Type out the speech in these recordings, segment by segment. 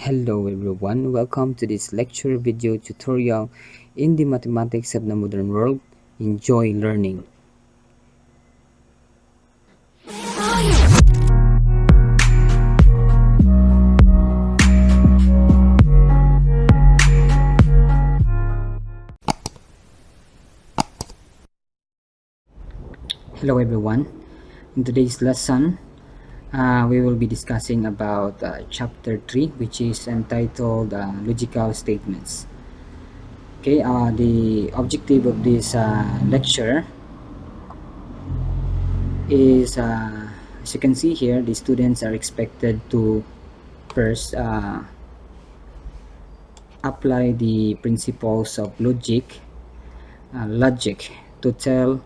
Hello everyone, welcome to this lecture video tutorial in the mathematics of the modern world. Enjoy learning. Hello everyone, in today's lesson we will be discussing about chapter 3, which is entitled logical statements. Okay, the objective of this lecture is, as you can see here, the students are expected to first apply the principles of logic to tell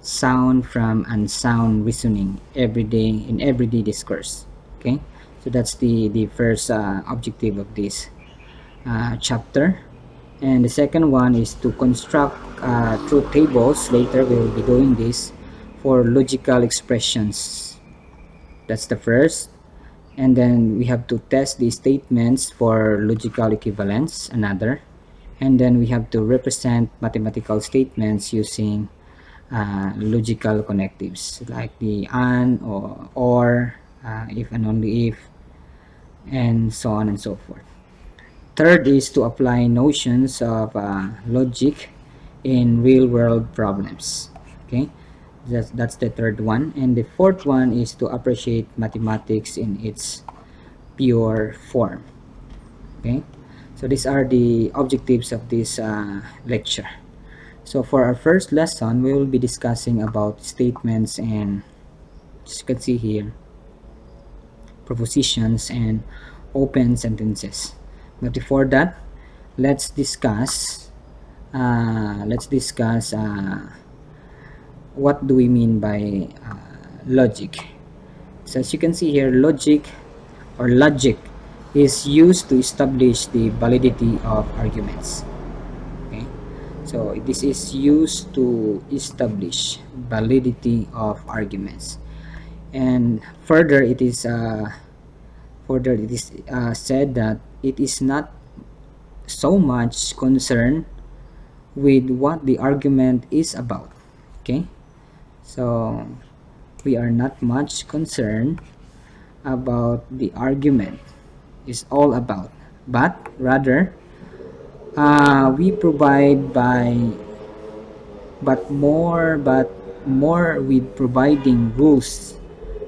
sound from unsound reasoning in everyday discourse. Okay, so that's the first objective of this chapter. And the second one is to construct truth tables. Later we will be doing this for logical expressions. That's the first. And then we have to test the statements for logical equivalence, another. And then we have to represent mathematical statements using logical connectives like the and or if and only if, and so on and so forth. Third is to apply notions of logic in real-world problems. Okay, that's the third one. And the fourth one is to appreciate mathematics in its pure form. Okay, so these are the objectives of this lecture. So for our first lesson, we will be discussing about statements and, as you can see here, propositions and open sentences. But before that, let's discuss what do we mean by logic. So as you can see here, logic is used to establish the validity of arguments. Okay, so this is used to establish validity of arguments, and further it is said that it is not so much concerned with what the argument is about. Okay, so we are not much concerned about the argument is all about, but rather we provide more with providing rules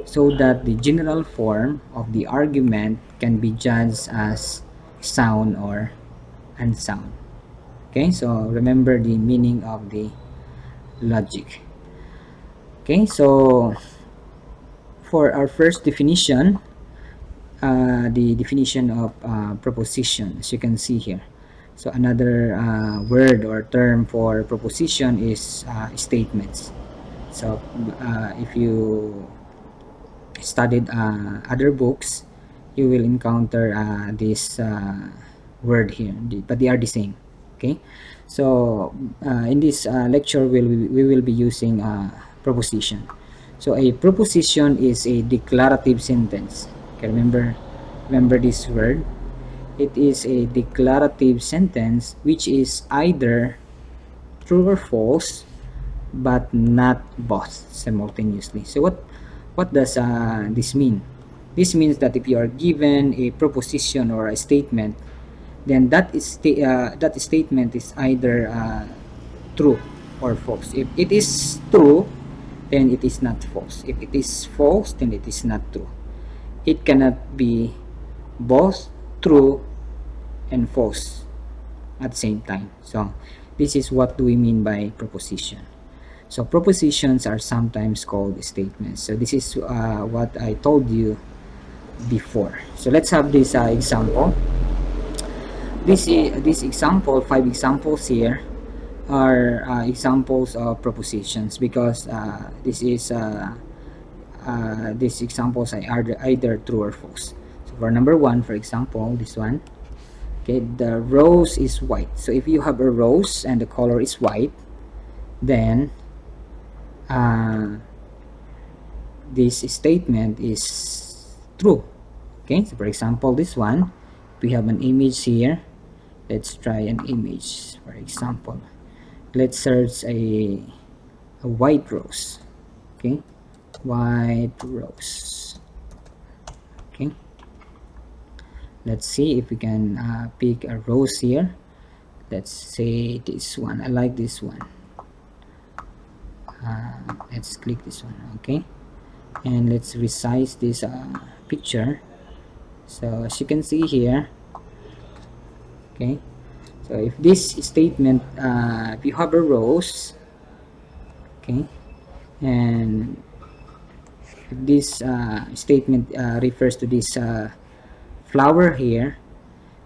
so that the general form of the argument can be judged as sound or unsound. Okay, so remember the meaning of the logic. Okay, so for our first definition, the definition of proposition, as you can see here. So another word or term for proposition is statements. So if you studied other books, you will encounter this word here, but they are the same. Okay, so in this lecture we will be using proposition. So a proposition is a declarative sentence. Okay, remember this word. It is a declarative sentence which is either true or false, but not both simultaneously. So what does this mean? This means that if you are given a proposition or a statement, then that statement is either true or false. If it is true, then it is not false. If it is false, then it is not true. It cannot be both true and false at the same time. So this is what do we mean by proposition. So propositions are sometimes called statements. So this is what I told you before. So let's have this example. This example, 5 examples here, are examples of propositions, because these examples are either true or false. So for number 1, for example, this one, okay, the rose is white. So if you have a rose and the color is white, then this statement is true. Okay, so for example, this one, we have an image here. Let's try an image. For example, let's search a white rose. Okay, white rose. Okay, let's see if we can pick a rose here. Let's say this one. I like this one. Let's click this one. Okay, and let's resize this picture. So as you can see here, okay, so if this statement, if you have a rose, okay, and if this statement refers to this flower here,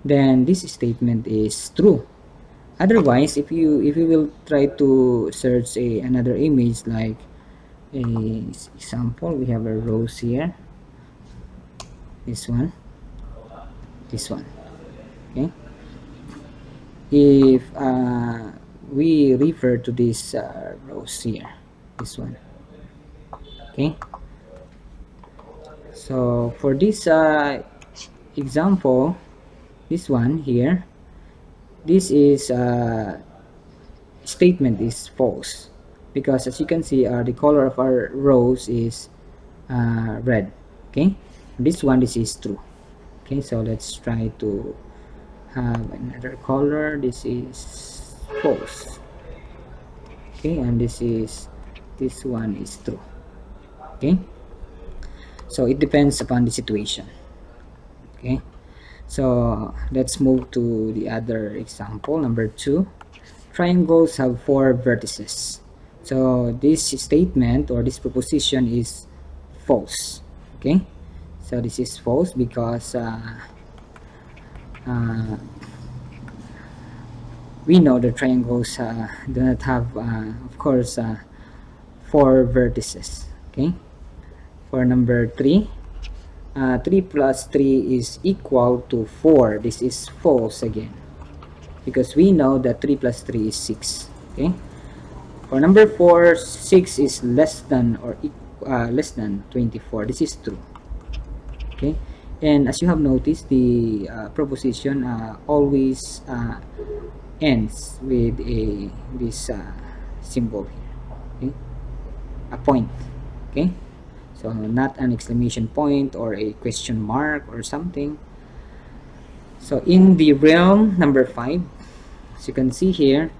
then this statement is true. Otherwise, if you will try to search another image, like a example, we have a rose here, this one, this one. Okay, if we refer to this rose here, this one. Okay, so for this example, this one here, this is statement is false, because as you can see, the color of our rose is red. Okay, this is true. Okay, so let's try to have another color. This is false. Okay, and this one is true. Okay, so it depends upon the situation. Okay, so let's move to the other example, number 2. Triangles have 4 vertices. So this statement or this proposition is false. Okay, so this is false because uh, we know the triangles do not have, of course, 4 vertices. Okay, for number 3, 3 plus 3 is equal to 4. This is false again, because we know that 3 plus 3 is 6. Okay, for number 4, 6 is less than or less than 24. This is true. Okay, and as you have noticed, the proposition always ends with this symbol here. Okay, a point. Okay, so not an exclamation point or a question mark or something. So in the realm number 5, as you can see here,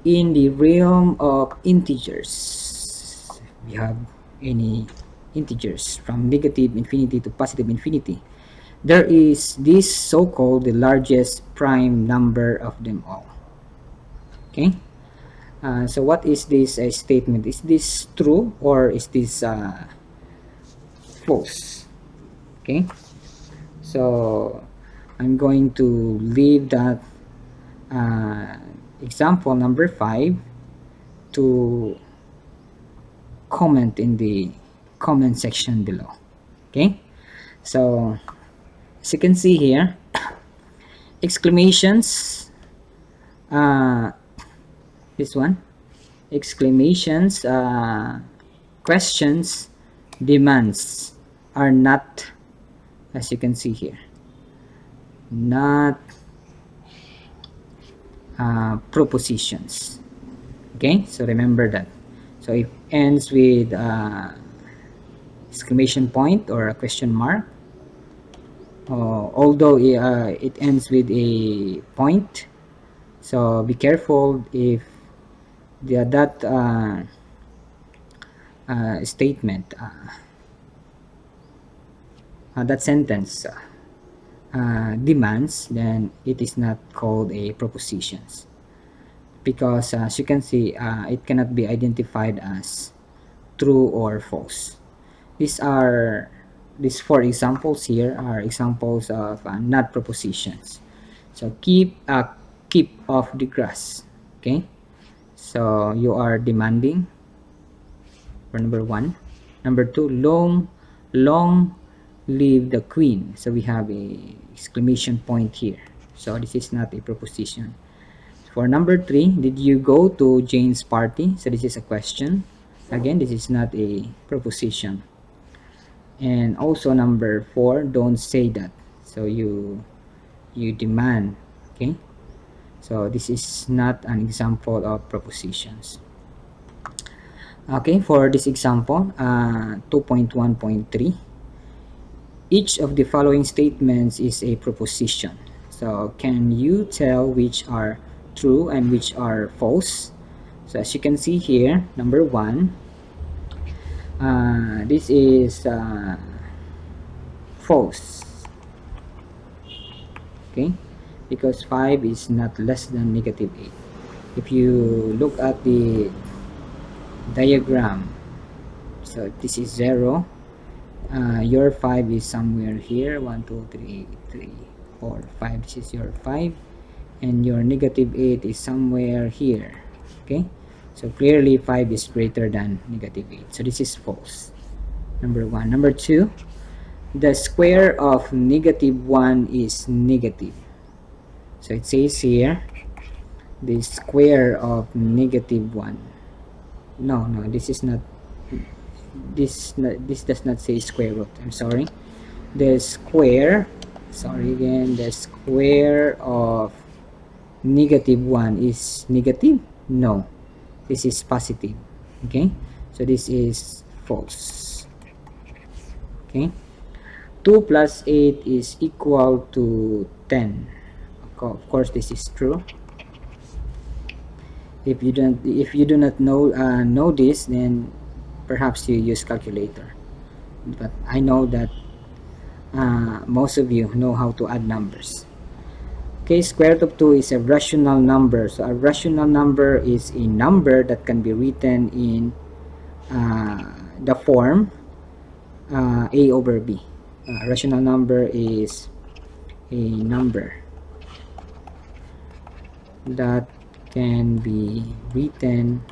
in the realm of integers, we have any integers from negative infinity to positive infinity. There is this so-called the largest prime number of them all. Okay, so what is this statement? Is this true or is this false? Okay, so I'm going to leave that example number 5 to comment in the comment section below. Okay, so as you can see here, exclamations, this one, exclamations, questions, demands are not, as you can see here, not propositions. Okay, so remember that. So it ends with exclamation point or a question mark, although it ends with a point, so be careful if that statement, that sentence demands, then it is not called a propositions, because as you can see, it cannot be identified as true or false. These 4 examples here are examples of not propositions. So keep off the grass. Okay, so you are demanding for number 1. Number 2, long live the queen. So we have a exclamation point here, so this is not a proposition. For number 3, did you go to Jane's party? So this is a question. Again, this is not a proposition. And also number 4, don't say that. So you you demand. Okay, so this is not an example of propositions. Okay, for this example, 2.1.3, each of the following statements is a proposition. So can you tell which are true and which are false? So as you can see here, number one, this is false. Okay, because 5 is not less than negative 8. If you look at the diagram, so this is 0, your 5 is somewhere here, 1 2 3 3 4 5. This is your 5, and your negative 8 is somewhere here. Okay, so clearly 5 is greater than negative 8, so this is false, number one. Number two, the square of negative 1 is negative. So it says here, the square of negative 1. No, this is not, this does not say square root. I'm sorry. The square, sorry again, the square of negative 1 is negative? No, this is positive. Okay, so this is false. Okay, 2 plus 8 is equal to 10. Of course, this is true. If you do not know this, then perhaps you use calculator. But I know that most of you know how to add numbers. Okay, square root of 2 is a rational number. So a rational number is a number that can be written in the form a over b. A rational number is a number that can be written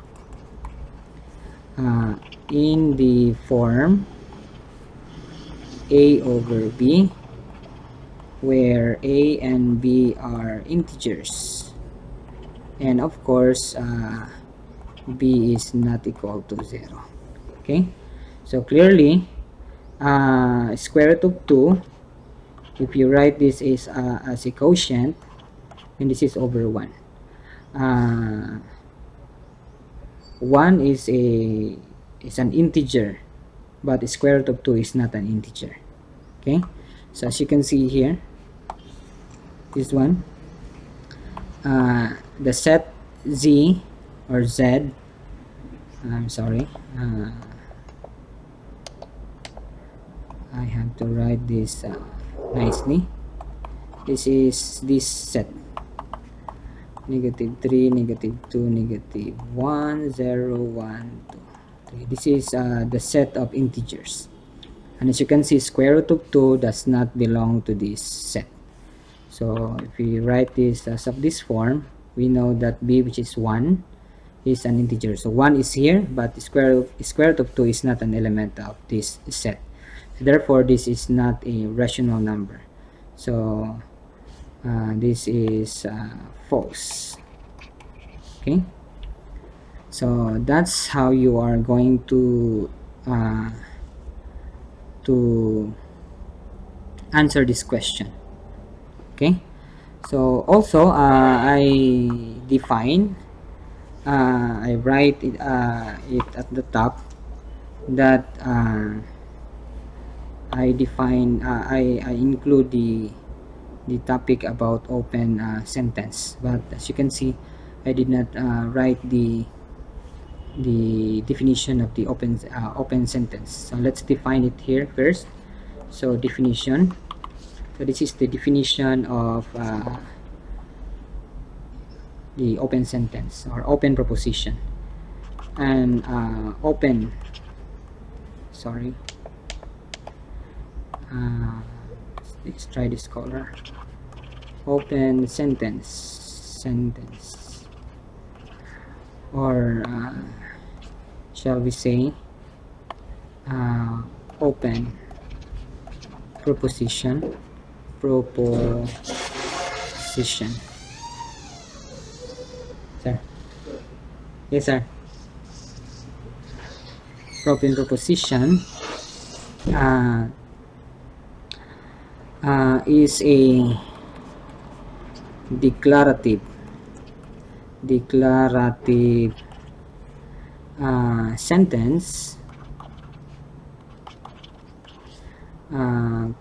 in the form a over b, where a and b are integers, and of course b is not equal to 0. Okay, so clearly square root of 2, if you write this as a quotient, and this is over 1. 1 is an integer, but the square root of 2 is not an integer. Okay, so as you can see here, this one, the set z or z, I'm sorry, I have to write this nicely. This is this set, negative 3, negative 2, negative 1, 0, 1, 2, 3. This is the set of integers, and as you can see, square root of 2 does not belong to this set. So if we write this as of this form, we know that b, which is 1, is an integer. So 1 is here, but the square root of 2 is not an element of this set. So therefore, this is not a rational number. So this is false. Okay, so that's how you are going to answer this question. Okay, so also I define, I write it at the top, that I define, I include the topic about open sentence, but as you can see, I did not write the definition of the open sentence. So let's define it here first. So definition, so this is the definition of the open sentence or open proposition. And open, sorry, let's try this color. Open sentence, or shall we say open proposition. Sir, yes sir. Open proposition is a declarative declarative sentence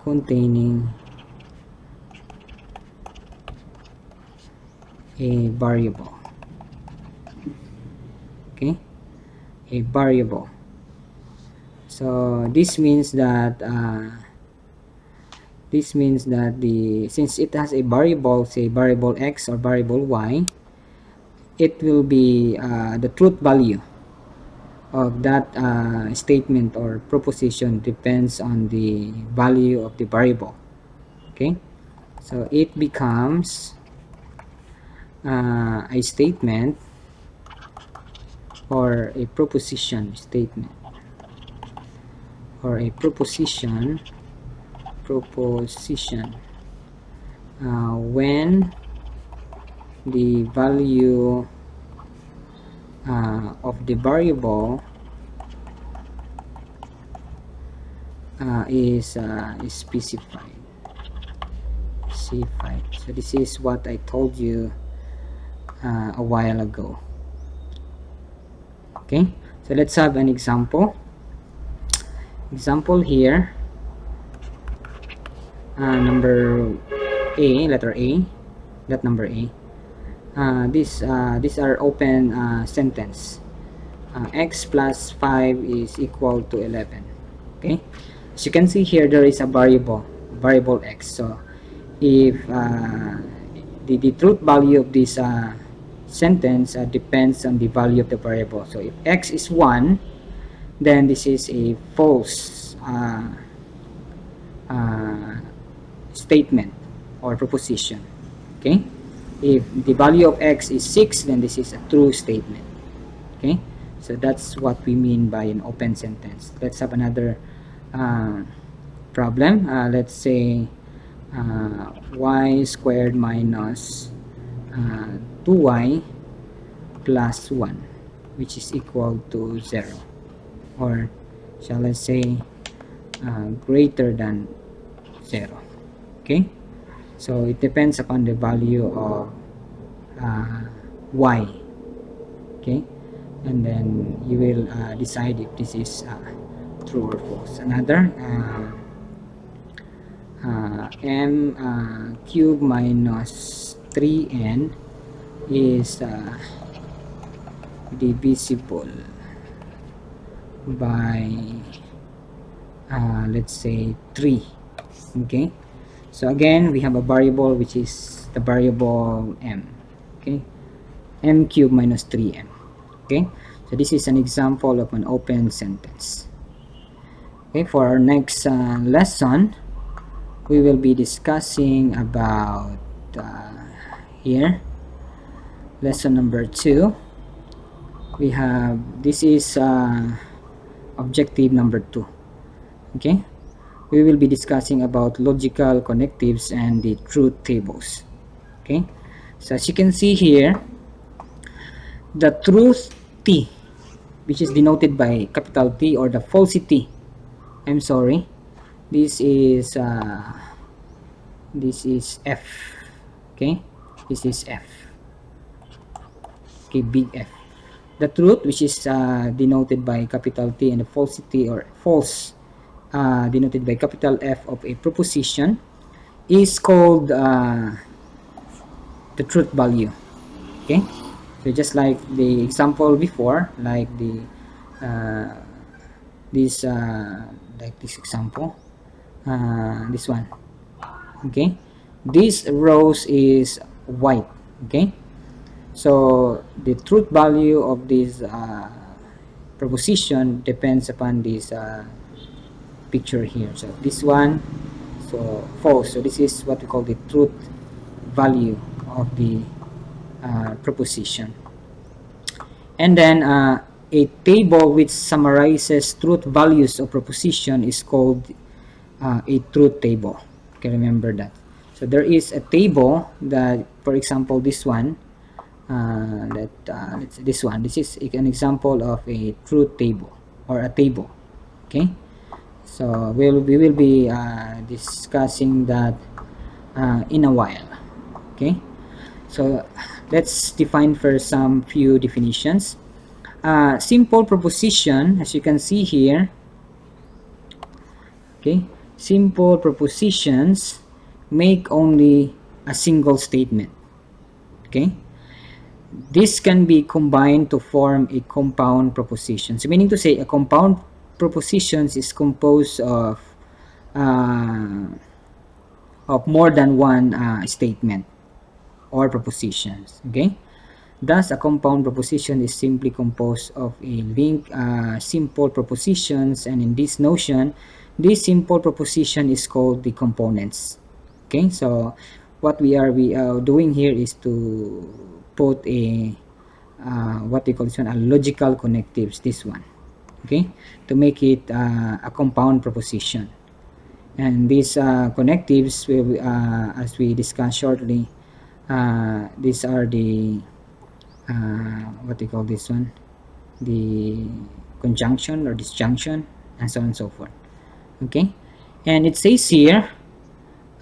containing a variable. Okay, a variable. So this means that the since it has a variable, say variable x or variable y, it will be the truth value of that statement or proposition depends on the value of the variable. Okay, so it becomes a statement or a proposition statement or a proposition when the value of the variable is specified. So this is what I told you a while ago. Okay, so let's have an example here. Number A, letter A, that number A. These are open sentence. X plus 5 is equal to 11. Okay, as you can see here, there is a variable x. So if the truth value of this sentence depends on the value of the variable. So if x is 1, then this is a false statement or proposition. Okay, if the value of x is 6, then this is a true statement. Okay, so that's what we mean by an open sentence. Let's have another problem. Let's say y squared minus 2y plus 1, which is equal to 0, or shall I say greater than 0. Okay, so it depends upon the value of y. Okay, and then you will decide if this is true or false. Another m cube minus 3n is divisible by let's say 3. Okay, so again we have a variable which is the variable m. Okay, m cube minus 3m. Okay, so this is an example of an open sentence. Okay, for our next lesson, we will be discussing about here, lesson number 2. We have, this is objective number 2. Okay, we will be discussing about logical connectives and the truth tables. Okay, so as you can see here, the truth T, which is denoted by capital T, or the falsity, I'm sorry, this is F. Okay, this is F. Okay, big F. The truth, which is denoted by capital T, and the falsity or false denoted by capital F of a proposition, is called the truth value. Okay, so just like the example before, like the this example, this one. Okay, this rose is white. Okay, so the truth value of this proposition depends upon this picture here. So this one, so false. So this is what we call the truth value of the proposition. And then a table which summarizes truth values of proposition is called a truth table. Okay, remember that. So there is a table that, for example, this one, this one, this is an example of a truth table or a table. Okay, so we will be discussing that in a while. Okay, So let's define first some few definitions. Simple proposition, as you can see here, okay, simple propositions make only a single statement. Okay, this can be combined to form a compound proposition. So meaning to say, a compound proposition is composed uh, of more than one statement or propositions. Okay, thus a compound proposition is simply composed of a linked simple propositions, and in this notion, this simple proposition is called the components. Okay, so what we are doing here is to put a what they call this one, a logical connectives, this one. Okay, to make it a compound proposition. And these connectives will, as we discuss shortly, these are the what they call this one, the conjunction or disjunction, and so on and so forth. Okay, and it says here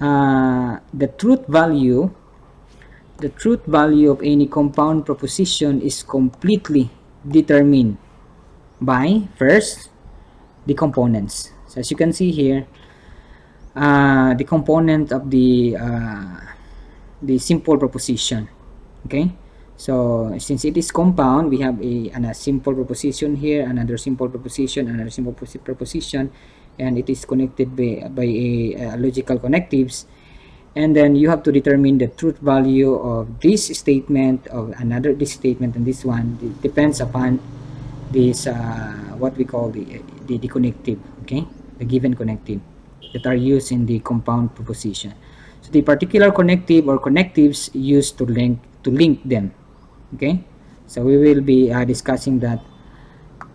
the truth value of any compound proposition is completely determined by, first, the components. So as you can see here, the component of the simple proposition. Okay, so since it is compound, we have a simple proposition here, another simple proposition, another simple proposition, and it is connected by a logical connectives. And then you have to determine the truth value of this statement, of another this statement, and this one. It depends upon this what we call the connective. Okay, the given connective that are used in the compound proposition. So the particular connective or connectives used to link them. Okay, so we will be discussing that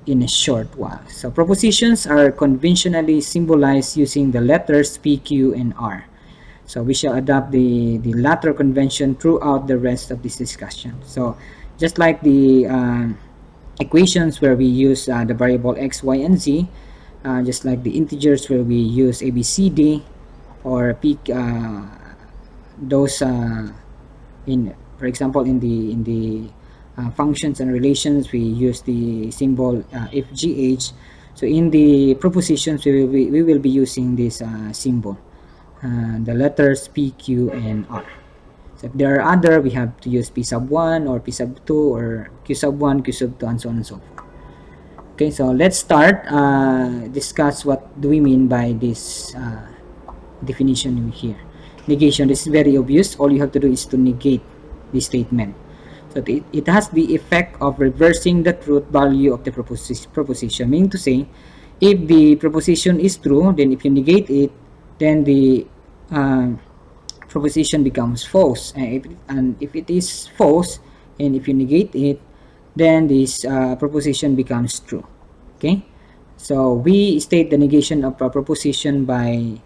in a short while. So propositions are conventionally symbolized using the letters P, Q, and R. So we shall adopt the latter convention throughout the rest of this discussion. So just like the equations where we use the variable x, y, and z, just like the integers where we use a, b, c, d, or p, those in, for example, in the functions and relations, we use the symbol f, g, h. So in the propositions, we will be using this symbol, the letters p, q, and r. So if there are other, we have to use p sub 1 or p sub 2 or q sub 1, q sub 2, and so on and so forth. Okay, so let's start discuss what do we mean by this definition here. Negation, this is very obvious. All you have to do is to negate the statement. So it has the effect of reversing the truth value of the proposition, meaning to say, if the proposition is true, then if you negate it, then the proposition becomes false. And if it is false, and if you negate it, then this proposition becomes true. Okay, so we state the negation of a proposition by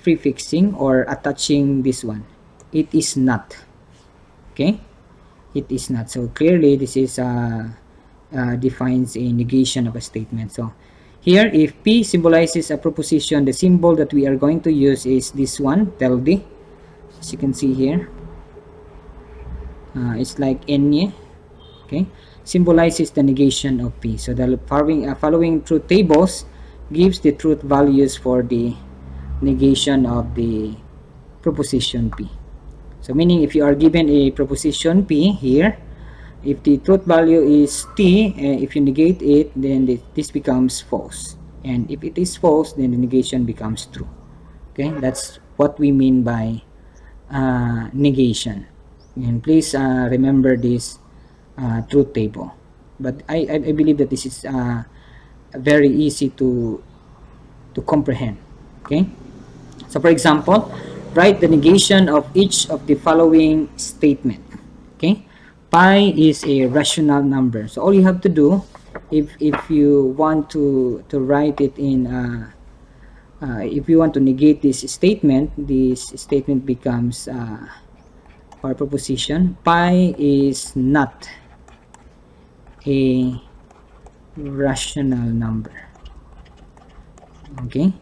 prefixing or attaching this one, it is not. Okay, it is not. So clearly this is defines a negation of a statement. So here, if P symbolizes a proposition, the symbol that we are going to use is this one, tilde. As you can see here, it's like N, okay, symbolizes the negation of P. So the following truth tables gives the truth values for the negation of the proposition P. So meaning, if you are given a proposition P here, if the truth value is T, if you negate it, then this becomes false. And if it is false, then the negation becomes true. Okay, that's what we mean by negation. And please remember this truth table. But I believe that this is very easy to comprehend. Okay, so for example, write the negation of each of the following statement. Okay, pi is a rational number. So all you have to do, if you want to write it in if you want to negate this statement becomes our proposition, pi is not a rational number. Okay,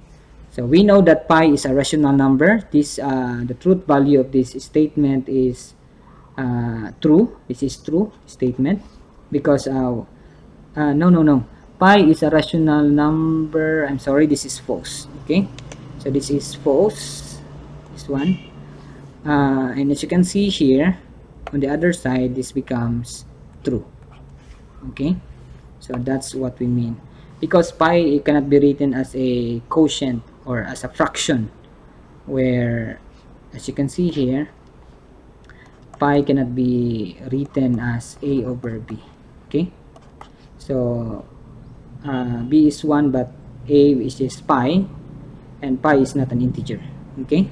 so we know that pi is a rational number. This the truth value of this statement is true. This is true statement because no, pi is a rational number. I'm sorry, this is false. Okay, so this is false, this one. And as you can see here on the other side, this becomes true. Okay, so that's what we mean, because pi, it cannot be written as a quotient or as a fraction, where as you can see here, pi cannot be written as a over b. Okay, so b is 1 but a is just pi, and pi is not an integer. Okay,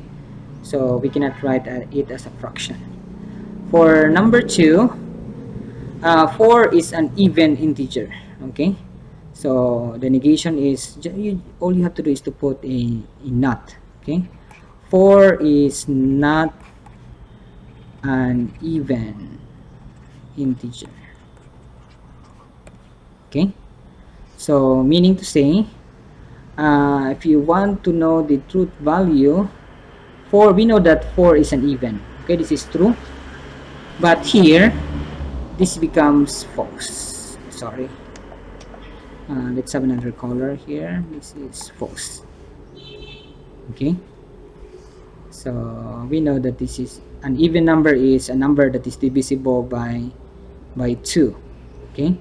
so we cannot write it as a fraction. For number 2, 4 is an even integer. Okay, so the negation is all you have to do is to put a not. Okay, 4 is not an even integer. Okay, so meaning to say, if you want to know the truth value, 4, we know that 4 is an even. Okay, this is true, but here this becomes false. Sorry, let's have another color here. This is false. Okay, so we know that this is an even number, is a number that is divisible by 2. Okay,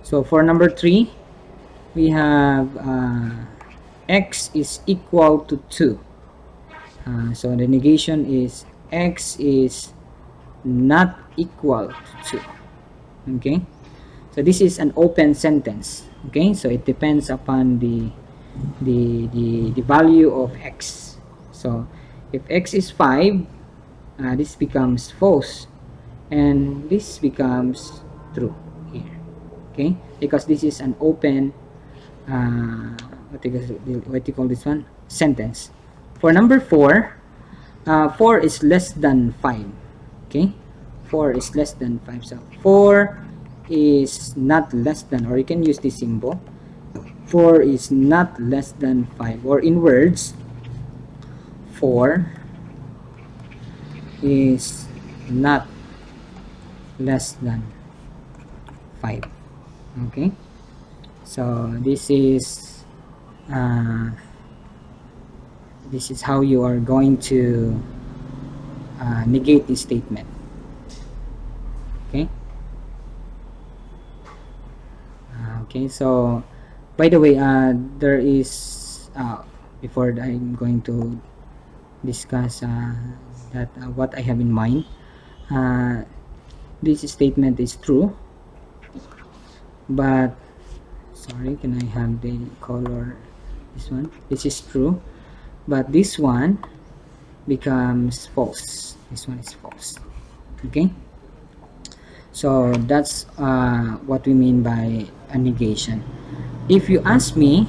so for number 3, we have x is equal to 2. So the negation is x is not equal to 2. Okay, so this is an open sentence. Okay, so it depends upon the value of x. So if x is 5, this becomes false, and this becomes true here. Okay, because this is an open what do you call this one, sentence. For number 4, 4 is less than 5. Okay, 4 is less than 5. So 4 is not less than, or you can use this symbol, 4 is not less than 5, or in words, 4 is not less than 5. Okay, so this is how you are going to negate this statement. Okay, okay, so by the way, there is before I'm going to discuss that what I have in mind, this statement is true, but sorry, can I have the color? This one, this is true, but this one becomes false. This one is false. Okay, so that's what we mean by a negation. If you ask me,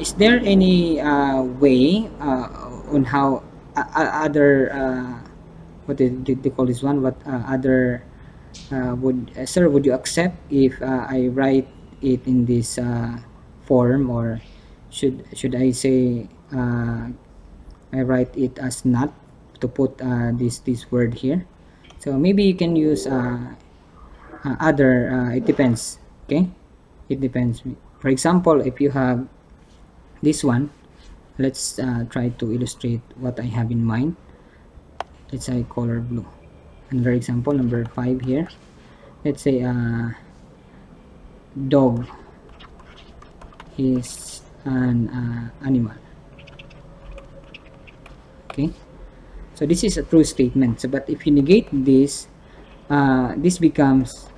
is there any way on how other what did they call this one, what other would sir, would you accept if I write it in this form, or should I say I write it as not, to put this word here? So maybe you can use other, it depends. Okay, it depends. For example, if you have this one, let's try to illustrate what I have in mind. Let's say color blue. Another example, number 5 here. Let's say dog is an animal. Okay, so this is a true statement. So, but if you negate this, this becomes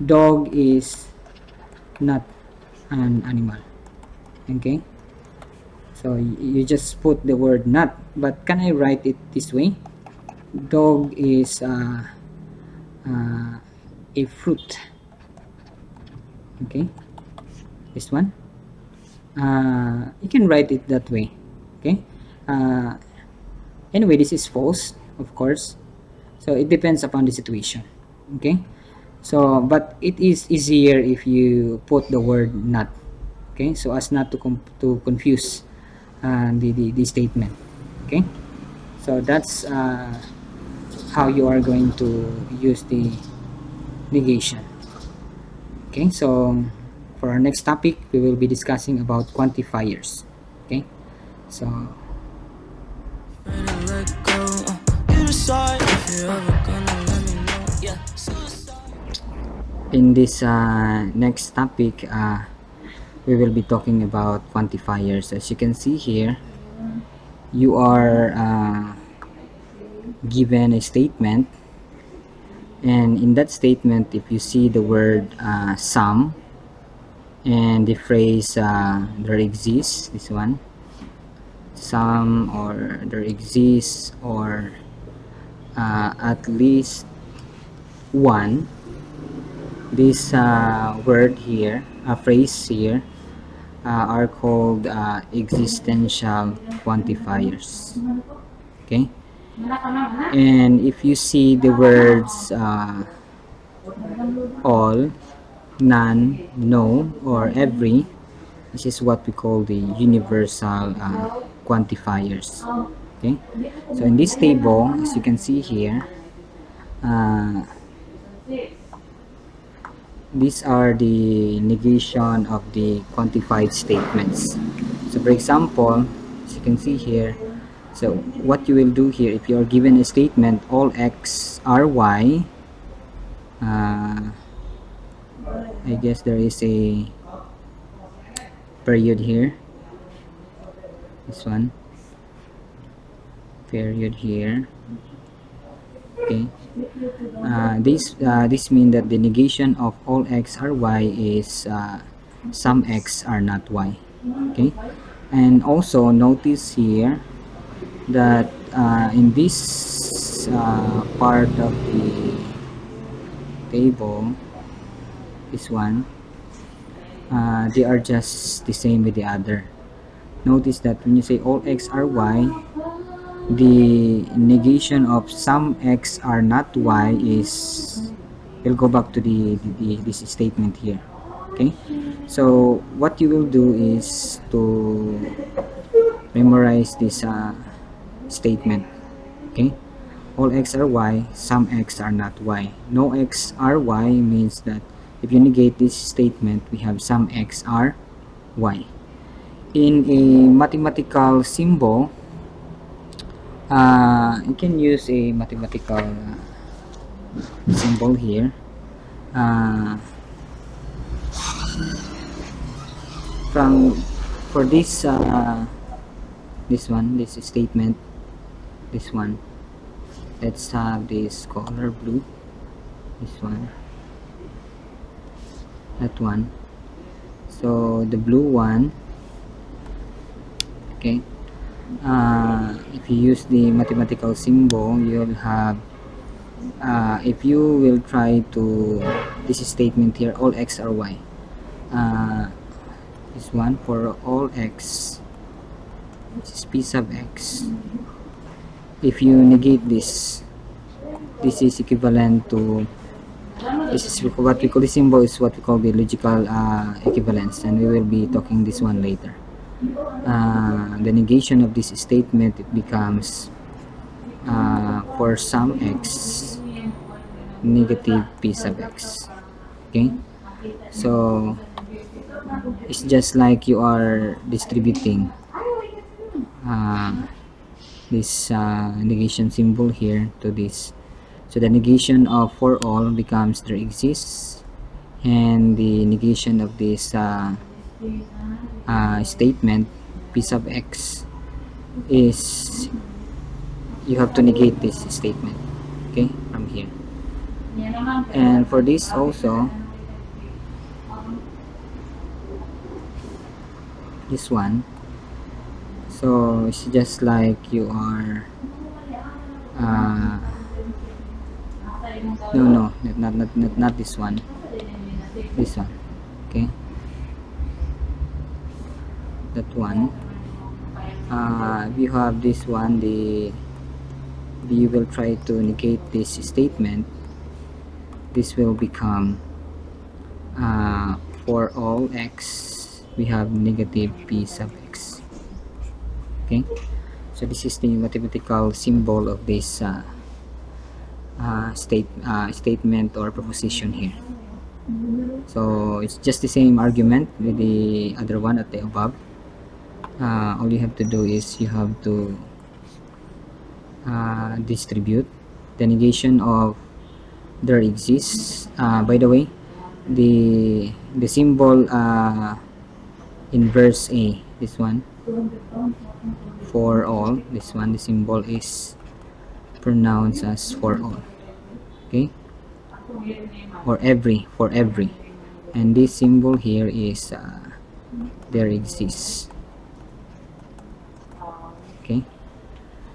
dog is not an animal. Okay, so you just put the word not, but can I write it this way? Dog is a fruit. Okay, this one, you can write it that way. Okay, anyway, this is false, of course, so it depends upon the situation. Okay, so but it is easier if you put the word not. Okay, so as not to confuse the statement. Okay, so that's how you are going to use the negation. Okay, so for our next topic, we will be discussing about quantifiers. Okay, so in this next topic, we will be talking about quantifiers. As you can see here, you are given a statement, and in that statement, if you see the word sum and the phrase there exists, this one, some, or there exists, or at least one, this word here, a phrase here, are called existential quantifiers. Okay, and if you see the words all, none, no, or every, this is what we call the universal quantifiers. Okay, so in this table, as you can see here, uh, these are the negation of the quantified statements. So for example, as you can see here, so what you will do here, if you are given a statement all x are y, I guess there is a period here, this one, period here. Okay, this means that the negation of all x are y is some x are not y. Okay, and also notice here that in this part of the table, this one, they are just the same with the other. Notice that when you say all x are y, the negation of some x are not y is, we'll go back to this statement here. Okay, so what you will do is to memorize this statement. Okay, all x are y, some x are not y. No x are y means that if you negate this statement, we have some x are y. In a mathematical symbol, you can use a mathematical symbol here. From for this one, this statement, this one, let's have this color blue, this one, that one. So the blue one, okay, if you use the mathematical symbol, you'll have if you will try to this statement here, all x are y, this one, for all x, this is p sub x. If you negate this is equivalent to, this is what we call, the symbol is what we call the logical equivalence, and we will be talking this one later. The negation of this statement, it becomes for some x negative p sub x. Okay, so it's just like you are distributing this negation symbol here to this. So the negation of for all becomes there exists, and the negation of this statement p sub x is, you have to negate this statement, okay, from here. And for this also, this one, so it's just like you are no, not this one, this one, okay, that one. If you have this one, you will try to negate this statement, this will become for all x we have negative p sub x. Okay, so this is the mathematical symbol of this statement or proposition here. So it's just the same argument with the other one at the above. All you have to do is you have to distribute the negation of there exists. By the way, the symbol in verse A, this one, for all, this one, the symbol is pronounced as for all. Okay, or every, for every, and this symbol here is there exists. Okay,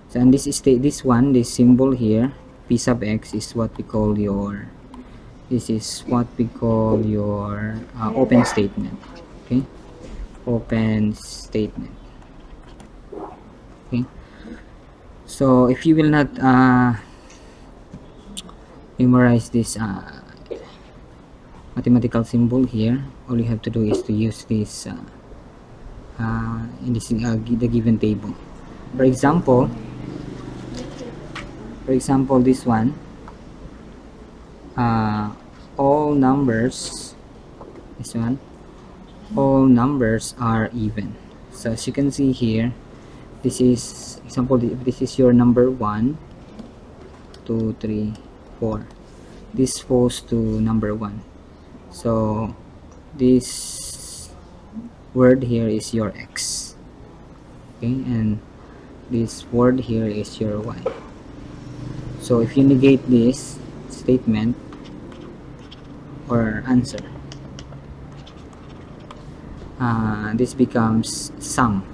so and this is this one, this symbol here, p sub x, is what we call your, this is what we call your open statement. Okay, open statement. Okay, so if you will not memorize this mathematical symbol here, all you have to do is to use this in this the given table. For example, this one, all numbers, this one, all numbers are even. So as you can see here, this is example, this is your number 1 2 3 4, this falls to number 1. So this word here is your x, okay, and this word here is your y. So if you negate this statement or answer, this becomes sum.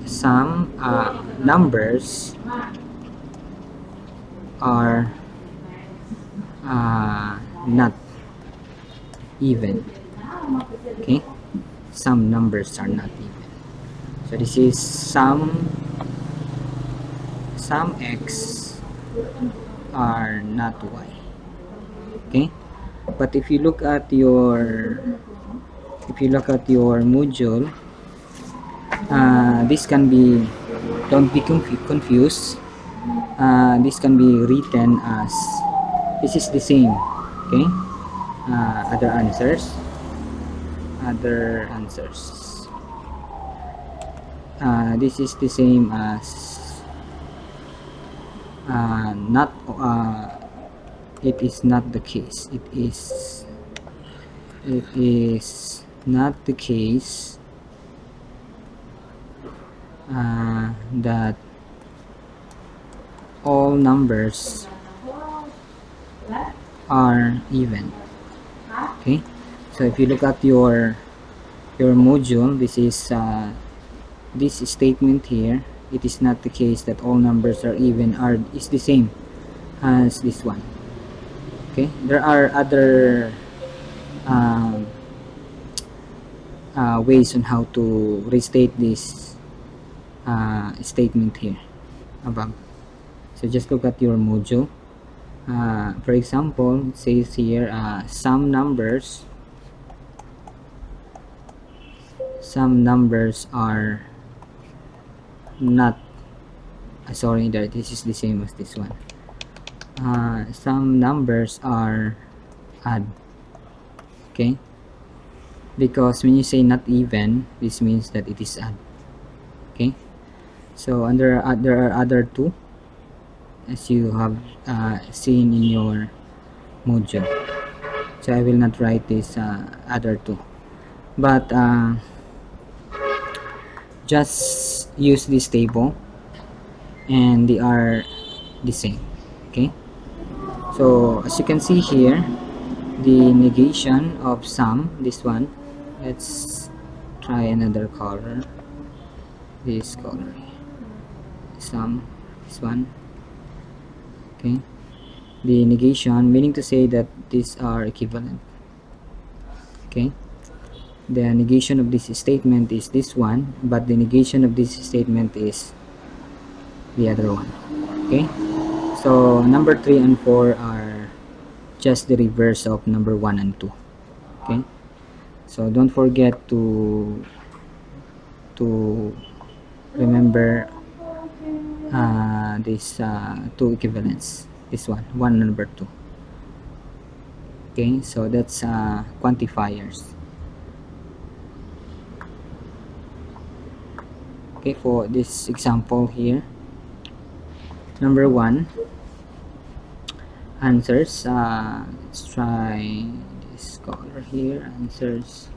Some numbers are not even. Okay, some numbers are not even. So this is some x are not y. Okay, but if you look at your module, this can be, don't be confused, this can be written as, this is the same. Okay, other answers, this is the same as not it is not the case, it is not the case that all numbers are even. Okay, so if you look at your module, this is this statement here, it is not the case that all numbers are even, is the same as this one. Okay, there are other ways on how to restate this statement here above. So just look at your module. For example, it says here some numbers are not, sorry, there, this is the same as this one. Some numbers are odd. Okay, because when you say not even, this means that it is odd. Okay, so there are other two, as you have seen in your module. So I will not write this other two, but just use this table and they are the same. Okay, so as you can see here, the negation of sum, this one, let's try another color, this color, sum, this one. Okay, the negation, meaning to say that these are equivalent. Okay, the negation of this statement is this one, but the negation of this statement is the other one. Okay, so number 3 and 4 are just the reverse of number 1 and 2. Okay, so don't forget to remember this two equivalence, this one number two. Okay, so that's quantifiers. Okay, for this example here, number one, answers, let's try this color here, answers,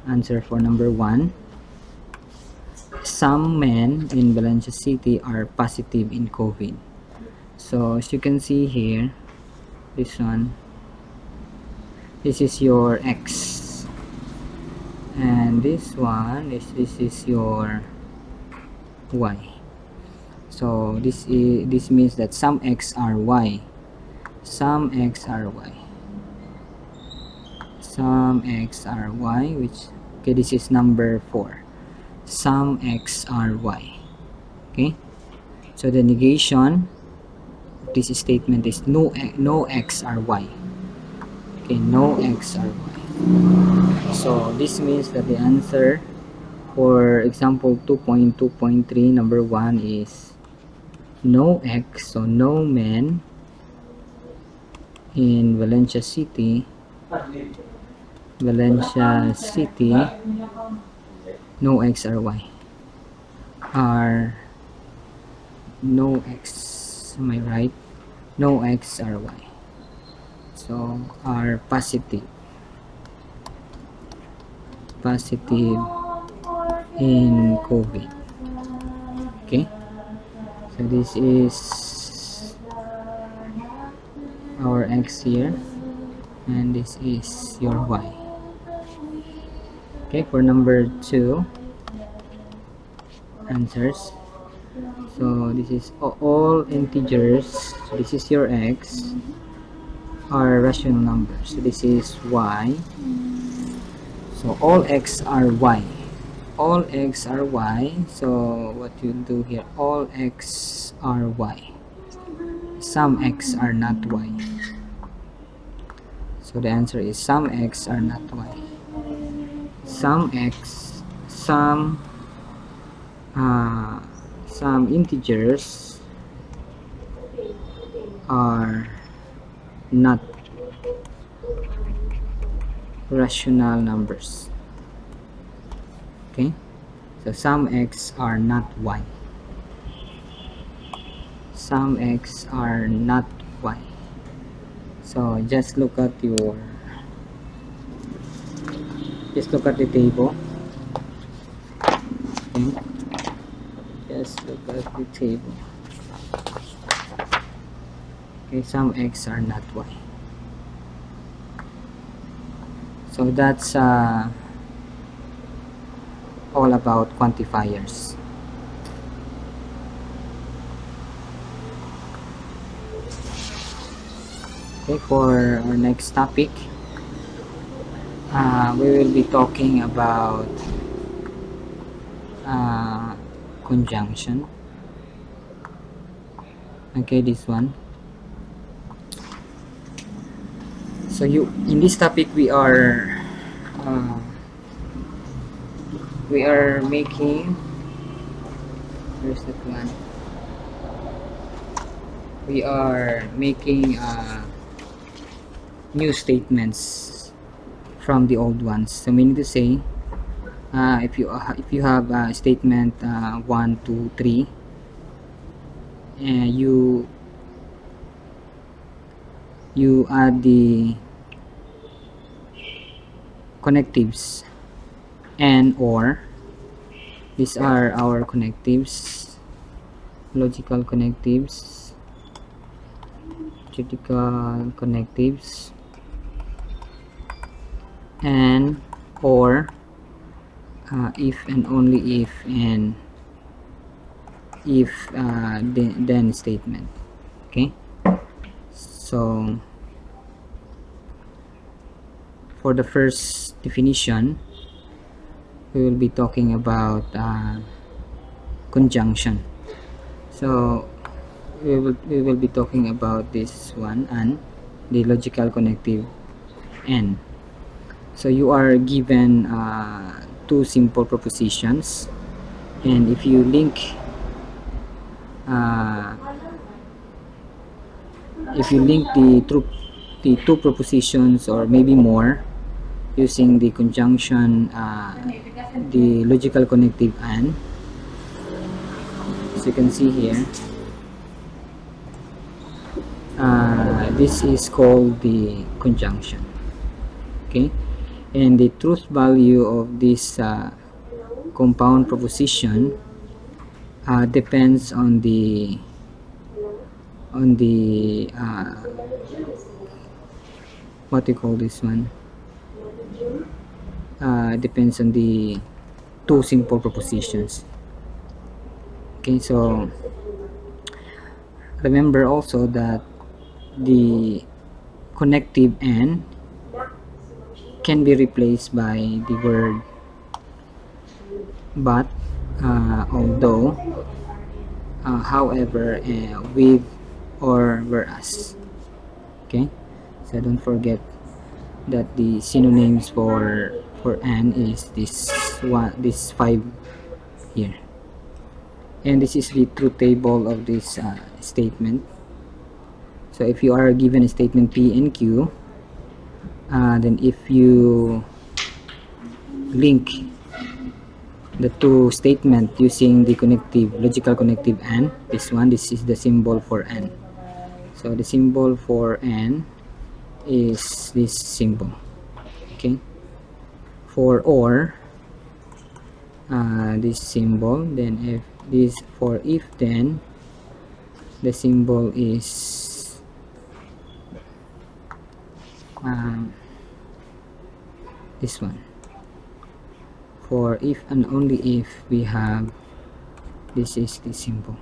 answer for number one: some men in Valencia City are positive in COVID. So as you can see here, this one, this is your X, and this one is, this is your Y. So this means that some X are Y, some X are Y, some X are Y, which, okay, this is number 4, some X are Y. Okay, so the negation of this statement is no X are Y. Okay, no X are Y. So this means that the answer for example 2.2.3 number 1 is no X, so no men in Valencia City, no X or Y, are no X, am I right? No X or Y, so are positive in COVID. Okay, so this is our X here, and this is your Y. Okay, for number 2 answers, so this is all integers, so this is your X, are rational numbers, so this is Y. So all X are Y, all X are Y. So what you do here, all X are Y, some X are not Y. So the answer is some X are not Y. Some X, some integers are not rational numbers. Okay, so some X are not Y, some X are not Y. So just look at the table. Okay, just look at the table. Okay, some X are not Y. So that's all about quantifiers. Okay, for our next topic, we will be talking about conjunction. Okay, this one. So in this topic we are making, where's that one? We are making new statements from the old ones. So meaning to say, if you have a statement 1, 2, 3, and you add the connectives and or, these are our connectives, logical connectives, critical connectives, and or, if and only if, and if then statement. Okay, so for the first definition, we will be talking about conjunction. So we will be talking about this one, and the logical connective and. So you are given two simple propositions, and if you link uh, if you link the two propositions or maybe more using the conjunction, the logical connective and, as you can see here, this is called the conjunction. Okay, and the truth value of this compound proposition depends on the what you call this one, depends on the two simple propositions. Okay, so remember also that the connective and can be replaced by the word but, although, however, with, or whereas. Okay, so don't forget that the synonyms for and is this one, this 5 here, and this is the truth table of this statement. So if you are given a statement P and Q, then if you link the two statement using the connective, logical connective and, this one, this is the symbol for and. So the symbol for and is this symbol. Okay, for or, this symbol. Then if this, for if then, the symbol is this one. For if and only if, we have, this is the symbol.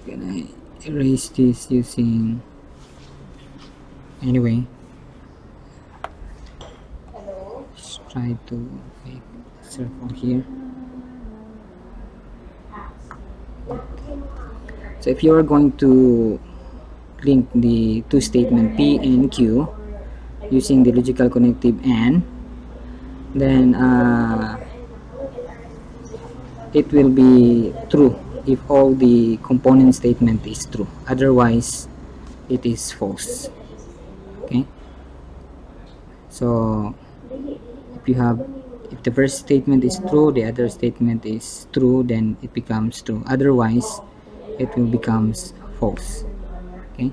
Can I erase this using, anyway, let's try to make a circle here. So if you are going to link the two statement P and Q using the logical connective and, then it will be true if all the component statement is true, otherwise it is false. Okay, so if the first statement is true, the other statement is true, then it becomes true, otherwise it will becomes false. Okay,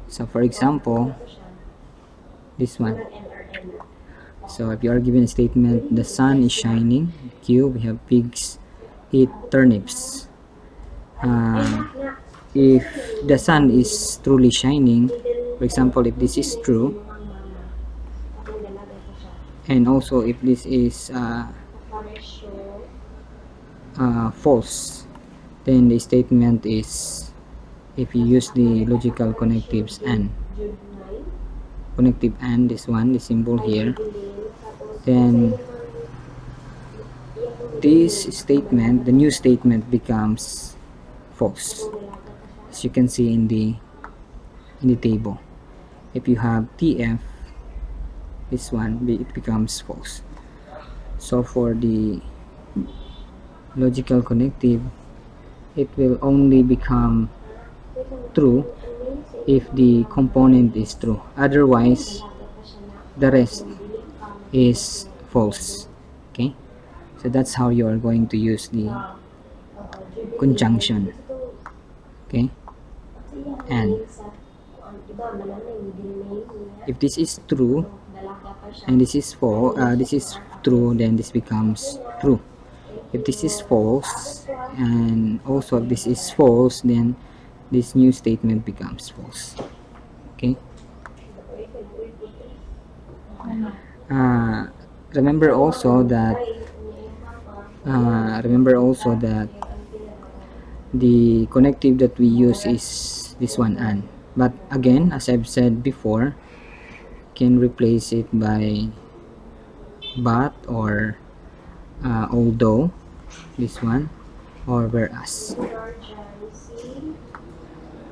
so for example, this one. So if you are given a statement, the sun is shining, Q, we have pigs eat turnips. If the sun is truly shining, for example, if this is true, and also if this is false, then the statement is, if you use the logical connectives and, connective and, this one, the symbol here, then this statement, the new statement, becomes false, as you can see in the table. If you have TF, this one, it becomes false. So for the logical connective, it will only become true if the component is true, otherwise the rest is false. Okay, so that's how you are going to use the conjunction. Okay, and if this is true and this is false, this is true, then this becomes true. If this is false and also if this is false, then this new statement becomes false. Okay, remember also that the connective that we use is this one, and, but again, as I've said before, can replace it by but or although, this one, or whereas.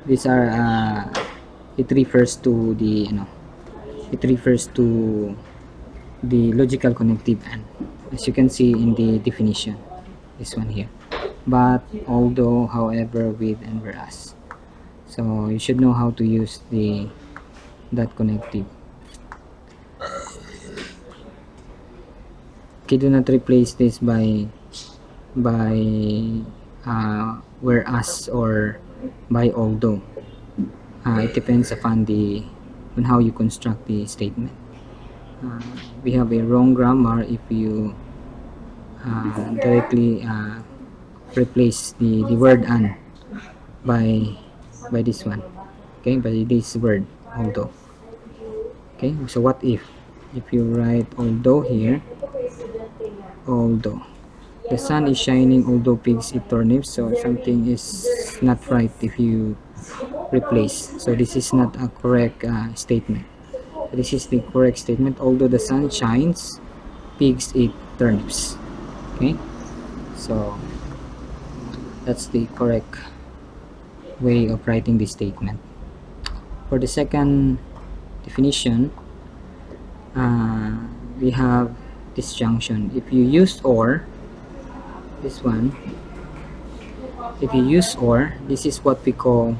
These are it refers to the, it refers to the logical connective and, as you can see in the definition, this one here. but, although, however, with, and whereas. So you should know how to use the that connective. Okay, do not replace this by whereas or by although. It depends upon the on how you construct the statement. We have a wrong grammar if you directly replace the word "and" by this one, okay, by this word although. Okay, so what if you write although here, although the sun is shining although pigs eat turnips, so something is not right if you replace. So this is not a correct statement. This is the correct statement: although the sun shines, pigs eat turnips. Okay, so that's the correct way of writing this statement. For the second definition, uh, we have disjunction. If you use or, this one, if you use or, this is what we call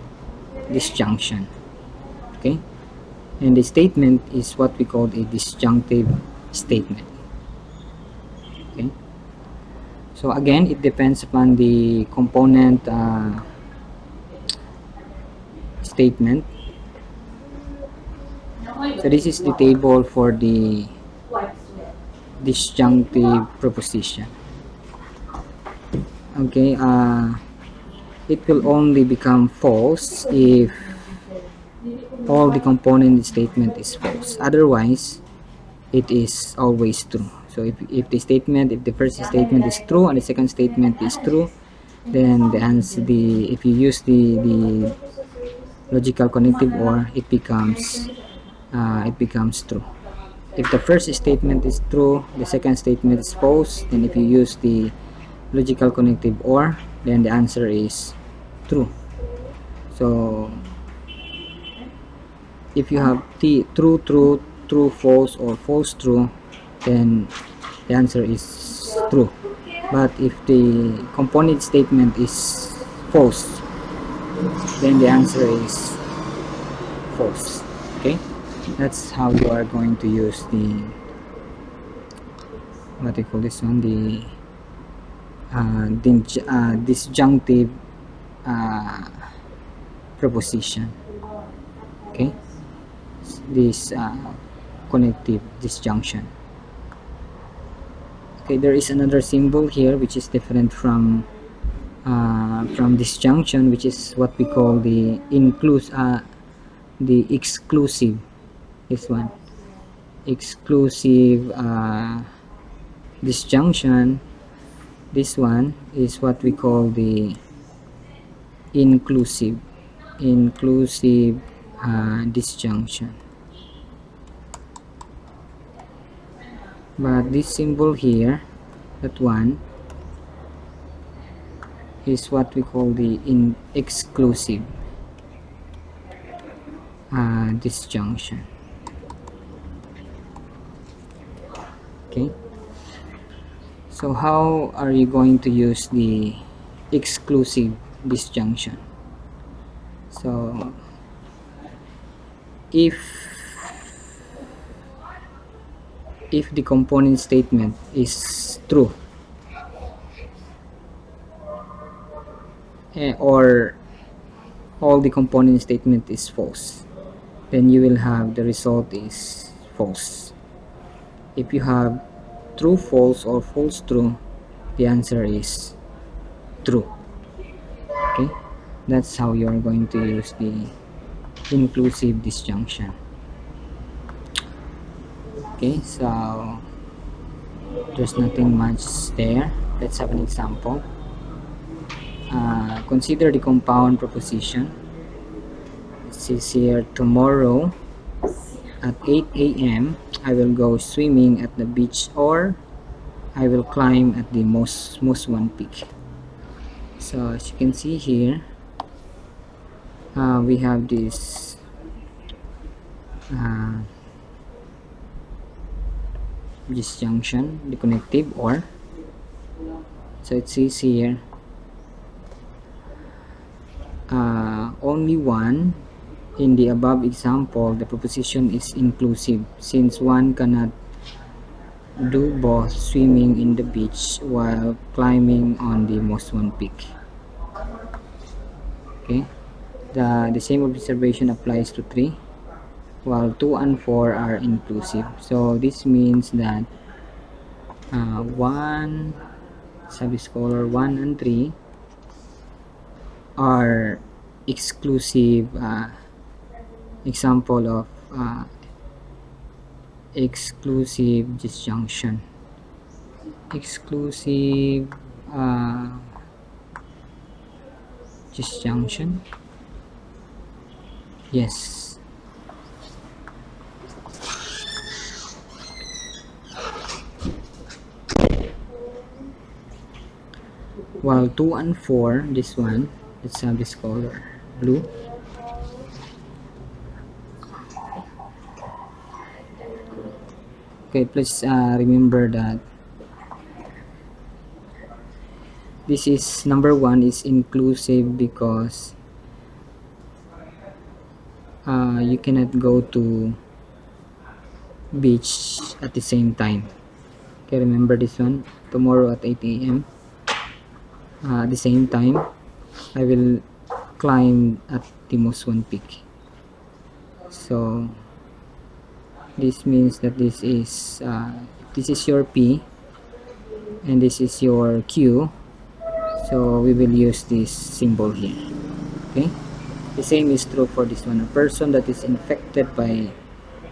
disjunction. Okay, and the statement is what we call a disjunctive statement. Okay, so again, it depends upon the component statement. So this is the table for the disjunctive proposition. Okay, it will only become false if all the component statement is false. Otherwise, it is always true. So if the first statement is true and the second statement is true, then the answer, if you use the logical connective or, it becomes true. If the first statement is true, the second statement is false, then if you use the logical connective or, then the answer is true. So if you have the true true, true false, or false true, then the answer is true. But if the component statement is false, then the answer is false. Okay, that's how you are going to use the, what do you call this one, the disjunctive uh, proposition. Okay, this connective disjunction. Okay, there is another symbol here which is different from disjunction, which is what we call the the exclusive. This one, exclusive disjunction. This one is what we call the inclusive disjunction. But this symbol here, that one, is what we call the exclusive disjunction. Okay, so how are you going to use the exclusive disjunction? So if the component statement is true, or all the component statement is false, then you will have the result is false. If you have true false or false true, the answer is true. Okay, that's how you are going to use the inclusive disjunction. Okay, so there's nothing much there. Let's have an example. Consider the compound proposition. It says here, tomorrow at 8 a.m. I will go swimming at the beach, or I will climb at the most one peak. So as you can see here, we have this disjunction, the connective or. So it says here, only one. In the above example, the proposition is inclusive since one cannot do both swimming in the beach while climbing on the most one peak. Okay, the same observation applies to 3, while 2 and 4 are inclusive. So this means that 1 subscholar 1 and 3 are exclusive example of exclusive disjunction. Exclusive disjunction. Yes. While 2 and 4, this one, let's have this color blue. Okay, please remember that this is number 1 is inclusive because you cannot go to beach at the same time. Okay, remember this one. Tomorrow at 8 a.m. At the same time, I will climb at the most one peak. So this means that this is your P and this is your Q. So we will use this symbol here. Okay. The same is true for this one. A person that is infected by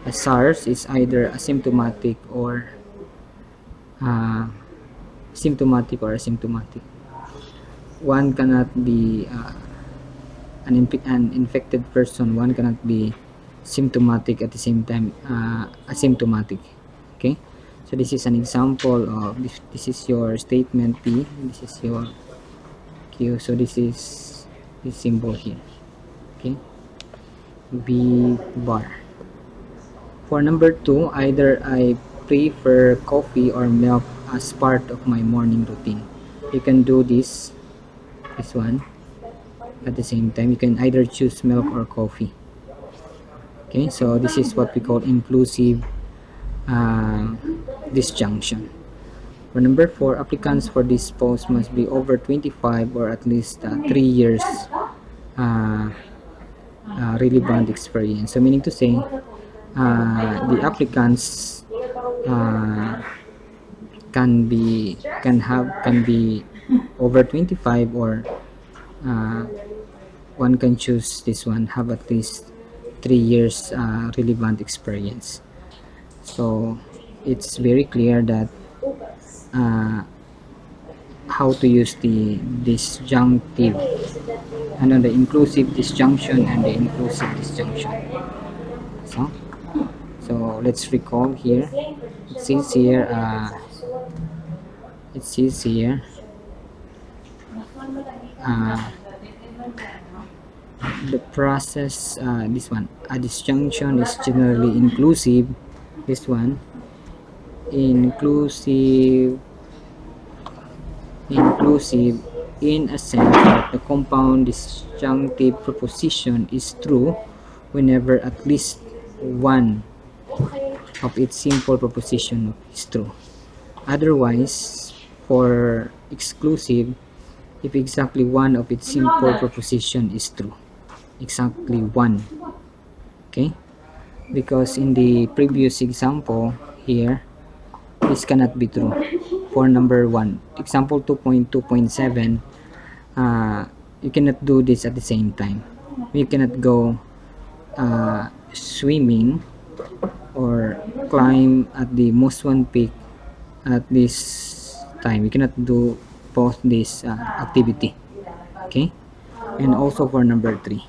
a SARS is either asymptomatic or asymptomatic. One cannot be an infected person. One cannot be symptomatic at the same time asymptomatic. Okay, so this is an example of this is your statement P, this is your Q, so this is this symbol here. Okay, B bar. For number 2, either I prefer coffee or milk as part of my morning routine. You can do this one at the same time. You can either choose milk or coffee. Okay, so this is what we call inclusive disjunction. For number 4, applicants for this post must be over 25 or at least 3 years relevant experience. So meaning to say, the applicants can be over 25 or one can choose this one, have at least 3 years relevant experience. So it's very clear that how to use the disjunctive and the inclusive disjunction and the inclusive disjunction. So let's recall here. It says here the process, this one, a disjunction is generally inclusive. This one, inclusive in a sense that the compound disjunctive proposition is true whenever at least one of its simple proposition is true. Otherwise, for exclusive, if exactly one of its simple proposition is true, exactly one. Okay, because in the previous example here, this cannot be true for number 1. Example 2.2.7, you cannot do this at the same time. You cannot go swimming or climb at the most one peak at this time. You cannot do both this activity. Okay, and also for number 3.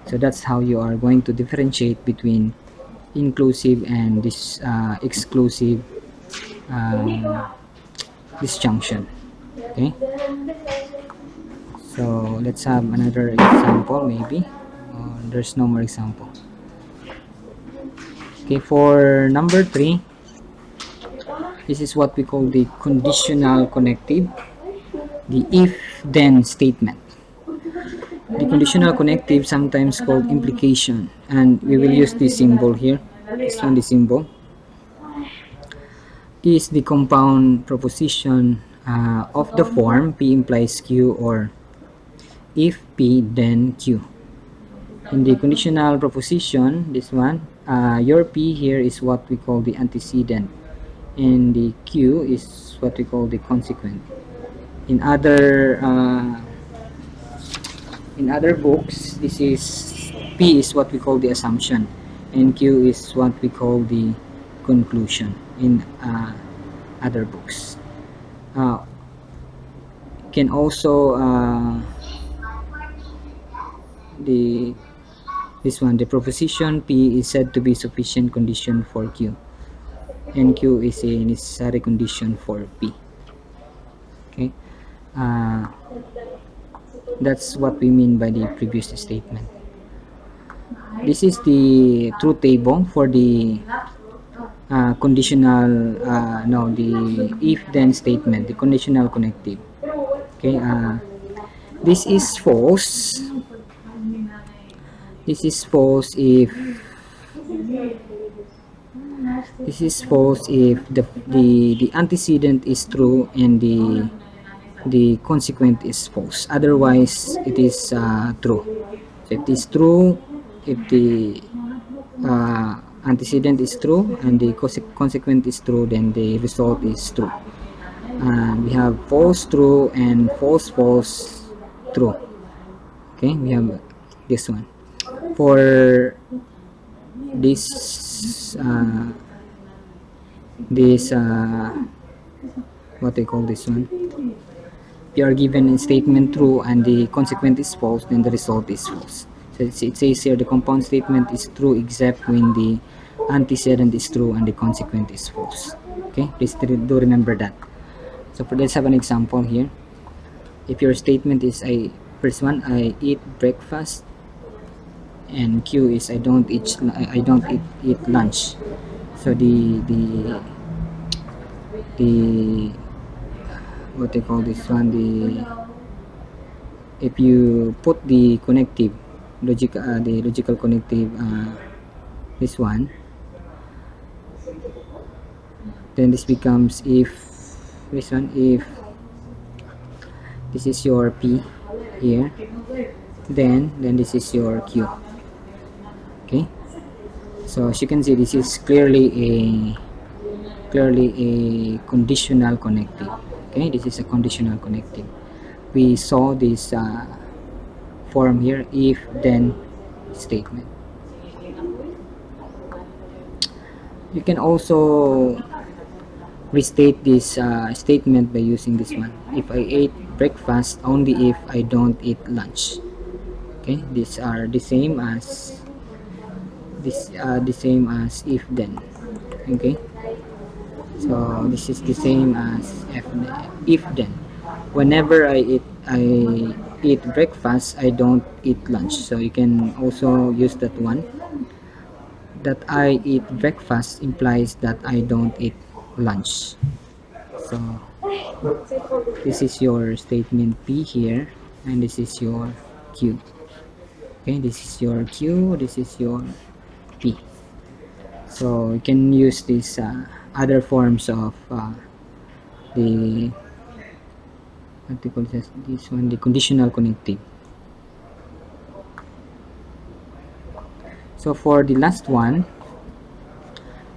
So that's how you are going to differentiate between inclusive and this exclusive disjunction. Okay, so let's have another example maybe. There's no more example. Okay, for number 3, this is what we call the conditional connective, the if then statement. The conditional connective, sometimes called implication, and we will use this symbol here. This one, the symbol, is the compound proposition of the form P implies Q, or if P then Q. In the conditional proposition, this one, your P here is what we call the antecedent, and the Q is what we call the consequent. In other books, this is P is what we call the assumption, and Q is what we call the conclusion in other books. Can also the this one, the proposition P is said to be sufficient condition for Q, and Q is a necessary condition for P. Okay, uh, that's what we mean by the previous statement. This is the truth table for the conditional, no, the if then statement, the conditional connective. Okay, this is false. This is false if the antecedent is true and the consequent is false. Otherwise, it is true. So if it is true, if the antecedent is true and the consequent is true, then the result is true. We have false true and false false true. Okay, we have this one. For this what they call this one, if you are given a statement true and the consequent is false, then the result is false. So it says here the compound statement is true except when the antecedent is true and the consequent is false. Okay, please do remember that. So let's have an example here. If your statement is first one, I eat breakfast, and Q is I don't eat lunch. So the what they call this one, if you put the connective the logical connective, this one, then this becomes if this one, if this is your P here, then this is your Q. Okay, so as you can see, this is clearly a conditional connective. Okay, this is a conditional connective. We saw this form here, if then statement. You can also restate this statement by using this one. If I ate breakfast only if I don't eat lunch. Okay, these are the same as if then. Okay, so this is the same as if then. Whenever I eat breakfast, I don't eat lunch. So you can also use that one. That I eat breakfast implies that I don't eat lunch. So this is your statement P here, and this is your Q. Okay, this is your Q, this is your P. So you can use these other forms of the what they call this one, the conditional connective. So for the last one,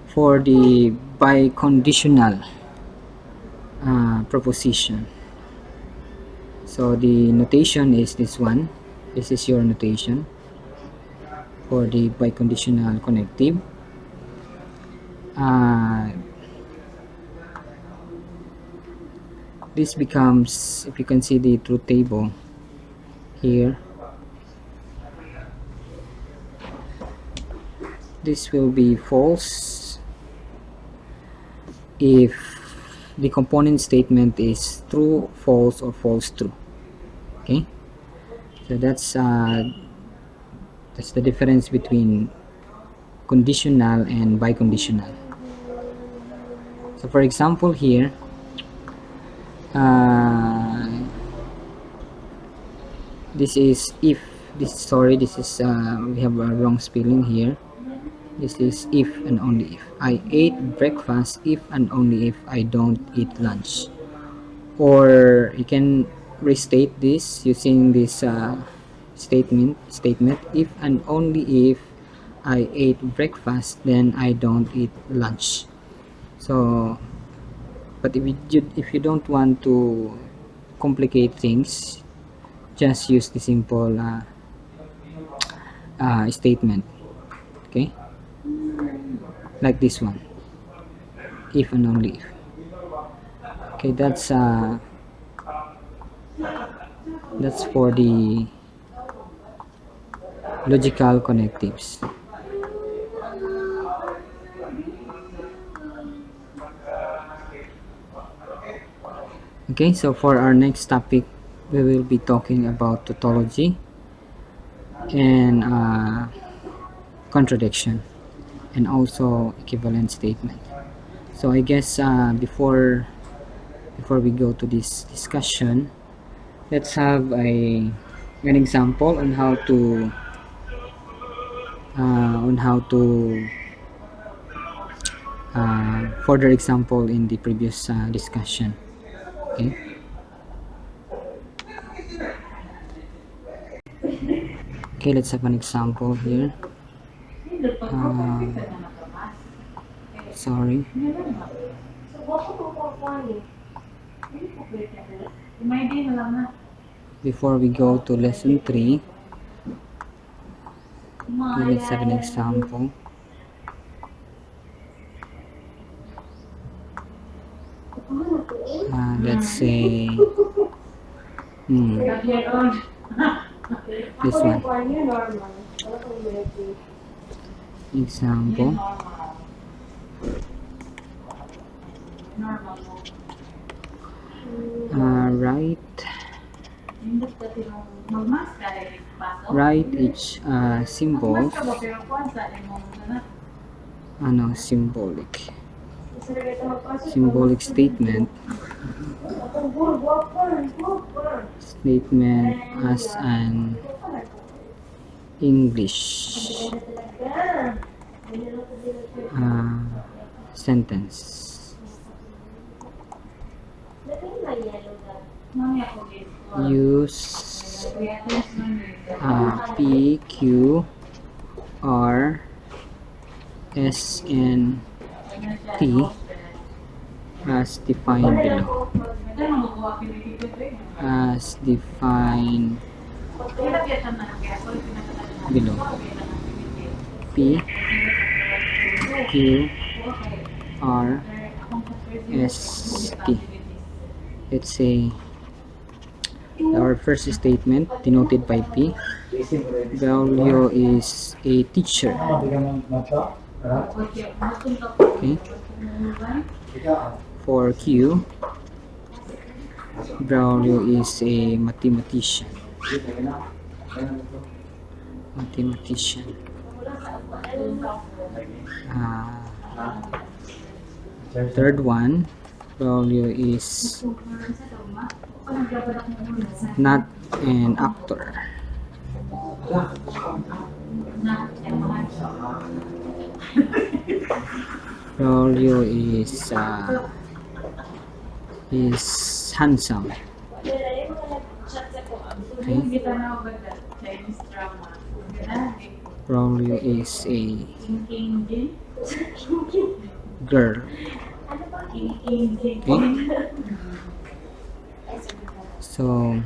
for the biconditional proposition, so the notation is this one. This is your notation for the biconditional connective. This becomes, if you can see the truth table here, this will be false if the component statement is true, false, or false, true. Okay, so that's the difference between conditional and biconditional. So for example here, this is if this sorry this is we have a wrong spelling here. This is if and only if. I ate breakfast if and only if I don't eat lunch. Or you can restate this using this statement if and only if I ate breakfast, then I don't eat lunch. So but if you don't want to complicate things, just use the simple statement, okay, like this one, if and only if. Okay, that's for the logical connectives. Okay, so for our next topic, we will be talking about tautology and contradiction, and also equivalent statement. So I guess before we go to this discussion, let's have an example on how to further example in the previous discussion. Okay. Okay, let's have an example here. Sorry. Before we go to lesson 3, let's have an example. Let's say this one. Example. Write each symbolic statement as an English sentence. Use P, Q, R, S, and T as defined below. P, Q, R, S, T. Let's say our first statement denoted by P. Braulio is a teacher. Okay. For Q, Braulio is a mathematician. Third one, Braulio is not an actor. Braulio is handsome. Okay. Braulio is a girl. Okay. So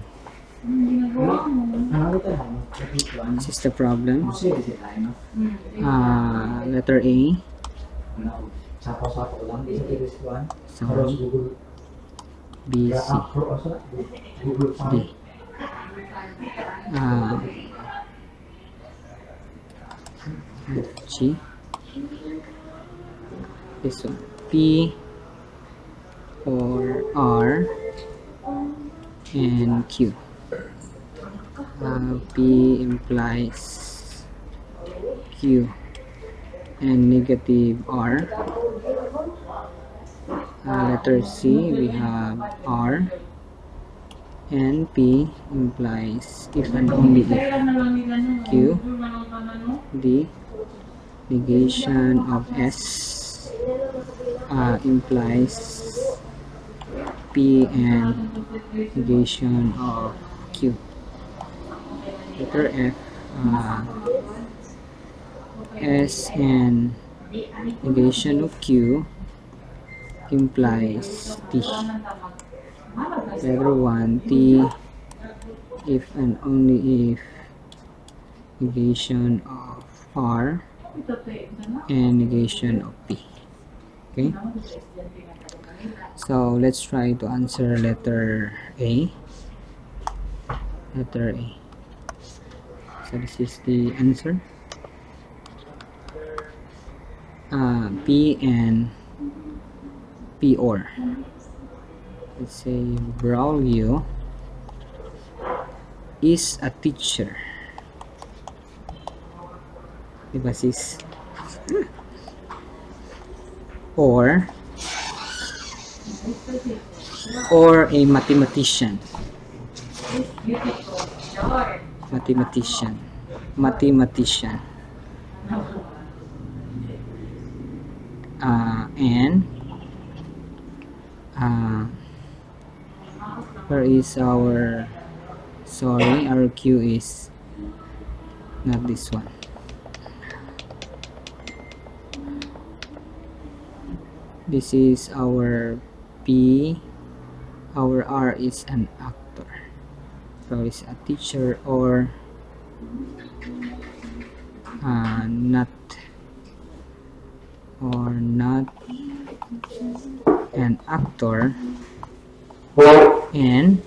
this is the problem. Letter A. Sorry. B, C, D. G. This one. P or R and Q. P implies Q and negative R. Letter C, we have R and P implies if and only if Q, the negation of S implies P and negation of Q. Letter F, S and negation of Q implies T. Letter 1, T if and only if negation of R and negation of P. Okay, so let's try to answer letter A. Letter A. So this is the answer. P and P or. Let's say Braulio is a teacher. Diba sis? Or a mathematician. Mathematician. Mathematician. And where is our, sorry, our Q is not this one. This is our P. Our R is an actor. So it's a teacher or not an actor, and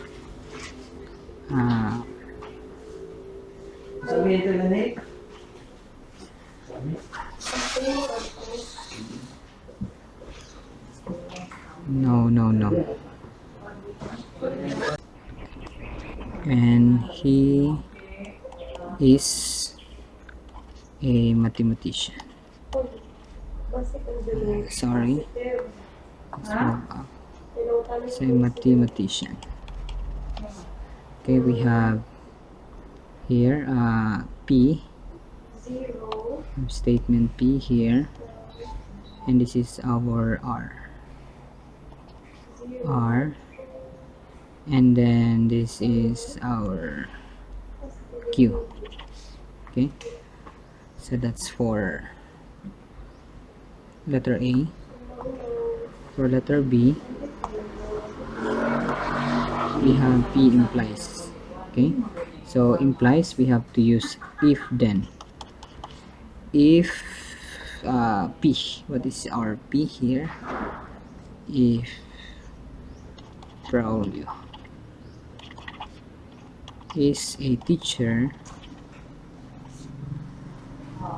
no, and he is a mathematician. Sorry, let's move up. It's a mathematician. Okay, we have here P, statement P here, and this is our R, and then this is our Q. Okay, so that's for letter A. For letter B, we have P implies. Okay, so implies we have to use if then. If P, what is our P here? If Braulio is a teacher,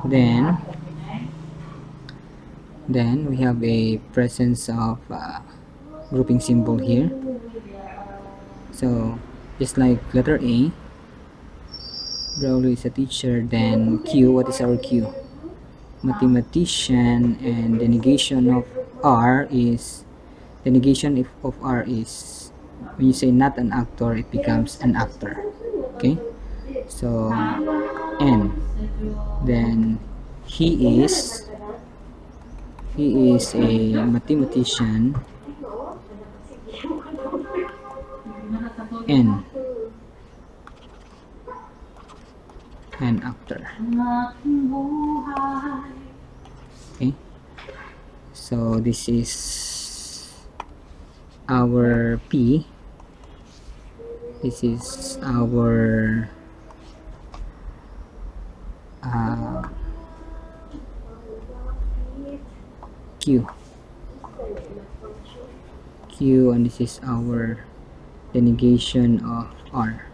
then we have a presence of grouping symbol here. So just like letter A, Braulio is a teacher, then Q, what is our Q? Mathematician, and the negation of R is, the negation of R is, when you say not an actor, it becomes an actor. Okay, so N, then he is a mathematician, N, an actor. Okay, so this is our P, this is our Q, and this is our, the negation of R.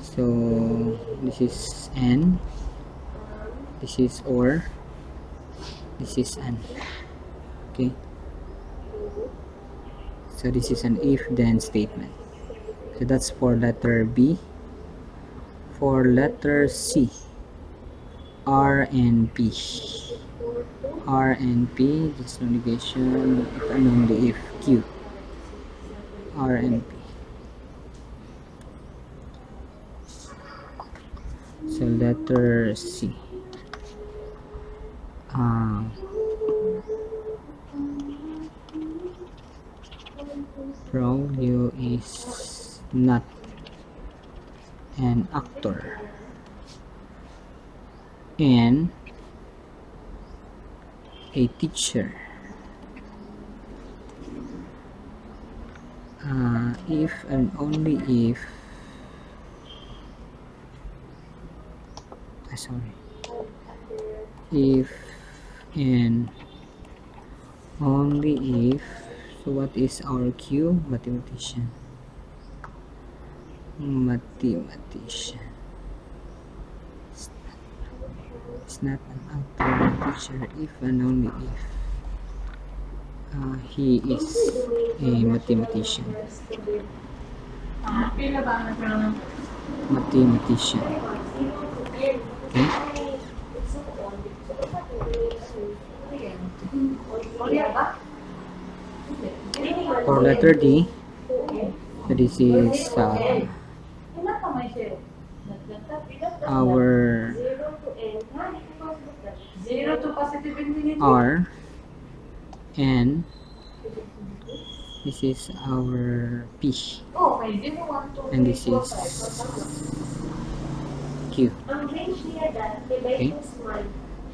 So this is N, this is OR, this is N. Okay, so this is an if then statement. So that's for letter B. For letter C, R and P. R and P, this no negation if and only if Q. R and P. So letter C. Braulio is not an actor and a teacher. If and only if sorry, if and only if, so what is our Q? Mathematician. Mathematician. It's not an actor teacher if and only if he is a mathematician. Mathematician. Okay. For letter D, this is our R, and this is our P, and this is Q. Okay,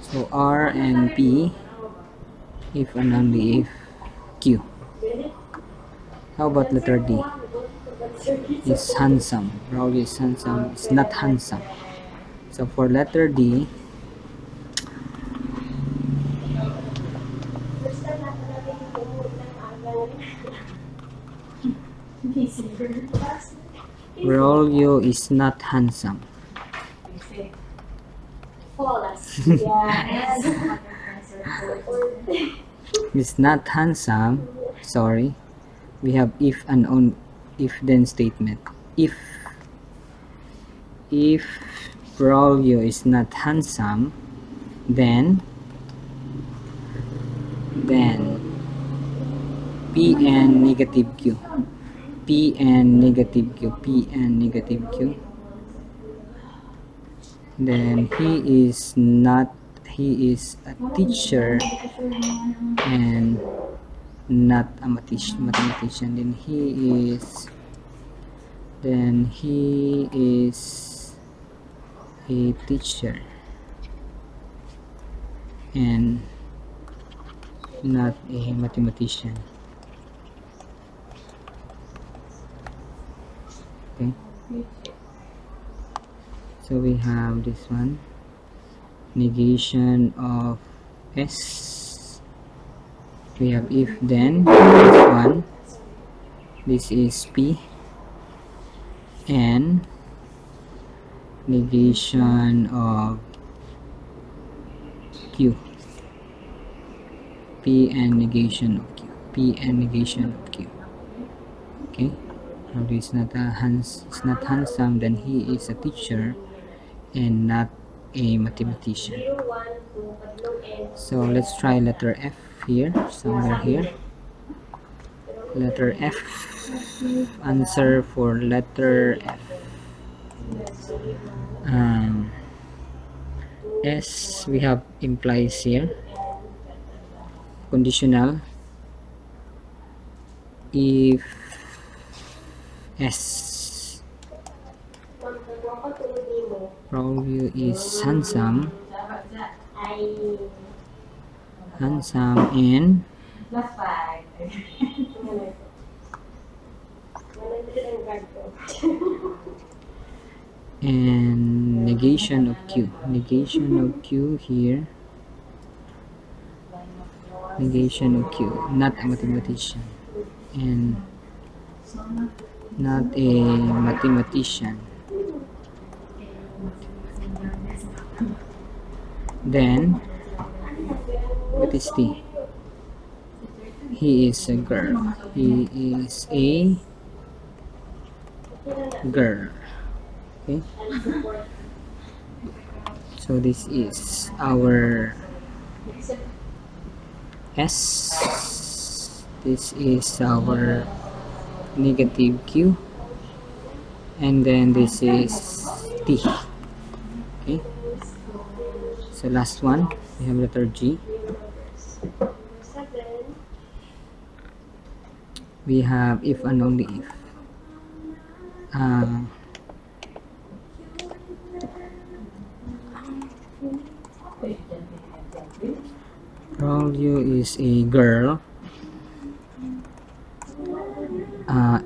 so R and P if and only if Q. How about letter D? It's handsome. Braulio is handsome. It's not handsome. So for letter D, Braulio is not handsome. It's not handsome. Sorry. We have if and on if then statement. If Braulio is not handsome, then Pn negative Q. Pn negative Q. Pn negative Q. Then he is a teacher and not a mathematician. Then he is a teacher and not a mathematician. Okay, so we have this one, negation of S. We have if then, this one, this is P, and negation of Q. P and negation of Q. P and negation of Q. Okay, now it's not handsome, then he is a teacher and not a mathematician. So let's try letter F here, somewhere here. Letter F. Answer for letter F. S, we have implies here. Conditional. If S, Braulio is handsome and negation of Q. Negation of Q here. Negation of Q. Not a mathematician and not a mathematician. Then what is T? He is a girl. He is a girl. Okay, so this is our S. This is our negative Q, and then this is T. Okay, so last one, we have letter G. We have if and only if. uh, Braulio is a girl.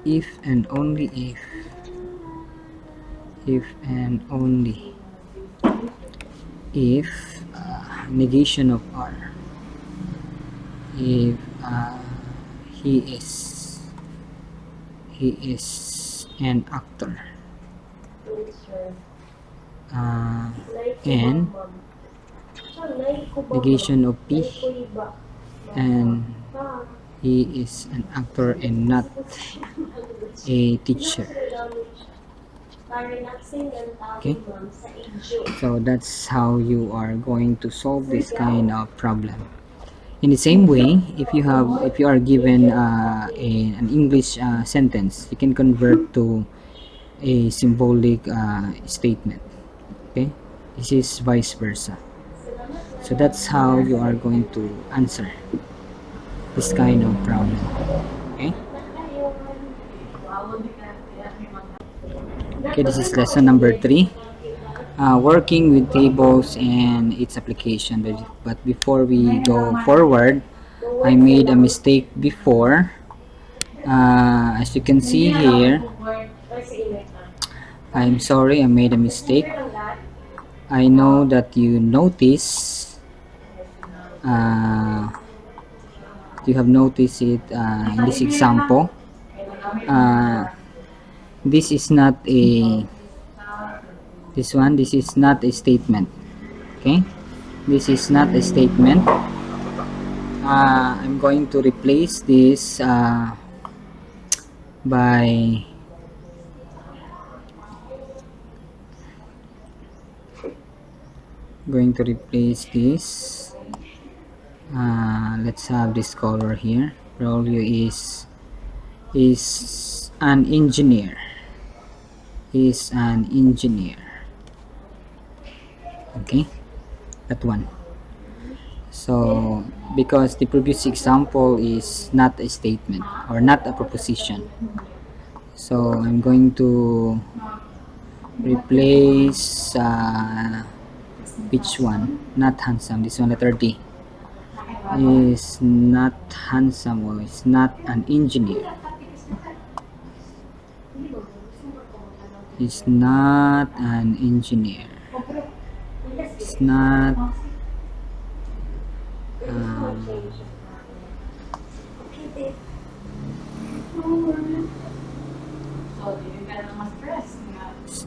If and only if and only if negation of R, if he is he is an actor, and negation of P, and he is an actor and not a teacher. Okay, so that's how you are going to solve this kind of problem. In the same way, if you are given an English sentence, you can convert to a symbolic statement. Okay, this is vice versa. So that's how you are going to answer this kind of problem. Okay. Okay, this is lesson number 3. Working with tables and its application. But before we go forward, I made a mistake before. As you can see here, I'm sorry, I made a mistake. I know that you notice, you have noticed it in this example. This is not a this is not a statement. Okay, this is not a statement. I'm going to replace this by let's have this color here. Braulio is an engineer. Is an engineer. Okay, that one. So because the previous example is not a statement or not a proposition, so I'm going to replace which one? Not handsome. This one, letter D, is not handsome or is not an engineer. Is not an engineer. It's not it's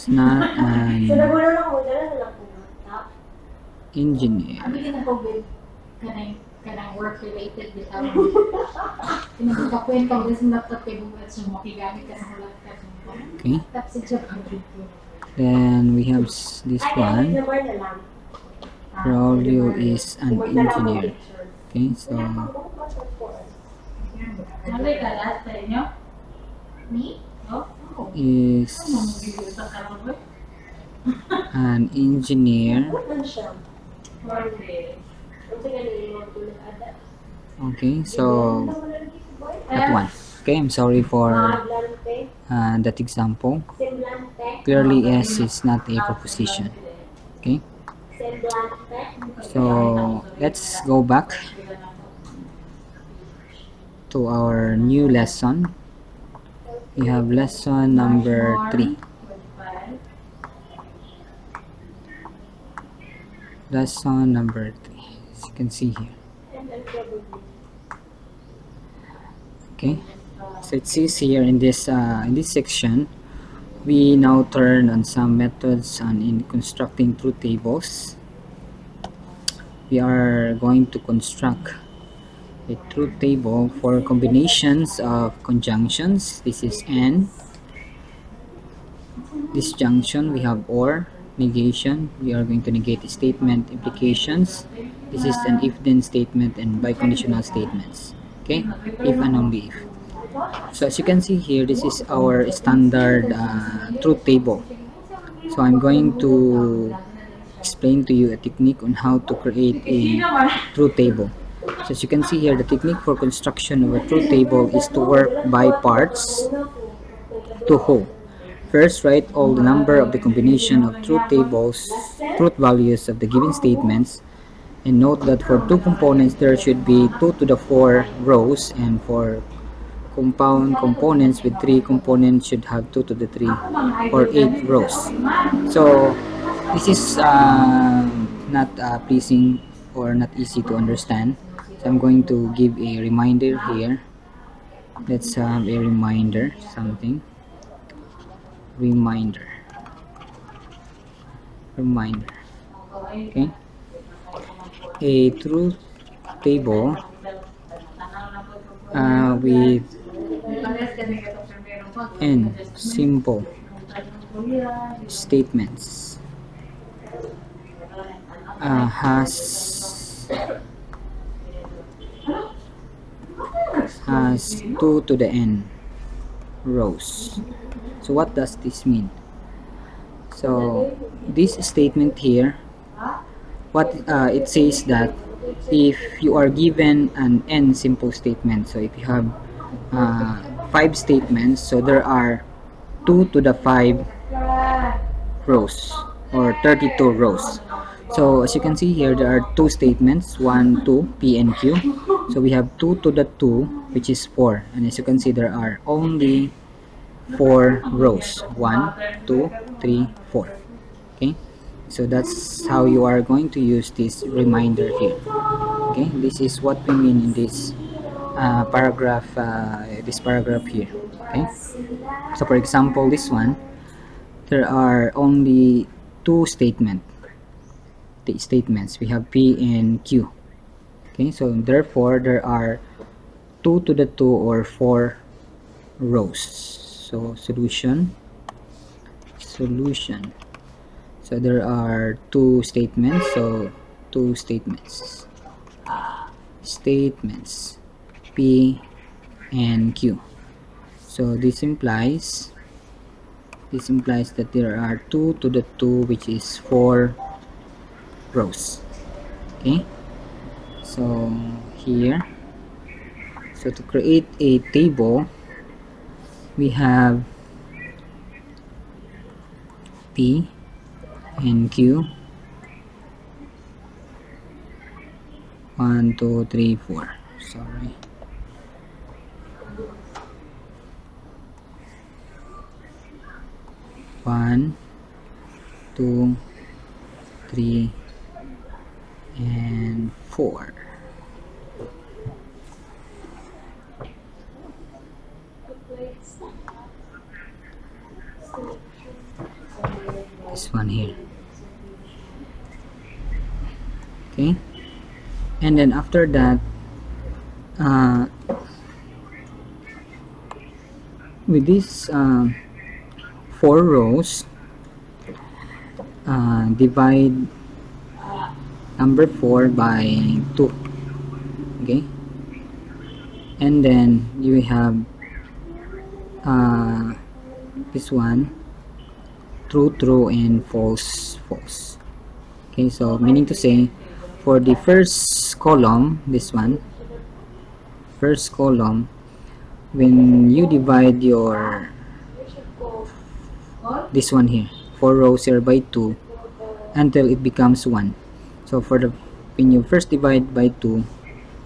not an engineer. Kanang work related bitaw. Okay. Then we have this one. Braulio is an engineer. Okay, so is an engineer. Okay, so that one. Okay, I'm sorry for that example. Clearly S is not a proposition. Okay, so let's go back to our new lesson. We have lesson number 3. Lesson number 3, as you can see here. Okay, so it says here in this section, we now turn on some methods in constructing truth tables. We are going to construct a truth table for combinations of conjunctions. This is and. Disjunction, we have or. Negation, we are going to negate statement implications. This is an if then statement and biconditional statements. Okay, if and only if. So as you can see here, this is our standard truth table. So I'm going to explain to you a technique on how to create a truth table. So as you can see here, the technique for construction of a truth table is to work by parts to whole. First, write all the number of the combination of truth values of the given statements, and note that for two components there should be 2 to the 4 rows, and for compound components with 3 components should have 2 to the 3 or 8 rows. So this is not pleasing or not easy to understand. So I'm going to give a reminder here. Let's have a reminder, something. Reminder. Reminder. Okay. A truth table with n simple statements has 2 to the n rows. So what does this mean? So this statement here, what it says that if you are given an n simple statement, so if you have 5 statements, so there are 2 to the 5 rows or 32 rows. So as you can see here, there are two statements, 1, 2, P and Q. So we have 2 to the 2, which is 4, and as you can see, there are only 4 rows, 1, 2, 3, 4. Okay, so that's how you are going to use this reminder here. Okay, this is what we mean in this paragraph here. Okay, so for example, this one, there are only two statements. We have P and Q. Okay, so therefore there are 2 to the 2 or 4 rows. So solution. So there are two statements. So two statements P and Q. So this implies that there are 2 to the 2, which is 4 rows. Okay, so here, so to create a table, we have P and Q, 1, 2, 3, 4. Sorry. One, 2, 3, and 4. This one here. Okay, and then after that, with these 4 rows, divide number 4 by 2. Okay, and then you have this one, true, and false. Okay, so meaning to say, for the first column, this one, first column, when you divide your this one here, 4 rows here, by 2 until it becomes 1. So for the when you first divide by 2,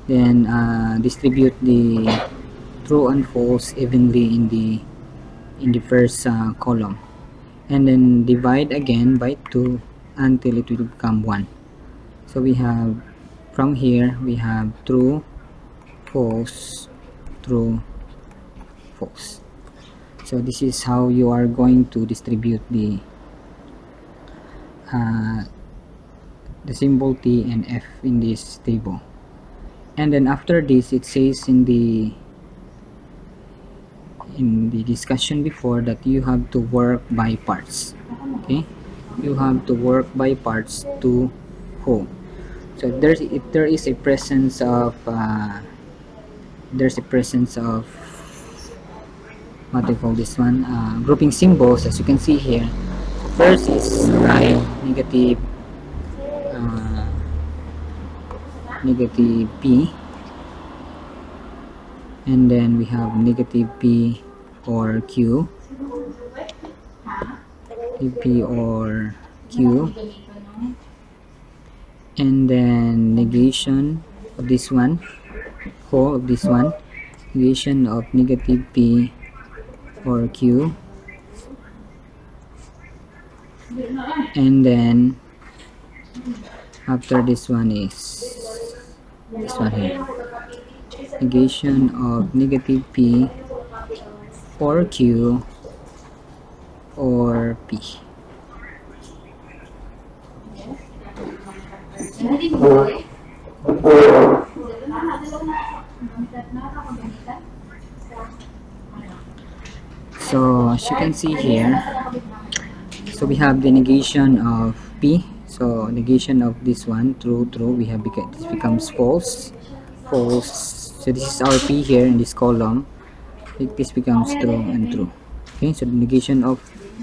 then distribute the true and false evenly in the first column, and then divide again by 2 until it will become 1. So we have, from here we have true, false, true, false. So this is how you are going to distribute the symbol T and F in this table. And then after this, it says in the discussion before that you have to work by parts. Okay, you have to work by parts to whole. So if there is a presence of what we call this one, grouping symbols, as you can see here. First is I uh, negative p, and then we have negative p or q, p or q, and then negation of this one, whole of this one, negation of negative p or q, and then after this one is this one here, negation of negative p or q or p. So as you can see here, so we have the negation of p, so negation of this one, true, we have, this becomes false, so this is our p here in this column, this becomes true and true. Okay, so the negation of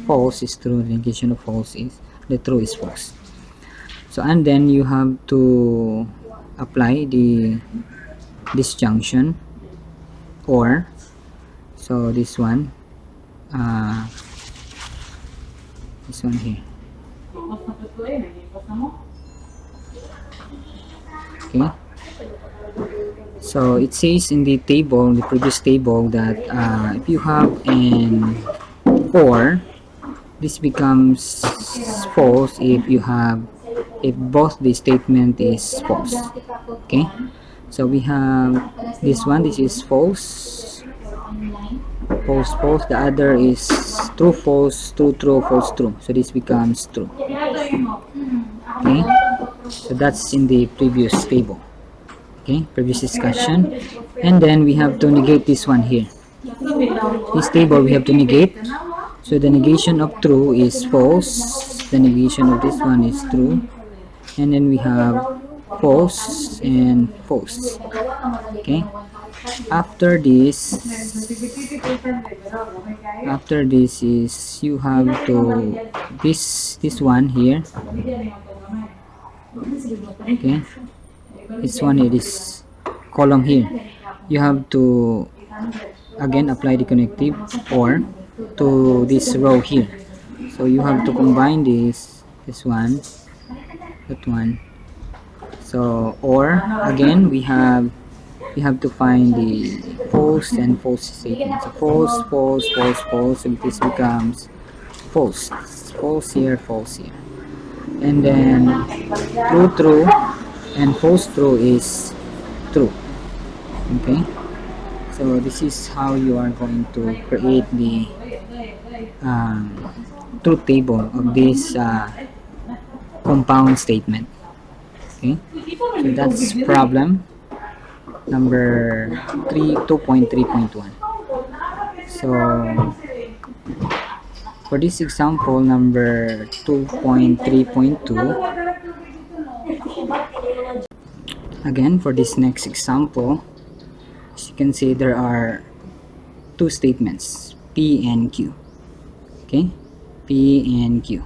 false is true, the negation of false is, the true is false. So and then you have to apply the disjunction or, so this one, this one here. Okay, so it says in the table, the previous table, that if you have an or, this becomes false if you have, if both the statement is false. Okay, so we have this one, this is false, false, the other is true, false, true, false, true, so this becomes true. Okay, so that's in the previous table. Okay, previous discussion. And then we have to negate this one here, this table we have to negate. So the negation of true is false, the negation of this one is true, and then we have false and false. Okay, after this is, you have to, this one here, okay, this one, it is column here, you have to again apply the connective or to this row here, so you have to combine this one, that one. So or again we have to find the false and false statement. So false, and this becomes false here, and then true, and false true is true. Okay, so this is how you are going to create the truth table of this compound statement. Okay, so that's problem number 2.3.1. so for this example number 2.3.2, again for this next example, as you can see, there are two statements, P and Q. Okay, P and Q,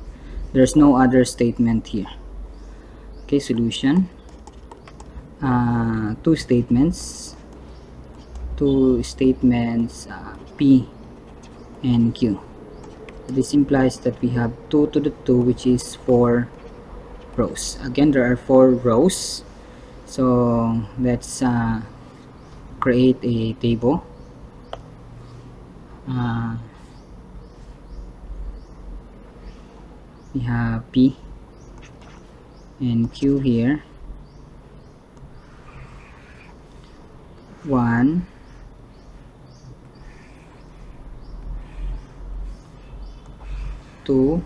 there's no other statement here. Okay, solution, two statements, P and Q. This implies that we have 2 to the 2, which is 4 rows. Again, there are 4 rows, so let's create a table. We have P and Q here. 1, 2,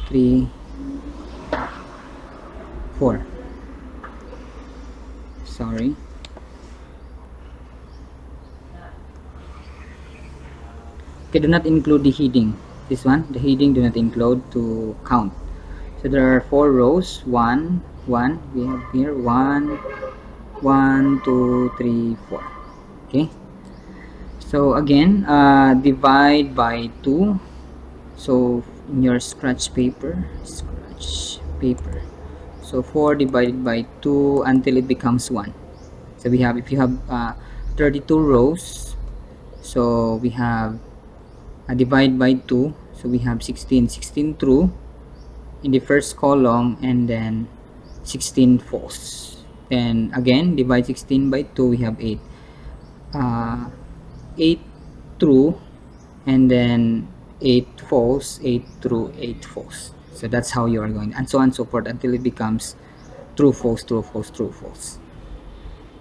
3, 4. Sorry. Okay, do not include the heading. This one, the heading do not include to count. So there are 4 rows. 1, we have here 1, 2, 3, 4. Okay, So again, divide by 2. So in your scratch paper, so 4 divided by 2 until it becomes 1. So we have, if you have 32 rows, so we have divide by 2, so we have 16 true in the first column, and then 16 false. Then again divide 16 by 2, we have 8 uh, 8 true, and then 8 false, 8 true, 8 false. So that's how you are going, and so on and so forth until it becomes true, false, true, false, true, false.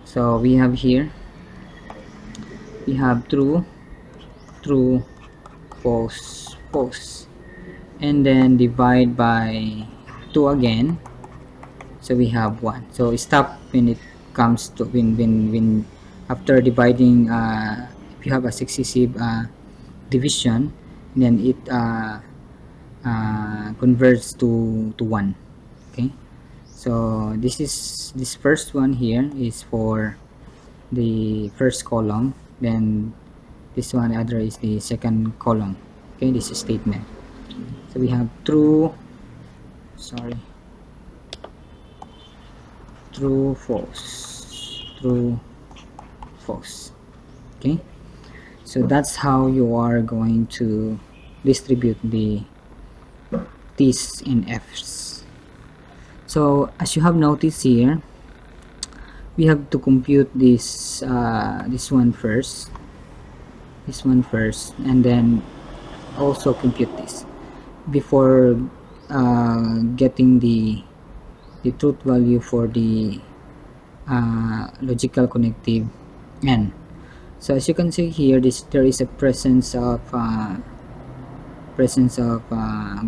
So we have here, we have true, true, false, false, and then divide by 2 again, so we have 1. So stop when it comes to when after dividing, if you have a successive division, then it converts to 1. Okay, so this first one here is for the first column, then this one other is the second column. Okay, this is statement. So we have true, sorry, true, false, true, false. Okay, so that's how you are going to distribute the T's and F's. So as you have noticed here, we have to compute this one first, and then also compute this before getting the truth value for the logical connective n. So as you can see here, there is a presence of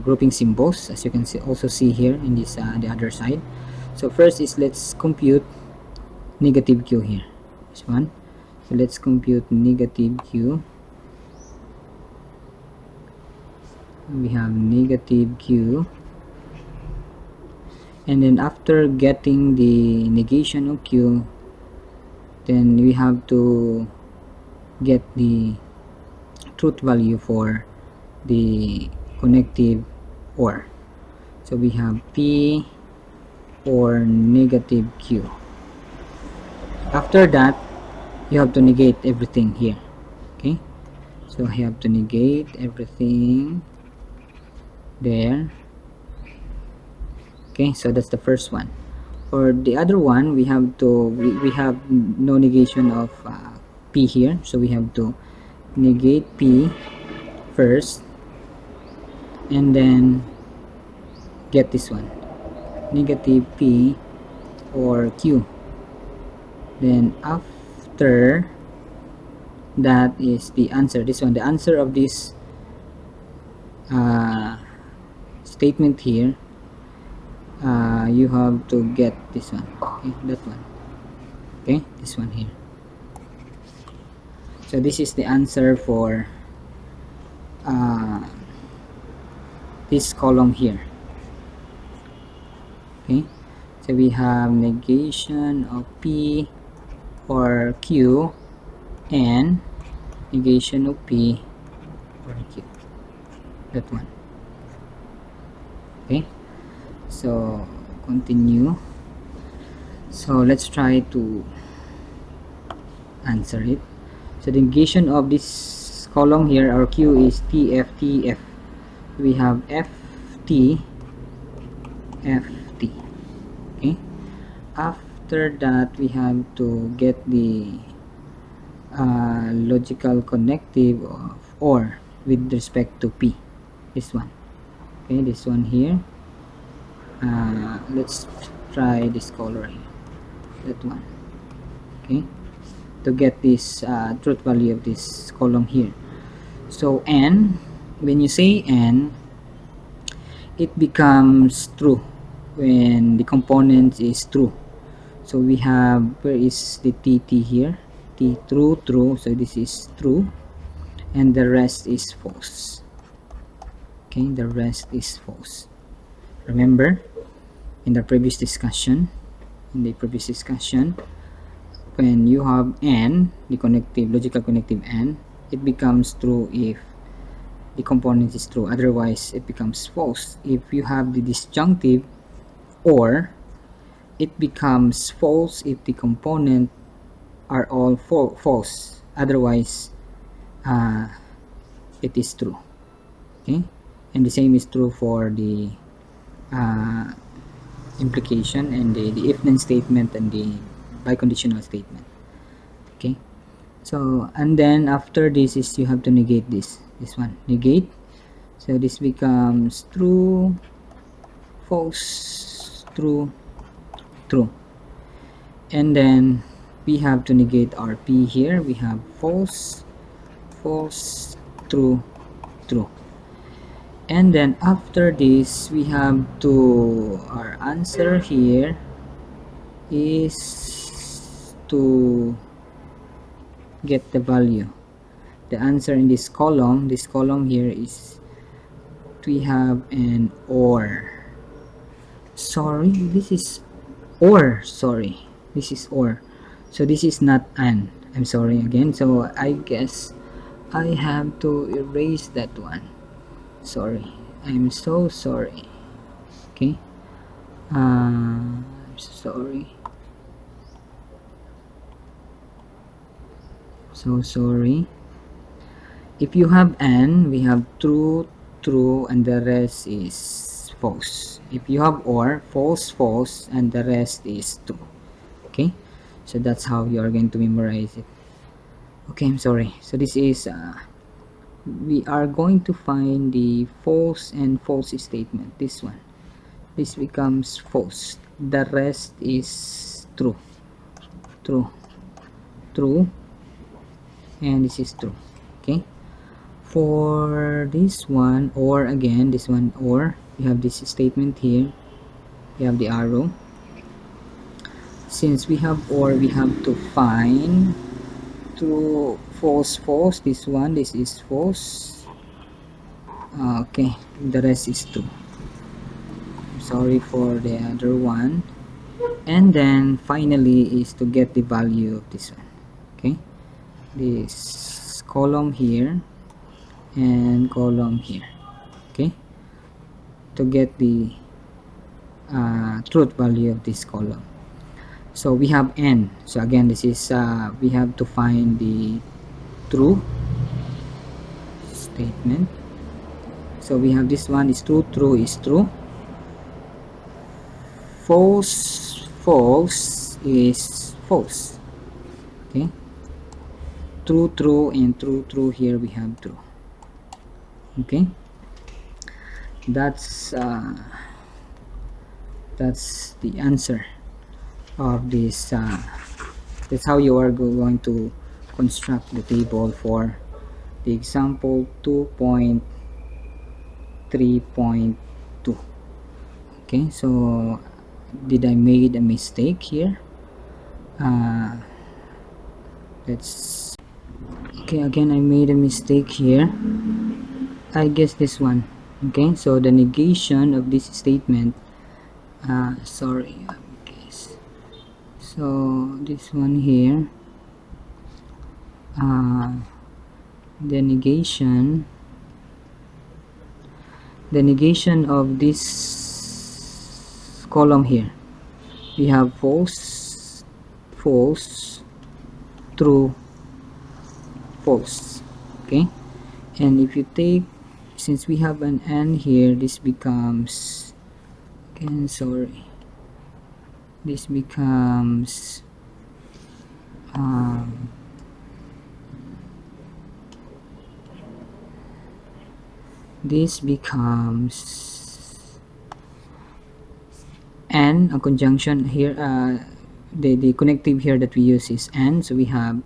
grouping symbols, as you can also see here in this the other side. So first is, let's compute negative q here, this one. So let's compute negative q. We have negative q, and then after getting the negation of q, then we have to get the truth value for the connective or. So we have p or negative q. After that, you have to negate everything here. Okay, so I have to negate everything there. Okay, so that's the first one. For the other one, we have to we have no negation of p here, so we have to negate p first, and then get this one, negative p or q. Then after that is the answer, this one, the answer of this statement here. You have to get this one, okay, that one, okay, this one here. So this is the answer for this column here. Okay, so we have negation of p or q and negation of p or q, that one. Okay, so continue. So let's try to answer it. So the negation of this column here, our q is tf, tf. We have ft, ft. Okay, after that we have to get the logical connective of or with respect to p, this one. Okay, this one here. Let's try this color here, that one. Okay, to get this truth value of this column here. So n, when you say n, it becomes true when the component is true. So we have, where is the tt here, t, true, true, so this is true, and the rest is false. Okay, the rest is false. Remember in the previous discussion, when you have n, the connective, logical connective n, it becomes true if the component is true, otherwise it becomes false. If you have the disjunctive or, it becomes false if the component are all false, otherwise uh, it is true. Okay, and the same is true for the uh, implication and the if then statement and the biconditional statement. Okay, so and then after this is you have to negate this one, negate. So this becomes true, false, true, true, and then we have to negate our p here. We have false, false, true, true, and then after this we have to, our answer here is to get the value. The answer in this column here is, we have an or. Sorry, this is or. Sorry, this is or. So this is not an. I'm sorry again. So I guess I have to erase that one. Sorry, I'm so sorry. Okay. I'm sorry. So sorry. If you have an, we have true, true, and the rest is false. If you have or, false, false, and the rest is true. Okay, so that's how you are going to memorize it. Okay, I'm sorry. So this is we are going to find the false and false statement. This one, this becomes false. The rest is true, true, true, and this is true. Okay. For this one, or again, this one, or you have this statement here, you have the arrow. Since we have or, we have to find true, false, false. This one, this is false. Okay, the rest is true. Sorry for the other one. And then finally is to get the value of this one. Okay, this column here and column here. Okay, to get the truth value of this column. So we have n. So again, this is we have to find the true statement. So we have this one is true, true is true, false, false is false. Okay, true, true, and true, true. Here we have true. Okay, that's the answer of this. That's how you are going to construct the table for the example 2.3.2. Okay, so did I made a mistake here? Let's, okay, again I made a mistake here. I guess this one. Okay, so the negation of this statement, sorry, I guess. So this one here, the negation of this column here, we have false, false, true, false. Okay, and if you take, since we have an and here, this becomes, again sorry, this becomes and a conjunction here, the connective here that we use is and. So we have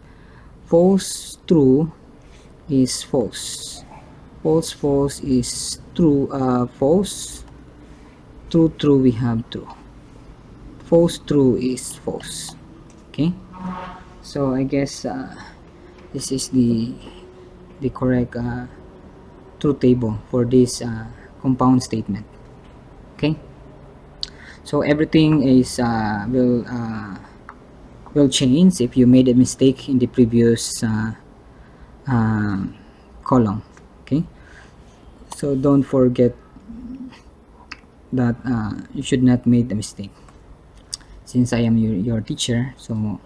false, true is false, false, false is true, false, true, true, we have true, false, true is false. Okay, so I guess this is the correct truth table for this compound statement. Okay, so everything is will change if you made a mistake in the previous um, column. Okay, so don't forget that you should not make a mistake. Since I am your teacher, so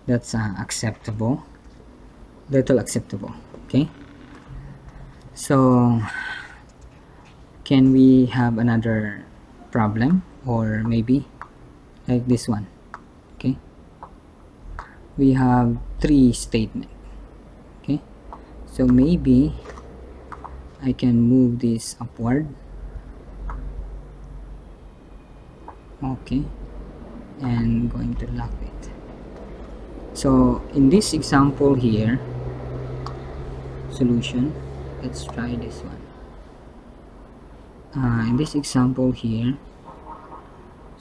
that's acceptable, little acceptable. Okay, so can we have another problem, or maybe like this one? Okay, we have three statement. Okay, so maybe I can move this upward. Okay, and going to lock it. So in this example here, solution, let's try this one. In this example here,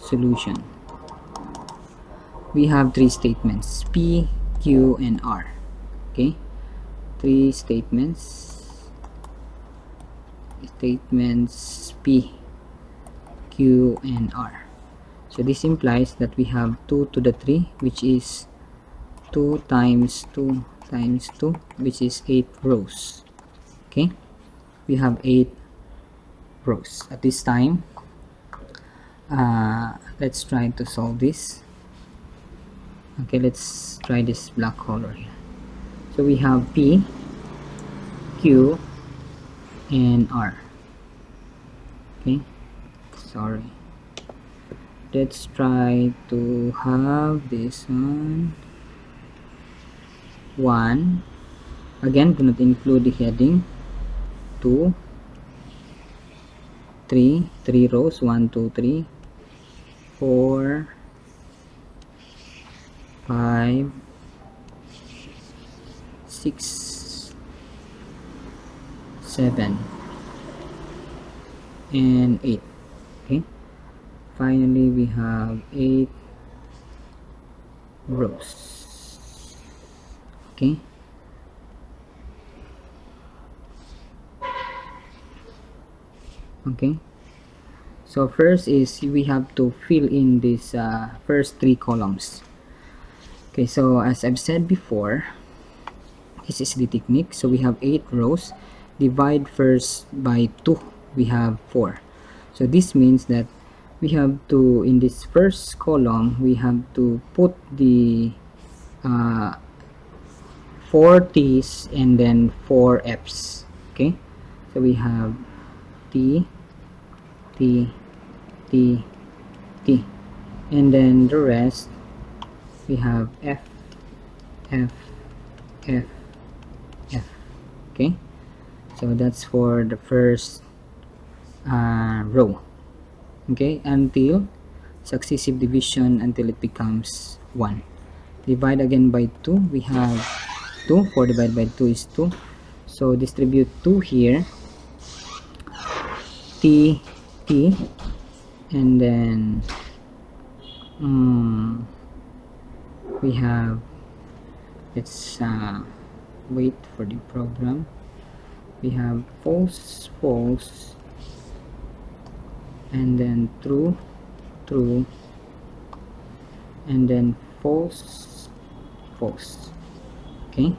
solution, we have three statements, P, Q, and R. Okay, three statements P, Q, and R. So this implies that we have 2 to the 3, which is 2 times 2 times 2, which is 8 rows. Okay, we have 8 rows at this time. Let's try to solve this. Okay, let's try this black color here. So we have P, Q, and R. Okay, sorry, let's try to have this one. Again, do not include the heading. 2, 3 rows, 1, 2, 3, 4, 5, 6, 7, and 8. Okay, finally we have 8 rows. Okay, okay, so first is we have to fill in this first 3 columns. Okay, so as I've said before, this is the technique. So we have 8 rows, divide first by 2, we have 4. So this means that we have to, in this first column, we have to put the 4 T's and then 4 F's. Okay, so we have T, T, T, T, and then the rest we have F, F, F, F. Okay, so that's for the first row. Okay, until successive division until it becomes 1. Divide again by 2, we have 2. 4 divided by 2 is 2, so distribute 2 here, T, T, and then we have, let's wait for the program. We have false, false, and then true, true, and then false, false. Okay,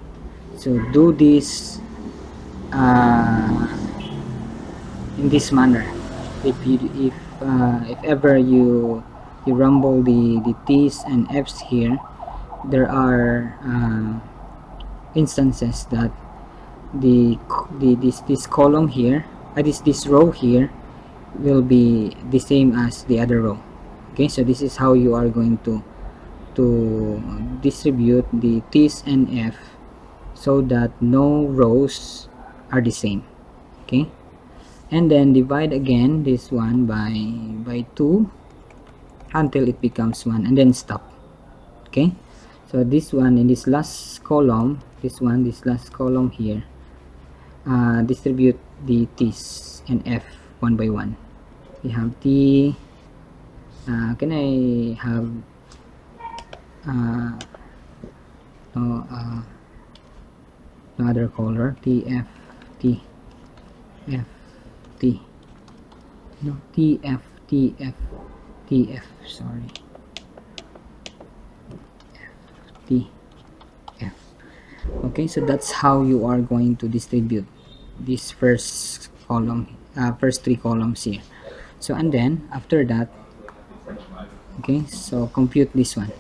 so do this in this manner. If ever you rumble the T's and F's here, there are instances that this column here, this row here will be the same as the other row. Okay, so this is how you are going to distribute the T's and F so that no rows are the same. Okay, and then divide again this one by 2 until it becomes 1, and then stop. Okay, so this one in this last column, this last column here, distribute the T's and F one by one. We have T, can I have no other color? T, F, T, F, T, no, T, F, T, F, T, F, sorry, F, T, F. Okay, so that's how you are going to distribute this first column, first three columns here. So and then after that, okay, so compute this one.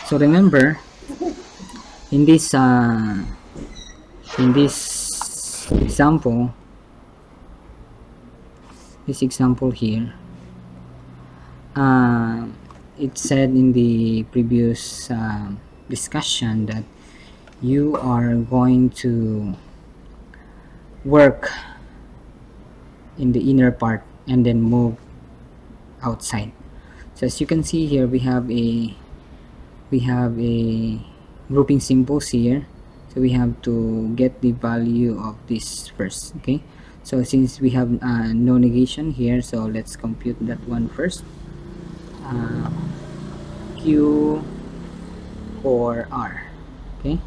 So remember, in this example, here, uh, it said in the previous discussion that you are going to work in the inner part and then move outside. So as you can see here, we have a grouping symbols here, so we have to get the value of this first. Okay, so since we have no negation here, so let's compute that one first. uh, Q or R. Okay,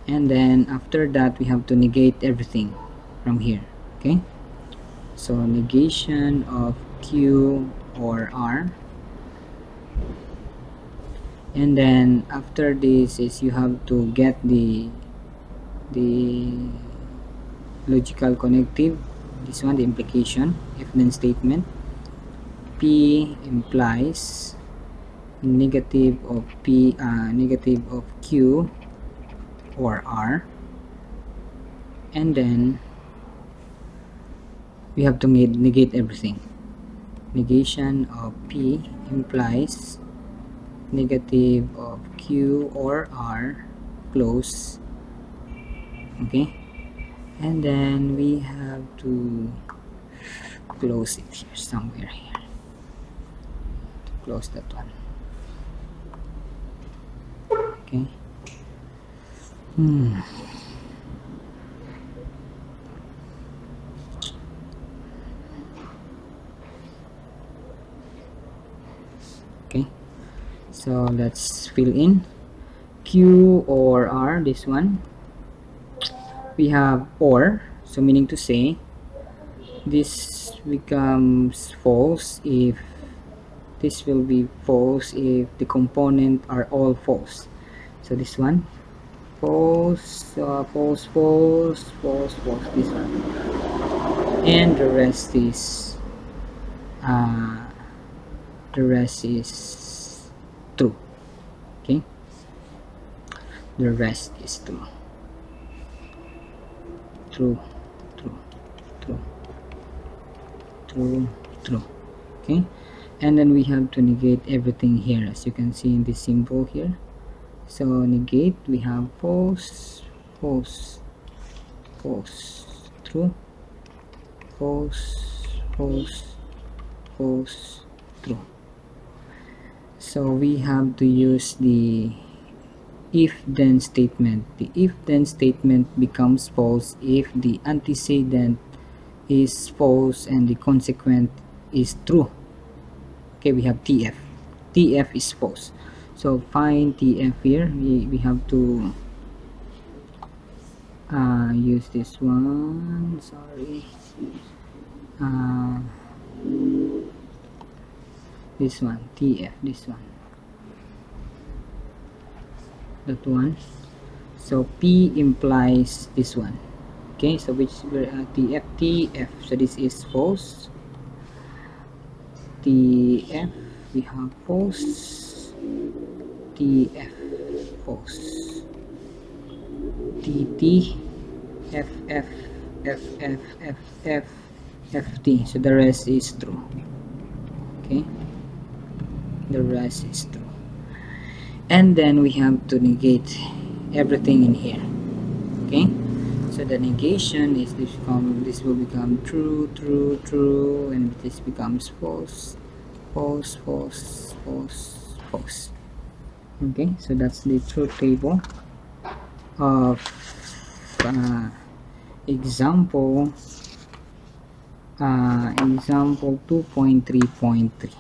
and then after that we have to negate everything from here. Okay, so negation of Q or R, and then after this is you have to get the logical connective, this one, the implication, if then statement. P implies negative of negative of Q or R, and then we have to negate everything. Negation of P implies negative of Q or R, close. Okay, and then we have to close it here, somewhere here, to close that one. Okay. Okay, so let's fill in Q or R, this one. We have or, so meaning to say this becomes false if this will be false if the component are all false. So this one, false, false, false, false, false, this one, and uh, the rest is true. Okay, the rest is true, true, true, true, true, true. Okay, and then we have to negate everything here, as you can see in this symbol here. So negate, we have false, false, false, true, false, false, false, true. So we have to use the if then statement. The if then statement becomes false if the antecedent is false and the consequent is true. Okay, we have TF. TF is false. So find TF here. We have to use this one. Sorry. This one, TF, this one, that one. So P implies this one. Okay, so which TF, TF, so this is false. TF, we have false. TF, false. TT, FF, FF, FF, FT, so the rest is true. Okay, the rest is true, and then we have to negate everything in here. Okay, so the negation is this will become true, true, true, and this becomes false, false, false, false, false. Okay, so that's the truth table of example 2.3.3.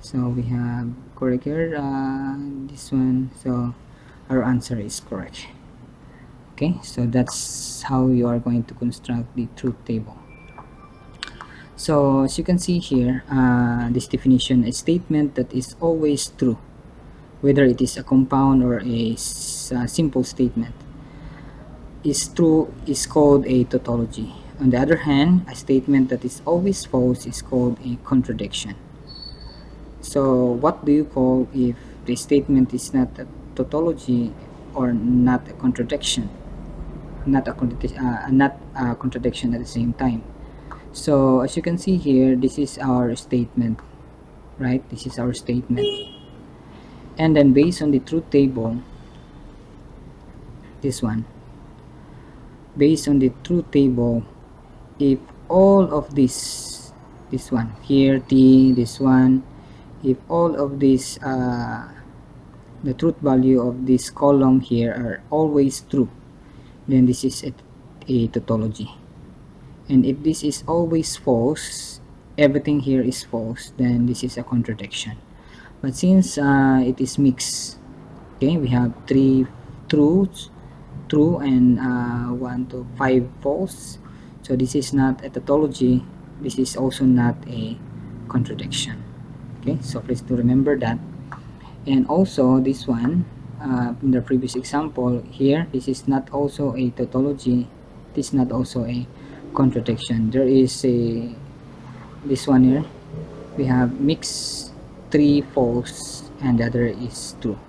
so we have correct here, this one, so our answer is correct. Okay, so that's how you are going to construct the truth table. So as you can see here, this definition, a statement that is always true whether it is a compound or a simple statement, is true is called a tautology. On the other hand, a statement that is always false is called a contradiction. So what do you call if the statement is not a tautology or not a contradiction? Not a contradiction at the same time. So as you can see here, this is our statement, right? This is our statement. And then based on the truth table, this one, based on the truth table, if all of this one here, t, this one, if all of this the truth value of this column here are always true, then this is a tautology. And if this is always false, everything here is false, then this is a contradiction. But since it is mixed, okay, we have three truths, true, and 1 to 5 false, so this is not a tautology, this is also not a contradiction. Okay, so please to remember that. And also this one, in the previous example here, this is not also a tautology, this is not also a contradiction. There is a this one here, we have mix, 3 false and the other is true,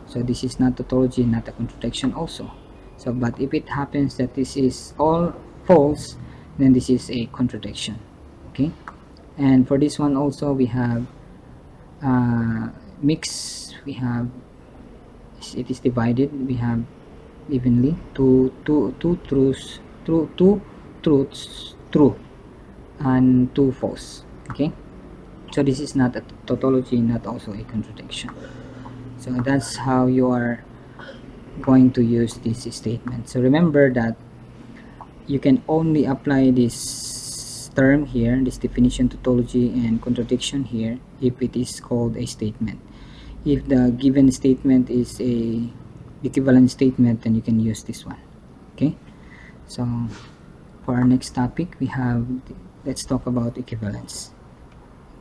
so this is not tautology, not a contradiction also. So but if it happens that this is all false, then this is a contradiction. Okay, and for this one also we have mix, we have, it is divided, we have evenly two truths, two truths true and 2 false. Okay, so this is not a tautology, not also a contradiction. So that's how you are going to use this statement. So remember that you can only apply this term here, this definition, tautology and contradiction here, if it is called a statement. If the given statement is a equivalent statement, then you can use this one. Okay, so for our next topic, we have, let's talk about equivalence.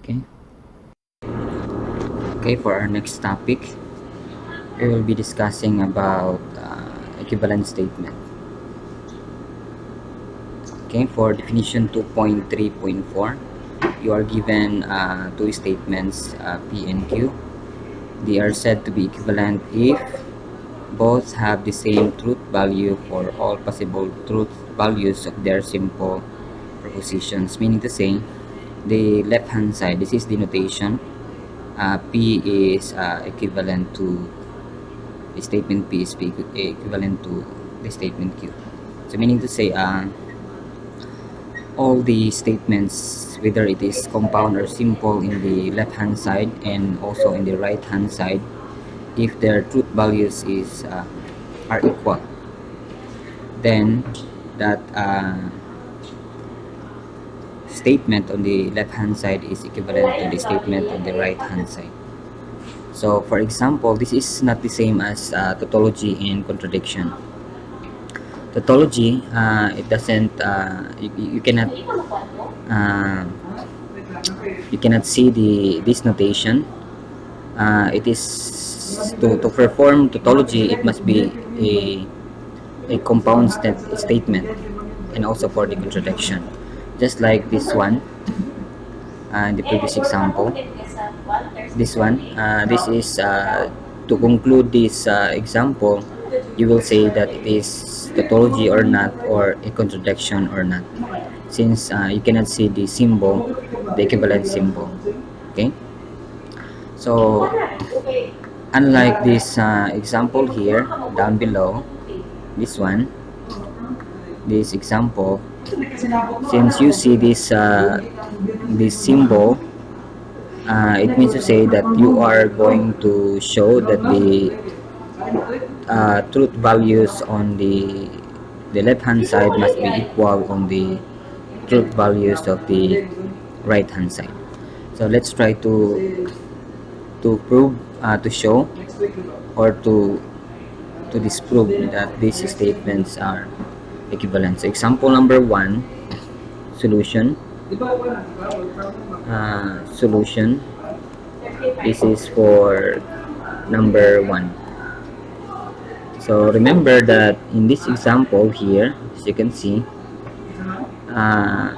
Okay, for our next topic, we will be discussing about equivalent statement. Okay, for definition 2.3.4, you are given two statements, P and Q. They are said to be equivalent if both have the same truth value for all possible truth values of their simple propositions, meaning to say, the left hand side, this is the notation, P is equivalent to the statement P is equivalent to the statement Q. So meaning to say, all the statements, whether it is compound or simple in the left hand side and also in the right hand side, if their truth values is are equal, then that statement on the left hand side is equivalent to the statement on the right hand side. So for example, this is not the same as tautology and contradiction. Tautology, it doesn't you cannot you cannot see this notation. It is to perform tautology, it must be a compound statement, and also for the contradiction, just like this one, in the previous example, this one, this is to conclude this example, you will say that it is tautology or not, or a contradiction or not, since you cannot see the symbol, the equivalent symbol. Okay, so unlike this example here down below, this one, this example, since you see this symbol, it means to say that you are going to show that the truth values on the left hand side must be equal on the truth values of the right hand side. So let's try to prove, to show, or to disprove that these statements are equivalent. So example number 1, solution. Solution, this is for number 1. So remember that in this example here, as you can see, uh,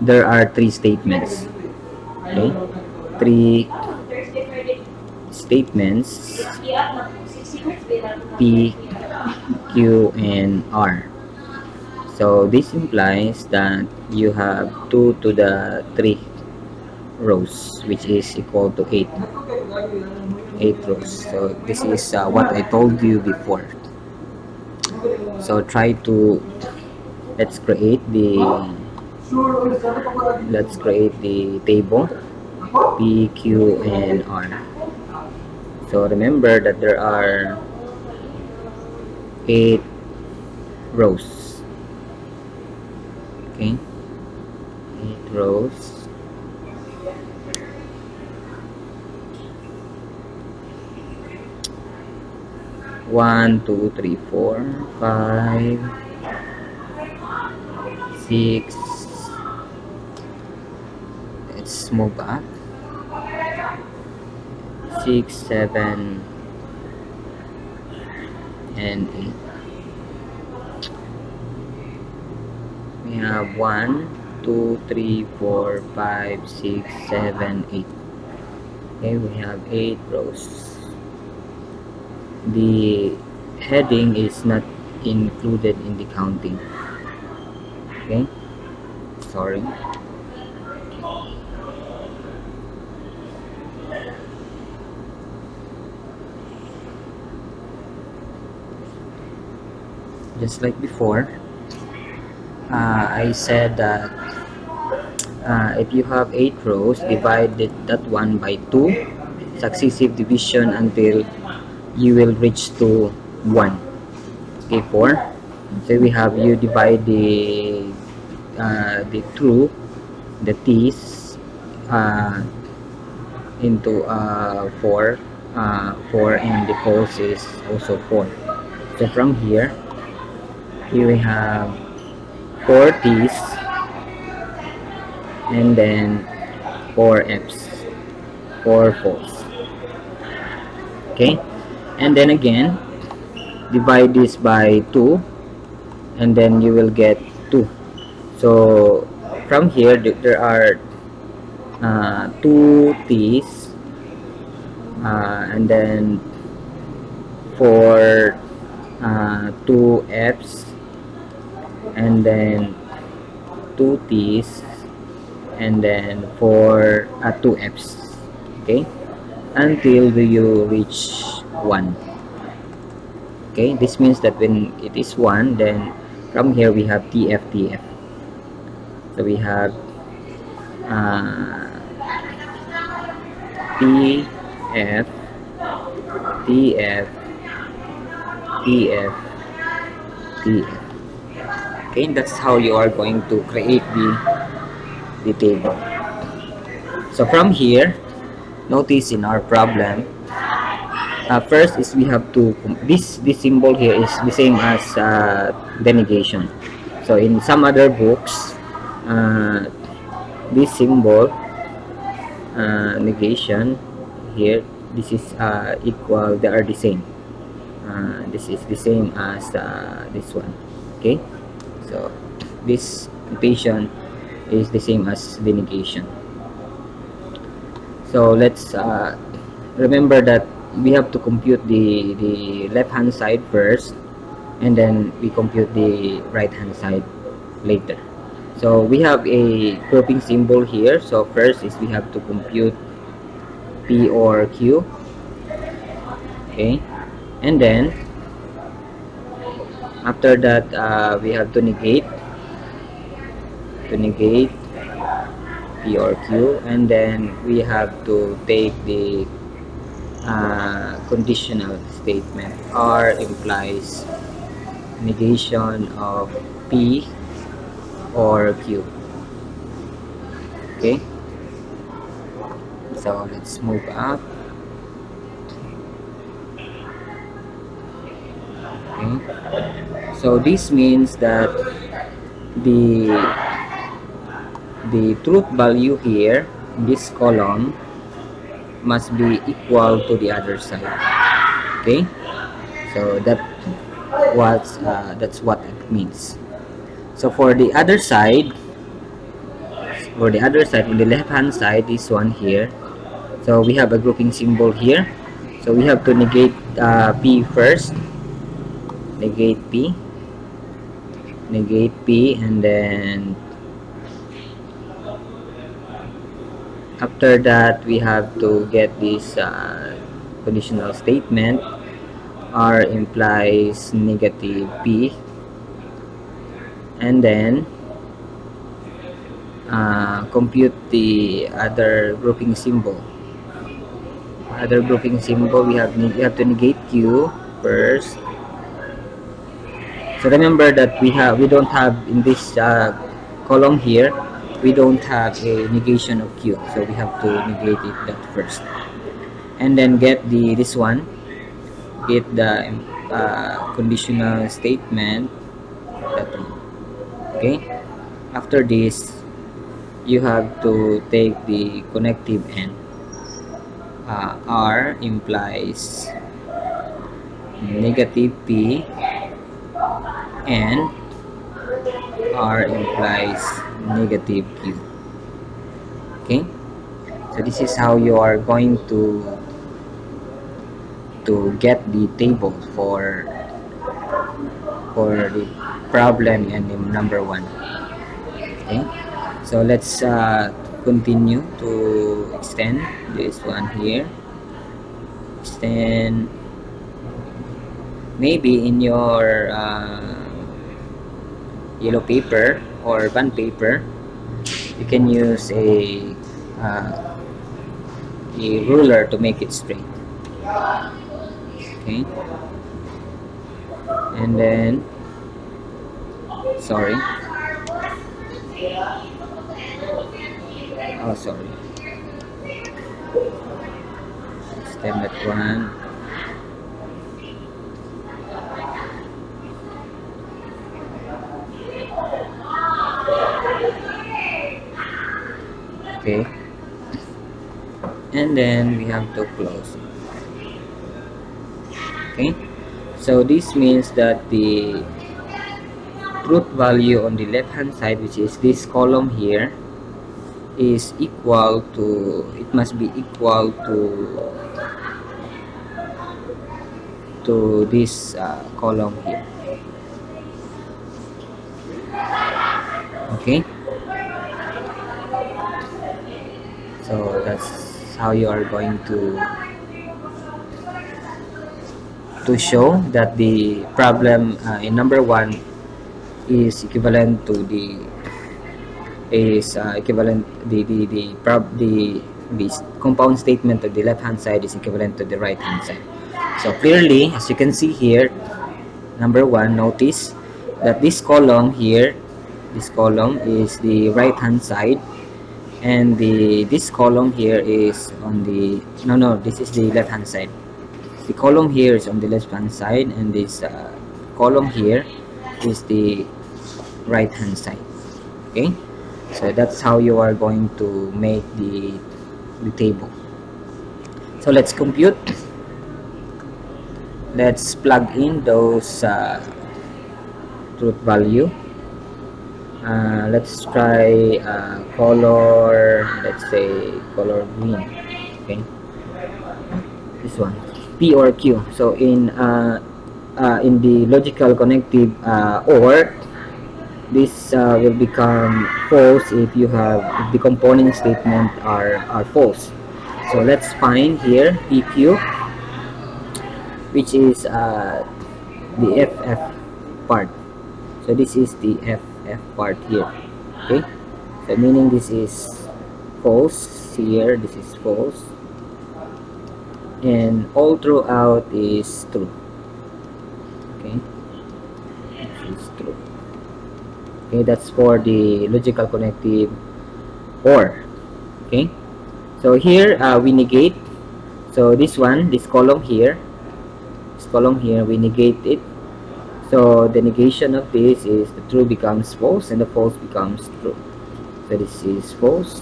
there are three statements. Okay, three statements: P, Q, and R. So this implies that you have 2 to the 3 rows, which is equal to 8 rows. So this is what I told you before. So try to let's create the table P, Q, and R. So remember that there are 8 rows. Okay, 8 rows. One, two, three, four, 5, 6. Let's move up. 6, 7, and 8. We have 1, 2, 3, 4, 5, 6, 7, 8. Okay, we have 8 rows. The heading is not included in the counting. Okay, sorry. Just like before, I said that if you have 8 rows, divide that one by 2 successive division until you will reach to 1. Okay, 4. So we have you divide the true, the t's, into 4. 4, and the false is also 4. So from here we have 4 t's and then 4 f's, 4 false. Okay, and then again divide this by 2 and then you will get 2. So from here there are 2 t's and then 4 2 f's and then 2 t's and then 4 2 f's. Okay, until you reach 1. Okay, this means that when it is 1, then from here we have tf, tf. So we have tf, tf, tf, tf. Okay, that's how you are going to create the table. So from here, notice in our problem, first is we have to this symbol here is the same as the negation. So in some other books, this symbol negation here, this is equal, they are the same. This is the same as this one. Okay, so this notation is the same as the negation. So let's remember that we have to compute the left hand side first, and then we compute the right hand side later. So we have a grouping symbol here. So first is we have to compute P or Q. Okay, and then after that we have to negate P or Q, and then we have to take the conditional statement. R implies negation of P or Q. Okay, so let's move up. Okay, so this means that the truth value here in this column must be equal to the other side. Okay, so that's what it means. So for the other side on the left hand side, this one here, so we have a grouping symbol here, so we have to negate p first. negate p and then after that we have to get this conditional statement. R implies negative p, and then compute the other grouping symbol. We have to negate q first. So remember that we don't have in this column here, we don't have a negation of q, so we have to negate it that first, and then get the conditional statement, that one. Okay, after this you have to take the connective n. R implies negative p and R implies negative q. Okay, so this is how you are going to get the table for the problem and the number one. Okay, so let's continue to extend this one here. Extend, maybe in your yellow paper or bond paper, you can use uh, a ruler to make it straight. Okay, and then sorry, oh sorry, extend that one. Okay, and then we have to close it. Okay, so this means that the truth value on the left hand side, which is this column here, is equal to, it must be equal to this column here. Okay, so that's how you are going to show that the problem in number one is equivalent to the compound statement of the left hand side is equivalent to the right hand side. So clearly, as you can see here, number one, notice that this column here, this column is the right hand side, and this column here is on the this is the left hand side. The column here is on the left hand side, and this column here is the right hand side. Okay, so that's how you are going to make the table. So let's compute. Let's plug in those truth value. Let's try color, let's say color green. Okay, this one, P or Q. So in the logical connective or, this will become false if the component statement are false. So let's find here PQ, which is the FF part. So this is the FF part here. Okay, so meaning this is false here, this is false, and all throughout is true. Okay, this is true. Okay, that's for the logical connective OR. Okay, so here we negate. So this column here, we negate it. So the negation of this is the true becomes false and the false becomes true. So this is false,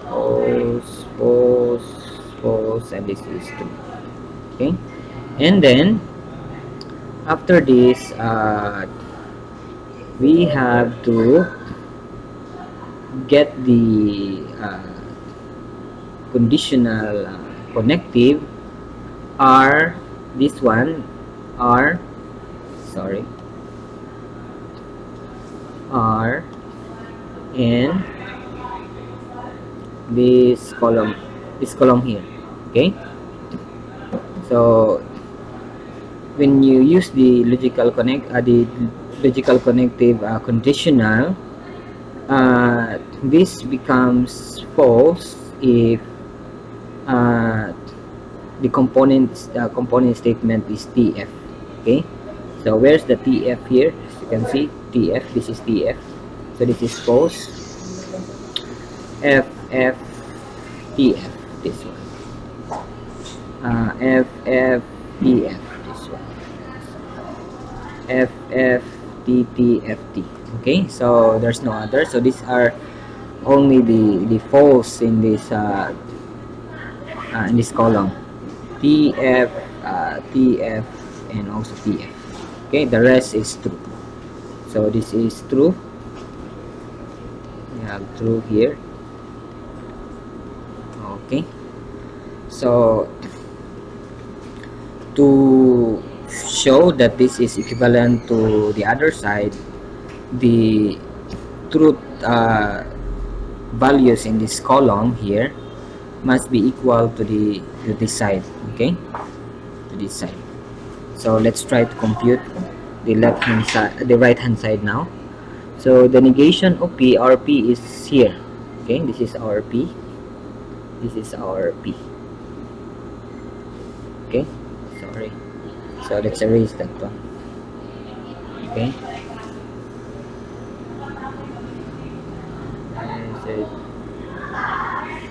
false, false, false, and this is true. Okay, and then after this, we have to get the conditional connective are this one are sorry are in this column here. Okay, so when you use the logical connective conditional, this becomes false if uh, the component statement is tf. Okay, so where's the tf here? As you can see, tf, this is tf, so this is false. F F tf, this one. F F tf, this one. F F T T F T. Okay, so there's no other, so these are only the false in this column. TF, TF, and also TF. Okay, the rest is true. So this is true. We have true here. Okay, so to show that this is equivalent to the other side, the truth values in this column here must be equal to this side. Okay, to this side. So let's try to compute the left hand side, the right hand side now. So the negation of p, our p is here. Okay, this is our p, this is our p. Okay, sorry, so let's erase that one. Okay,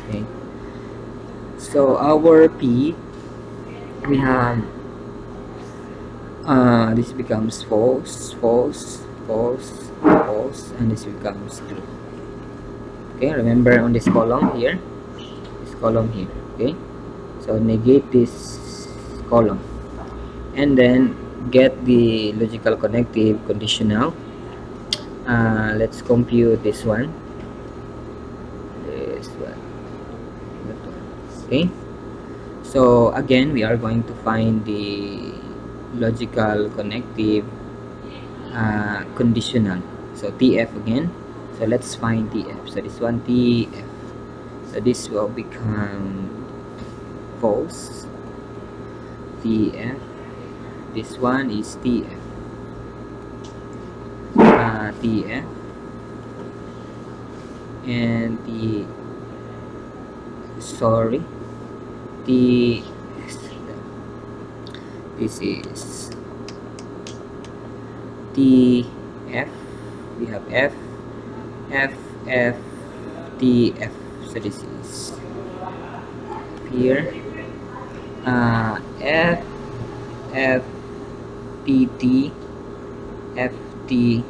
okay, so our p, we have this becomes false, false, false, false, and this becomes true. Okay, remember on this column here, this column here. Okay, so negate this column and then get the logical connective conditional. Let's compute this one, that one. Okay, so again we are going to find the logical connective conditional. So tf again, so let's find tf. So this one tf, so this will become false. tf, this one is tf, tf, and the sorry t, this is tf, we have f, f, f, tf, so this is here, f, f, tt, ft,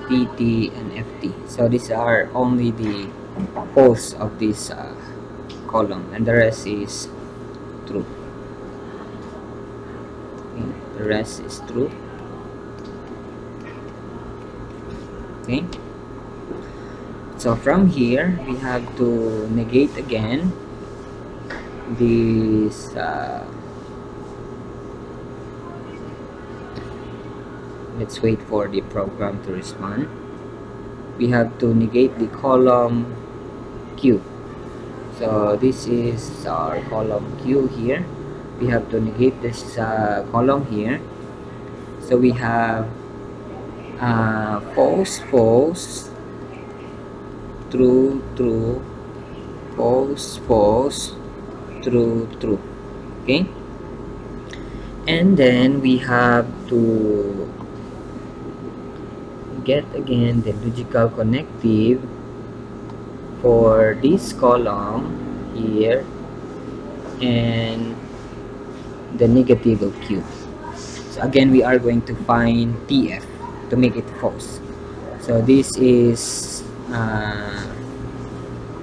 tt, and ft. So these are only the false of this column, and the rest is true. Okay, the rest is true. Okay, so from here we have to negate again this let's wait for the program to respond. We have to negate the column q. So this is our column q here. We have to negate this column here. So we have false, false, true, true, false, false, true, true. Okay, and then we have to get again the logical connective for this column here and the negative of q. So again we are going to find tf to make it false. So this is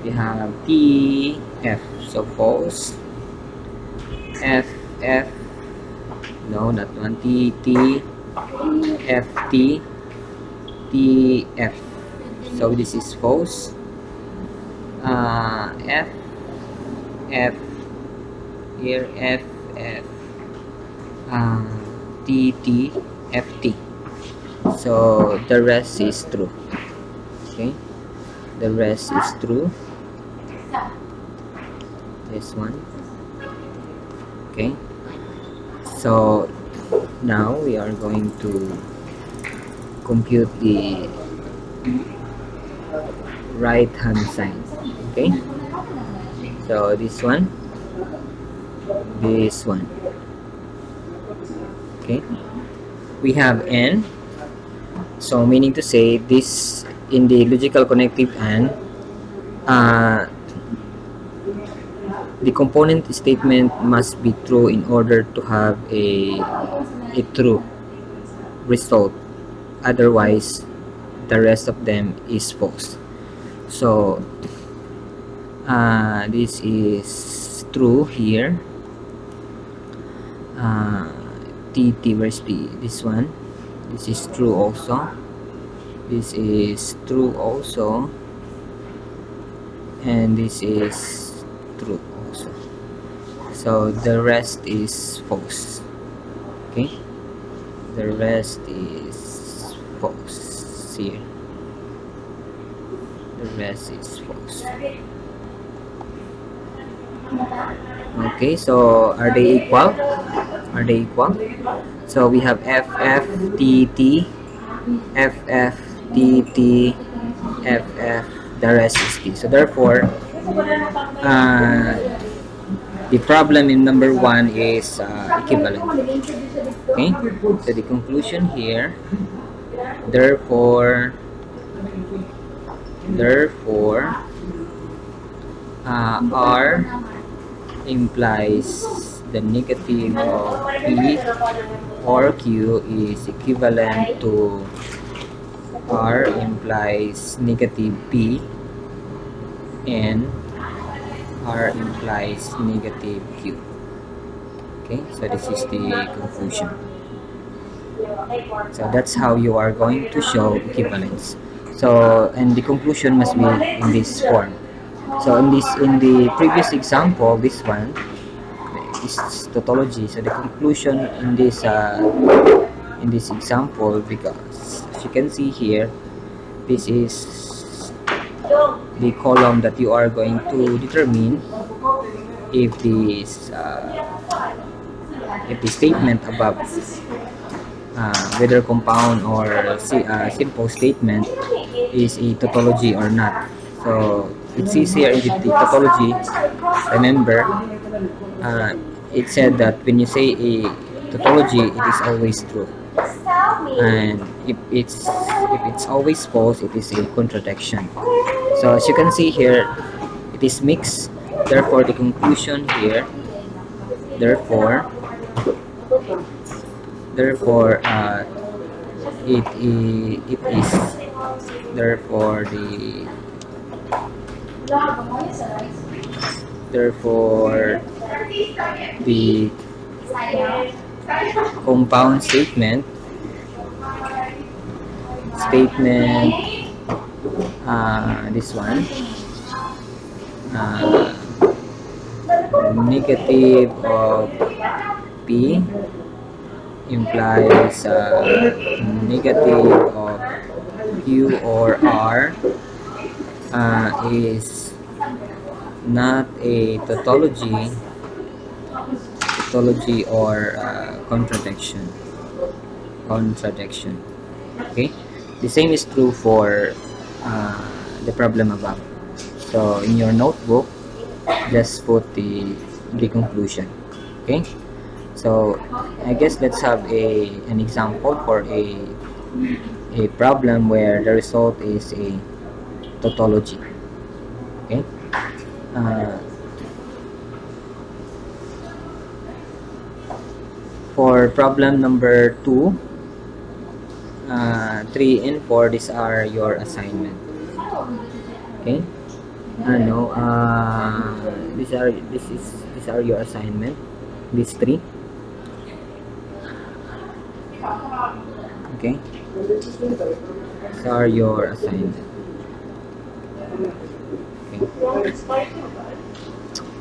we have tf, So false. F F, no, not one. T T F T T F. So this is false. F F here, F F, uh, T T F T. So the rest is true. Okay, the rest is true. This one. Okay, so now we are going to compute the right hand side. Okay, so this one, this one. Okay, we have n, so meaning to say this in the logical connective and the component statement must be true in order to have a true result, otherwise the rest of them is false. So this is true here, T T versus P, this one, this is true also, this is true also, and this is true also. So the rest is false. Okay, the rest is false here, the rest is false. Okay, so are they equal? Are they equal? So we have F F T T F F T T F F, the rest is T. So therefore the problem in number one is equivalent. Okay, so the conclusion here, therefore R implies the negative of P or Q is equivalent to R implies negative P and R implies negative Q. Okay, so this is the conclusion. So that's how you are going to show equivalence. So, and the conclusion must be in this form. So in the previous example, this one is tautology. So the conclusion in this example, because as you can see here, this is the column that you are going to determine if if the statement above, whether compound or simple statement, is a tautology or not. So it says here in the tautology, remember, it said that when you say a tautology, it is always true, and if it's always false, it is a contradiction. So as you can see here, it is mixed. Therefore the conclusion here, therefore it is, therefore the compound statement, this one, negative of P implies negative of Q or R is not a tautology or contradiction. Okay, the same is true for the problem above. So in your notebook, just put the conclusion. Okay, so I guess let's have an example for a problem where the result is a tautology. Okay, for problem number 2, 3 and 4, these are your assignment. Okay, Ano, these are your assignment. These three. Okay. These are your assignment. Okay.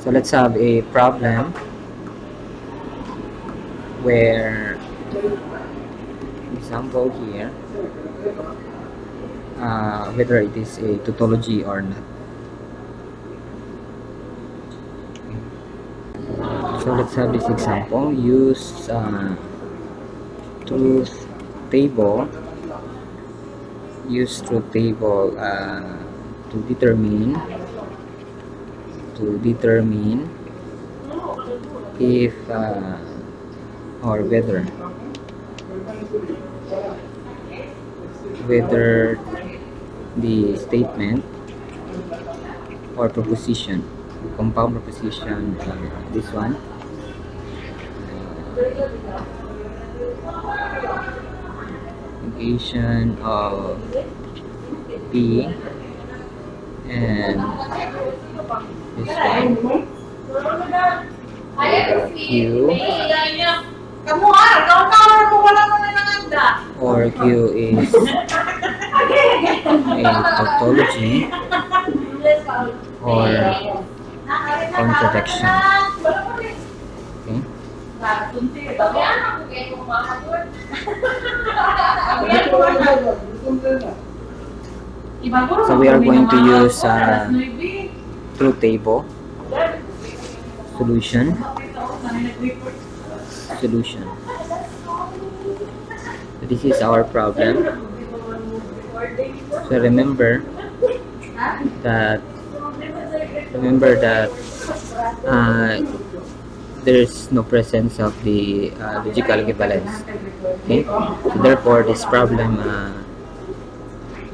So let's have a problem where example here, whether it is a tautology or not. So let's have this example. Use truth table. Use truth table to determine if or whether the statement or proposition, compound proposition, this one, negation of P and this one, Q, or Q is a tautology or contradiction. Okay. So we are going to use truth table solution. So this is our problem. So remember that there's no presence of the logical equivalence. Okay, so therefore this problem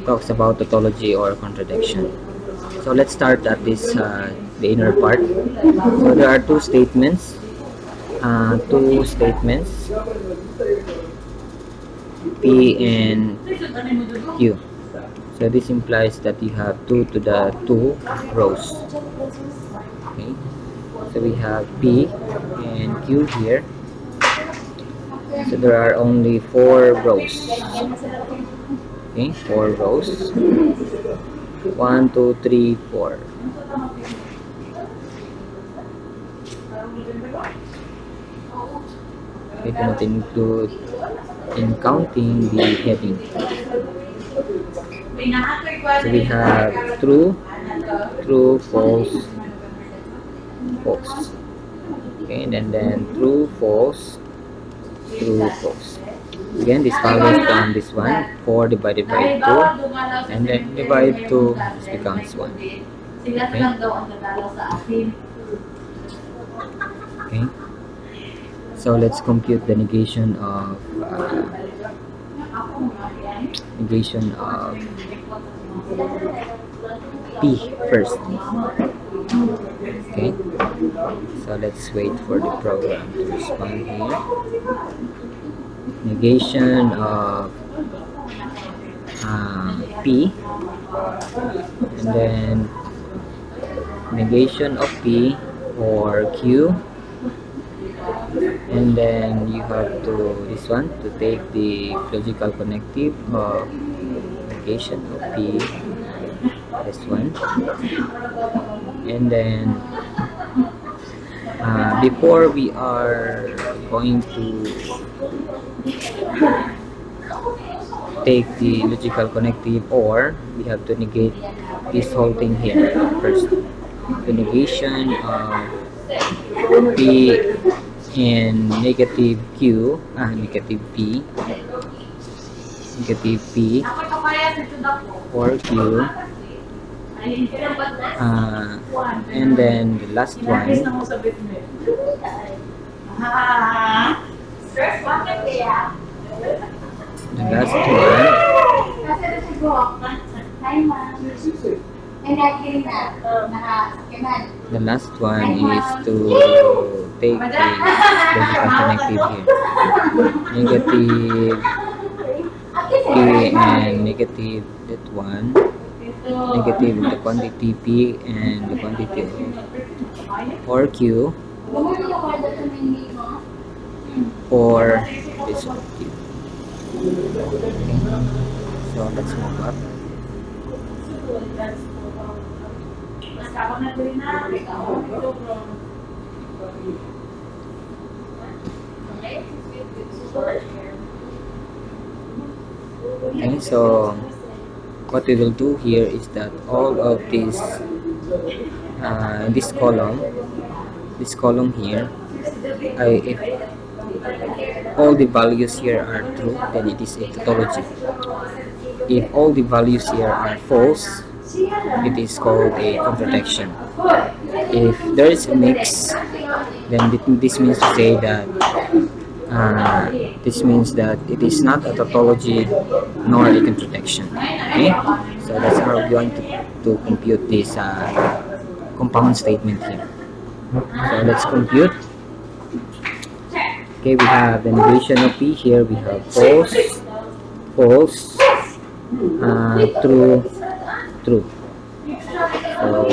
talks about tautology or contradiction. So let's start at this the inner part. So there are two statements, P and Q. So this implies that you have 2 to the 2 rows. Okay, so we have P and Q here. So there are only 4 rows. Okay, 4 rows. 1, 2, 3, 4. We do not include in counting the heading. So we have true, false, false. Okay, and then true, false, false. Again, this follows from this one, 4 divided by 2, and then divide 2, this becomes 1. Okay. So let's compute the negation of P first. Okay. So let's wait for the program to respond here. Negation of P, and then negation of P or Q, and then you have to this one to take the logical connective of negation of P, this one, and then before we are going to take the logical connective, or we have to negate this whole thing here first. The negation of P and negative Q, negative P or Q, and then the last one, the last one is to take the logical connective here, negative P and negative that one, negative in the quantity P and the quantity or Q or this one Q. Okay, so let's move up. Okay, so what we will do here is that all of these this column here, if all the values here are true, then it is a tautology. If all the values here are false, it is called a contradiction. If there is a mix, then this means to say that this means that it is not a tautology nor a contradiction. Okay, so that's how we're going to compute this compound statement here. So let's compute. Okay, we have the negation of P here. We have false, false, true, true. So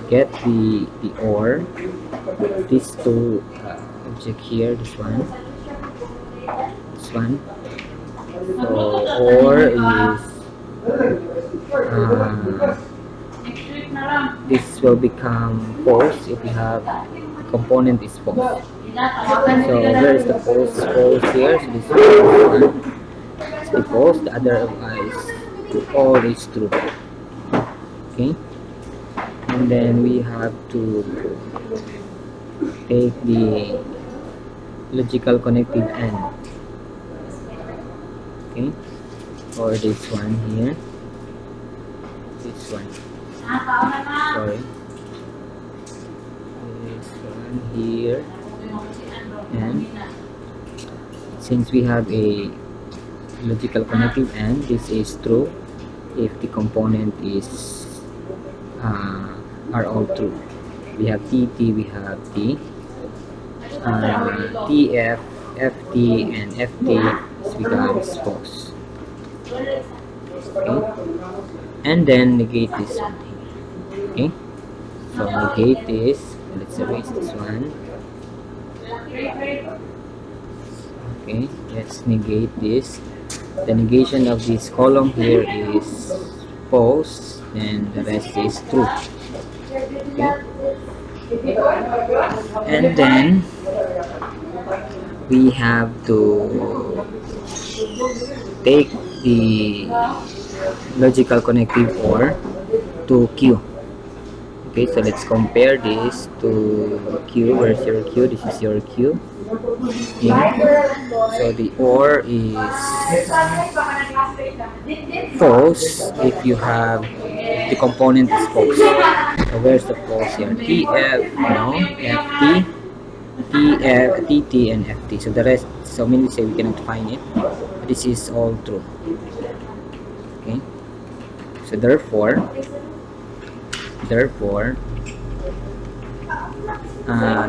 get the or these two object here. This one. So or is this will become false if we have the component is false. So where is the false? False here. So this one is the false. The other is all is true. Okay, and then we have to take the logical connective and. Okay, or this one here, this one, sorry, this one here, and since we have a logical connective and this is true if the component is are all true. We have TT, we have T, TF, FT, and FT becomes false. Okay, and then negate this one here. Okay, so negate this. Let's erase this one. Okay, let's negate this. The negation of this column here is false, and the rest is true. Okay, and then we have to take the logical connective or to Q. Okay, so let's compare this to Q. Where's your Q? This is your Q here. So the or is false if you have the component is false. So where's the false here? TF, no, FT, TF, TT, and FT. So the rest, so means say we cannot find it. This is all true. Okay, so therefore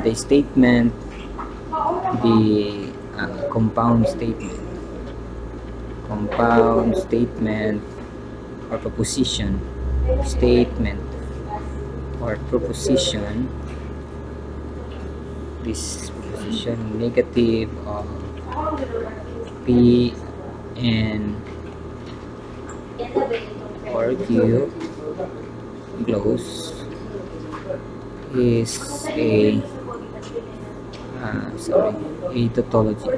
the statement, the compound statement or proposition statement or proposition, this proposition negative of P and or Q close is a a tautology,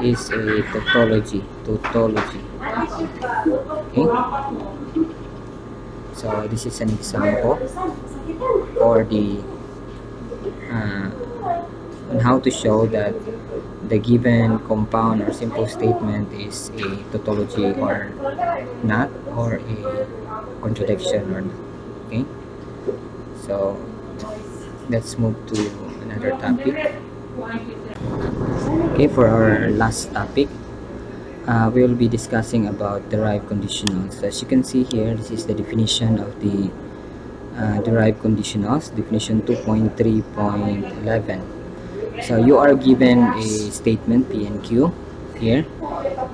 is a tautology. Okay, so this is an example for the on how to show that the given compound or simple statement is a tautology or not, or a contradiction or not. Okay, so let's move to another topic. Okay, for our last topic, we will be discussing about derived conditionals. As you can see here, this is the definition of the derived conditionals, definition 2.3.11. So you are given a statement P and Q here,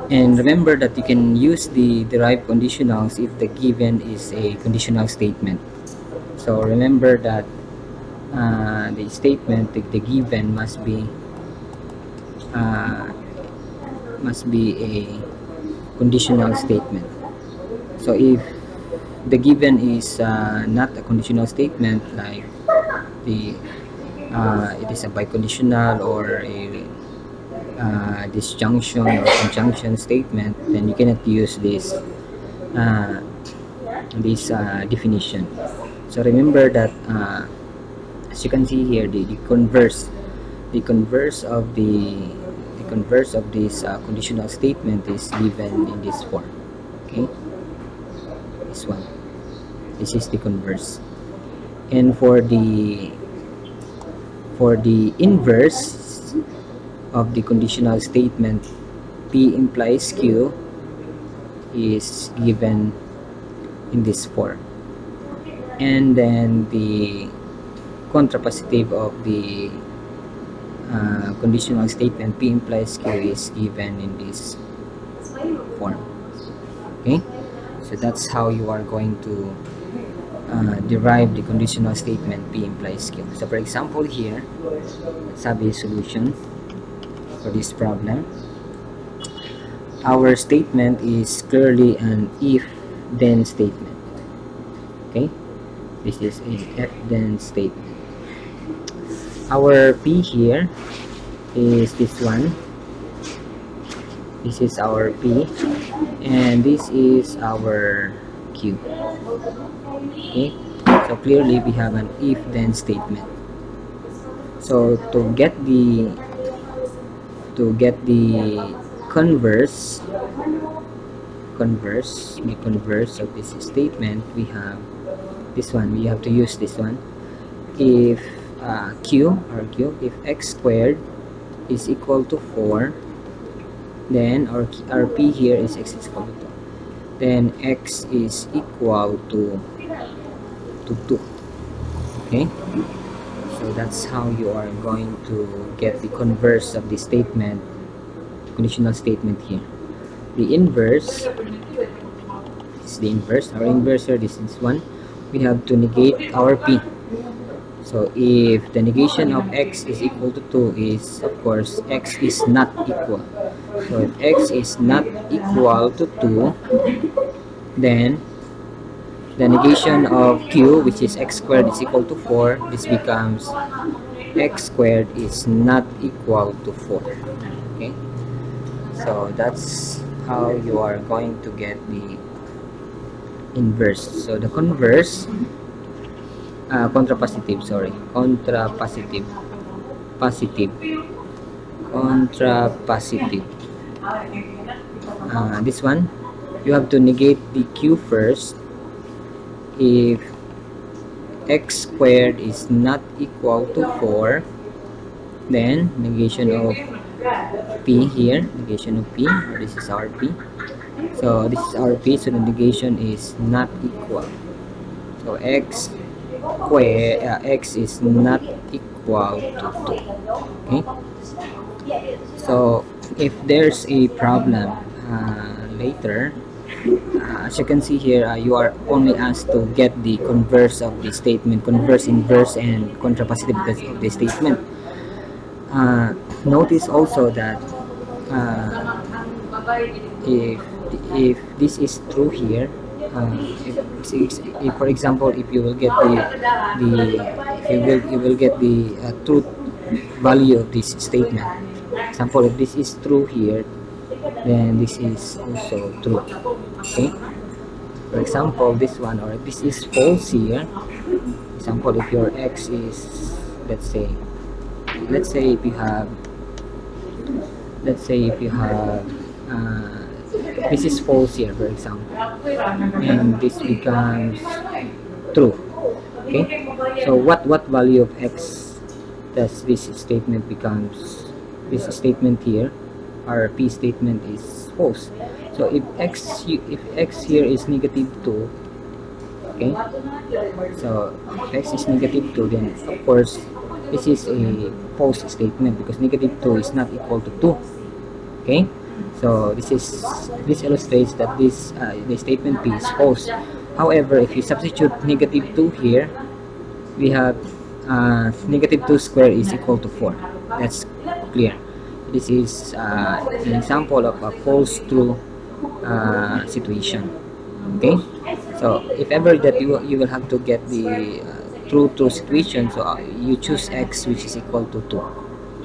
And remember that you can use the derived conditionals if the given is a conditional statement. So remember that the statement, the given uh, must be a conditional statement. So if the given is not a conditional statement, like the it is a biconditional or a disjunction or conjunction statement, then you cannot use uh, this definition. So remember that as you can see here, the converse of this conditional statement is given in this form. Okay, this one. This is the converse. And for the inverse of the conditional statement, P implies Q is given in this form. And then the contrapositive of the conditional statement, P implies Q, is given in this form. Okay, so that's how you are going to derive the conditional statement P implies Q. So for example here, let's have a solution for this problem. Our statement is clearly an if-then statement. Okay, this is a if-then statement. Our P here is this one. This is our P, and this is our Q. Okay, so clearly we have an if-then statement. So to get the converse the converse of this statement, we have this one. We have to use this one. If if x squared is equal to 4, then our P here is x is equal to 2, then x is equal to 2. Okay, so that's how you are going to get the converse of the statement, conditional statement here. The inverse is the inverse. Our inverse here, this is 1. We have to negate our P. So if the negation of x is equal to 2 is, of course, x is not equal. So if x is not equal to 2, then the negation of q, which is x squared, is equal to 4. This becomes x squared is not equal to 4. Okay, so that's how you are going to get the inverse. So the converse, contrapositive, sorry, contrapositive, positive, contrapositive. This one, you have to negate the q first. If x squared is not equal to 4, then negation of p here, negation of p, or this is our p. So this is our p, so the negation is not equal. So x is not equal to 2. Okay, so if there's a problem later, as you can see here, you are only asked to get the converse of the statement, converse, inverse, and contrapositive of the statement. Notice also that if this is true here, if for example, if you will get you will get the truth value of this statement. For example, if this is true here, then this is also true. Okay, for example, this one, or if this is false here, for example, if your x is, let's say if you have, this is false here, for example, and this becomes true. Okay, so what value of x does this statement becomes? This statement here, our p statement, is false. So if x here is negative 2, okay, so if x is negative 2, then of course this is a false statement because negative 2 is not equal to 2. Okay, So this illustrates that the statement P is false. However, if you substitute negative 2 here, we have negative 2 square is equal to 4. That's clear. This is an example of a false true situation. Okay, so if ever that you will have to get the true situation, so you choose x which is equal to 2,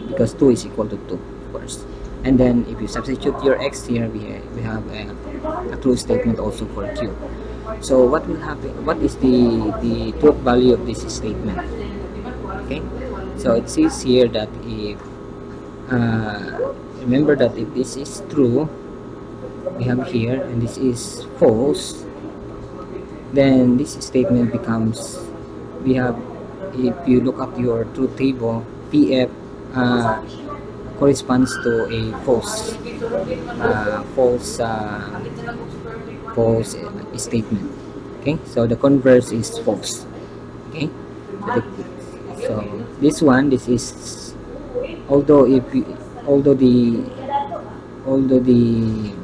because 2 is equal to 2, of course. And then if you substitute your x here, we have a true statement also for q. So what will happen, what is the truth value of this statement? Okay, so it says here that if remember that if this is true, we have here, and this is false, then this statement becomes, we have, if you look at your truth table, pf corresponds to a false false statement. Okay, so the converse is false. Okay, so this one, this is, although if you, although although the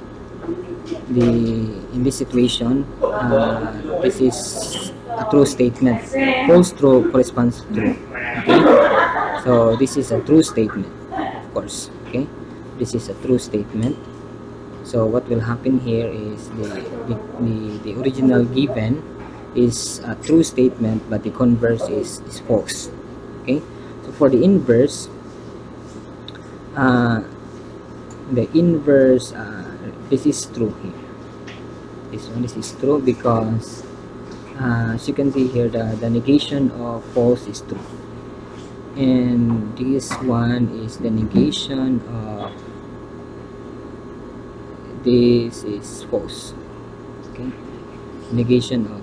in this situation, this is a true statement. False true corresponds to true. Okay, so this is a true statement, of course. Okay, this is a true statement. So what will happen here is the original given is a true statement, but the converse is false. Okay, so for the inverse, uh, this is true here. This is true because as you can see here, the negation of false is true, and this one is the negation of this is false. Okay, negation of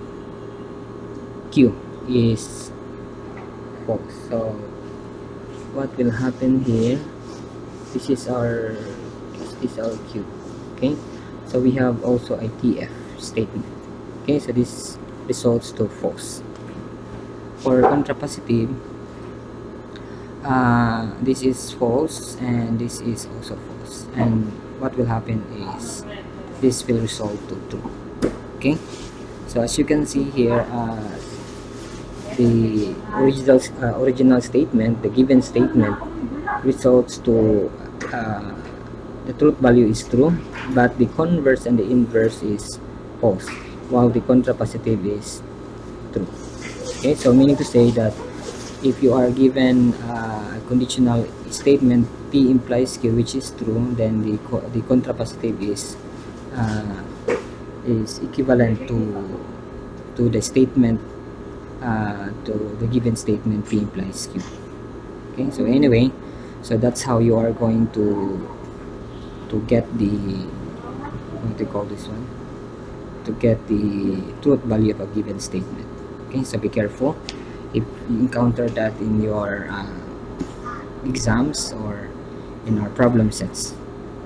q is false. So what will happen here, this is our q. Okay, so we have also a tf statement. Okay, so this results to false. For contrapositive, this is false and this is also false, and what will happen is this will result to true. Okay, so as you can see here, the original statement, the given statement, results to the truth value is true, but the converse and the inverse is false, while the contrapositive is true. Okay, so meaning to say that if you are given a conditional statement P implies Q, which is true, then the contrapositive is equivalent to the statement, to the given statement P implies Q. Okay, so anyway, so that's how you are going to get the, what do you call this one, to get the truth value of a given statement. Okay, so be careful if you encounter that in your exams or in our problem sets.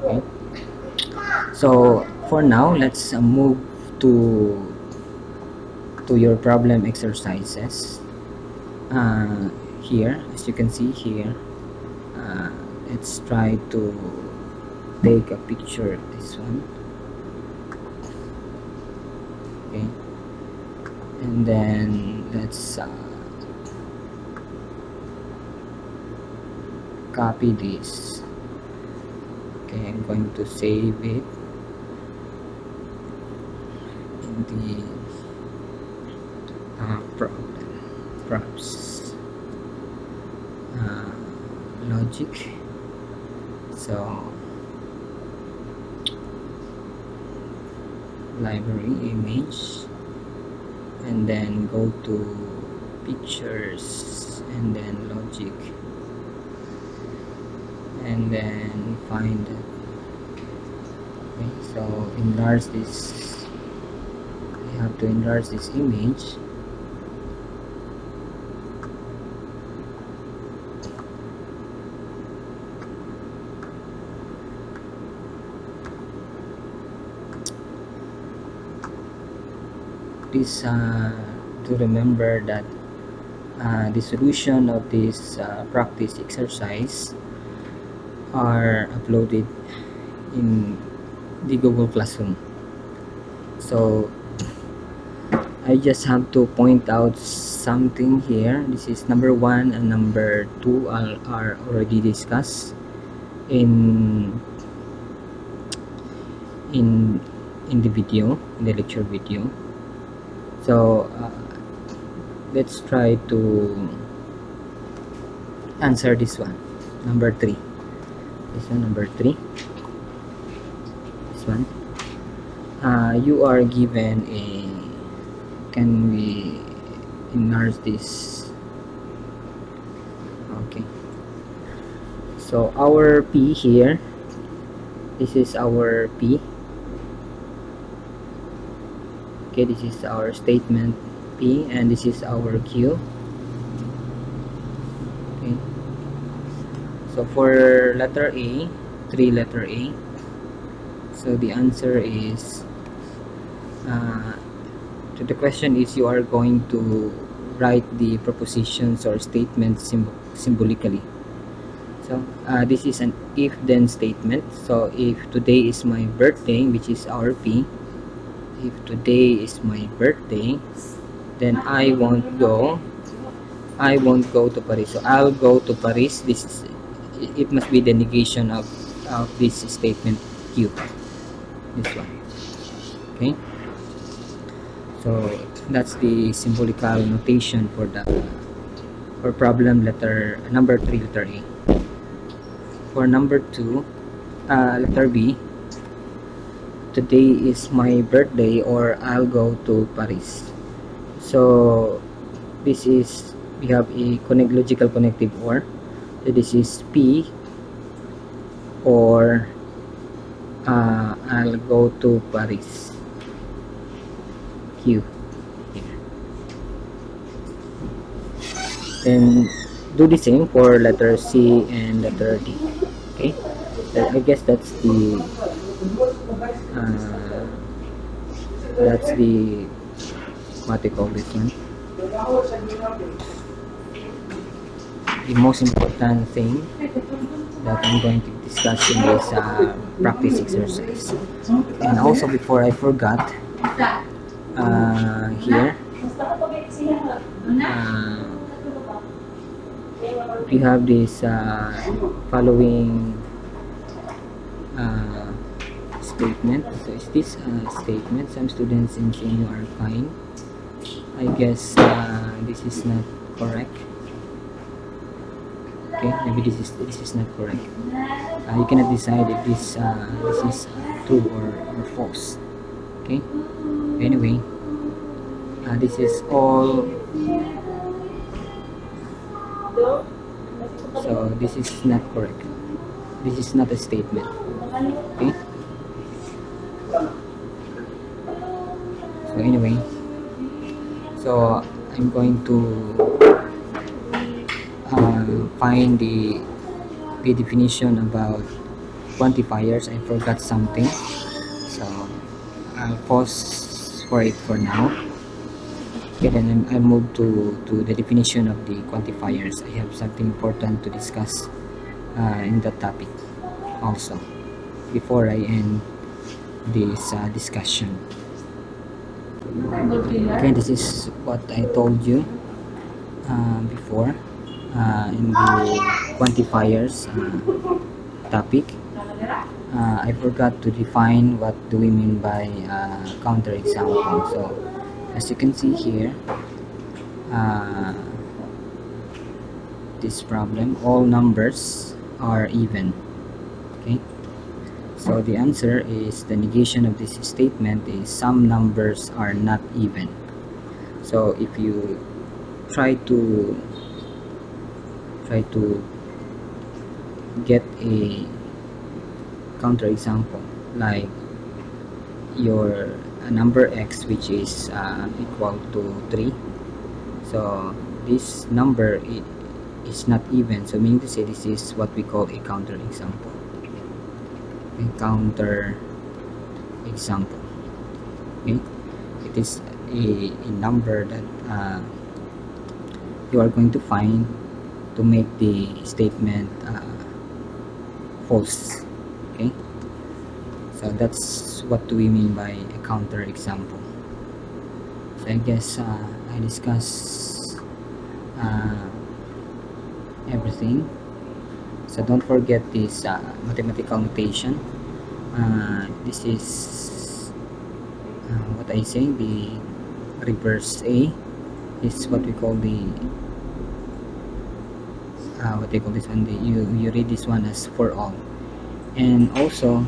Okay, so for now, let's move to your problem exercises. Here, as you can see here, let's try to take a picture of this one. Okay, and then let's copy this. Okay, I'm going to save it in the props logic. So library image, and then go to pictures, and then logic, and then find it. Okay, so enlarge this, you have to enlarge this image. Please to remember that the solution of this practice exercise are uploaded in the Google Classroom. So I just have to point out something here. This is number 1 and number 2 are already discussed in in in the video, in the lecture video. So let's try to answer this one, number 3. This one, number 3. This one. You are given a, can we enlarge this? Okay, so our P here, this is our P. Okay, this is our statement P, and this is our Q. Okay, so for letter A, 3 letter A, so the answer is to the question is, you are going to write the propositions or statements symbolically. So this is an if then statement. So if today is my birthday, which is our P, if today is my birthday, then I won't go to Paris. So I'll go to Paris. This is, it must be the negation of this statement Q, this one. Okay, so that's the symbolical notation for the problem letter number 3, letter A. For number 2, letter B, today is my birthday, or I'll go to Paris. So this is, we have a logical connective or. So this is P, or I'll go to Paris, Q here. Then do the same for letter C and letter D. Okay, I guess that's the what they call this one, the most important thing that I'm going to discuss in this practice exercise. And also, before I forgot, here we have this following statement. So is this statement, some students in senior are fine. I guess this is not correct. Okay, maybe this is not correct. You cannot decide if this is true or false. Okay, anyway, this is all. So this is not correct. This is not a statement. Okay, so anyway, so I'm going to find the definition about quantifiers. I forgot something, so I'll pause for it for now. Okay, then I move to the definition of the quantifiers. I have something important to discuss in that topic also before I end this discussion. Okay, this is what I told you before in the quantifiers topic. I forgot to define what do we mean by counterexample. So as you can see here, this problem, all numbers are even. Okay, so the answer is, the negation of this statement is some numbers are not even. So if you try to get a counterexample, like your number x, which is equal to 3, so this number is not even, so meaning to say this is what we call a counterexample. A counterexample. Okay, it is a number that you are going to find to make the statement false. Okay, So that's what do we mean by a counter example. So I guess I discussed uh, everything. So don't forget this mathematical notation. This is what I say, the reverse A is what we call the what they call this one, the you read this one as for all, and also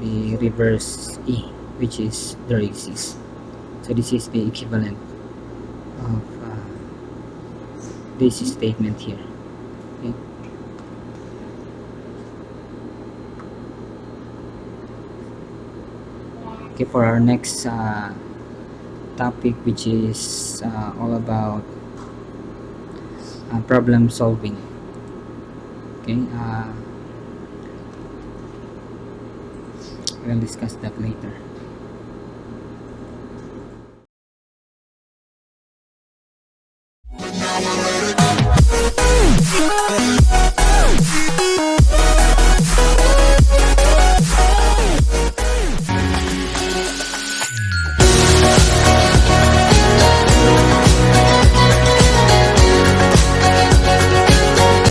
the reverse E, which is there exists. So this is the equivalent of this statement here. Okay. Okay, for our next topic, which is all about problem solving. Okay, we'll discuss that later.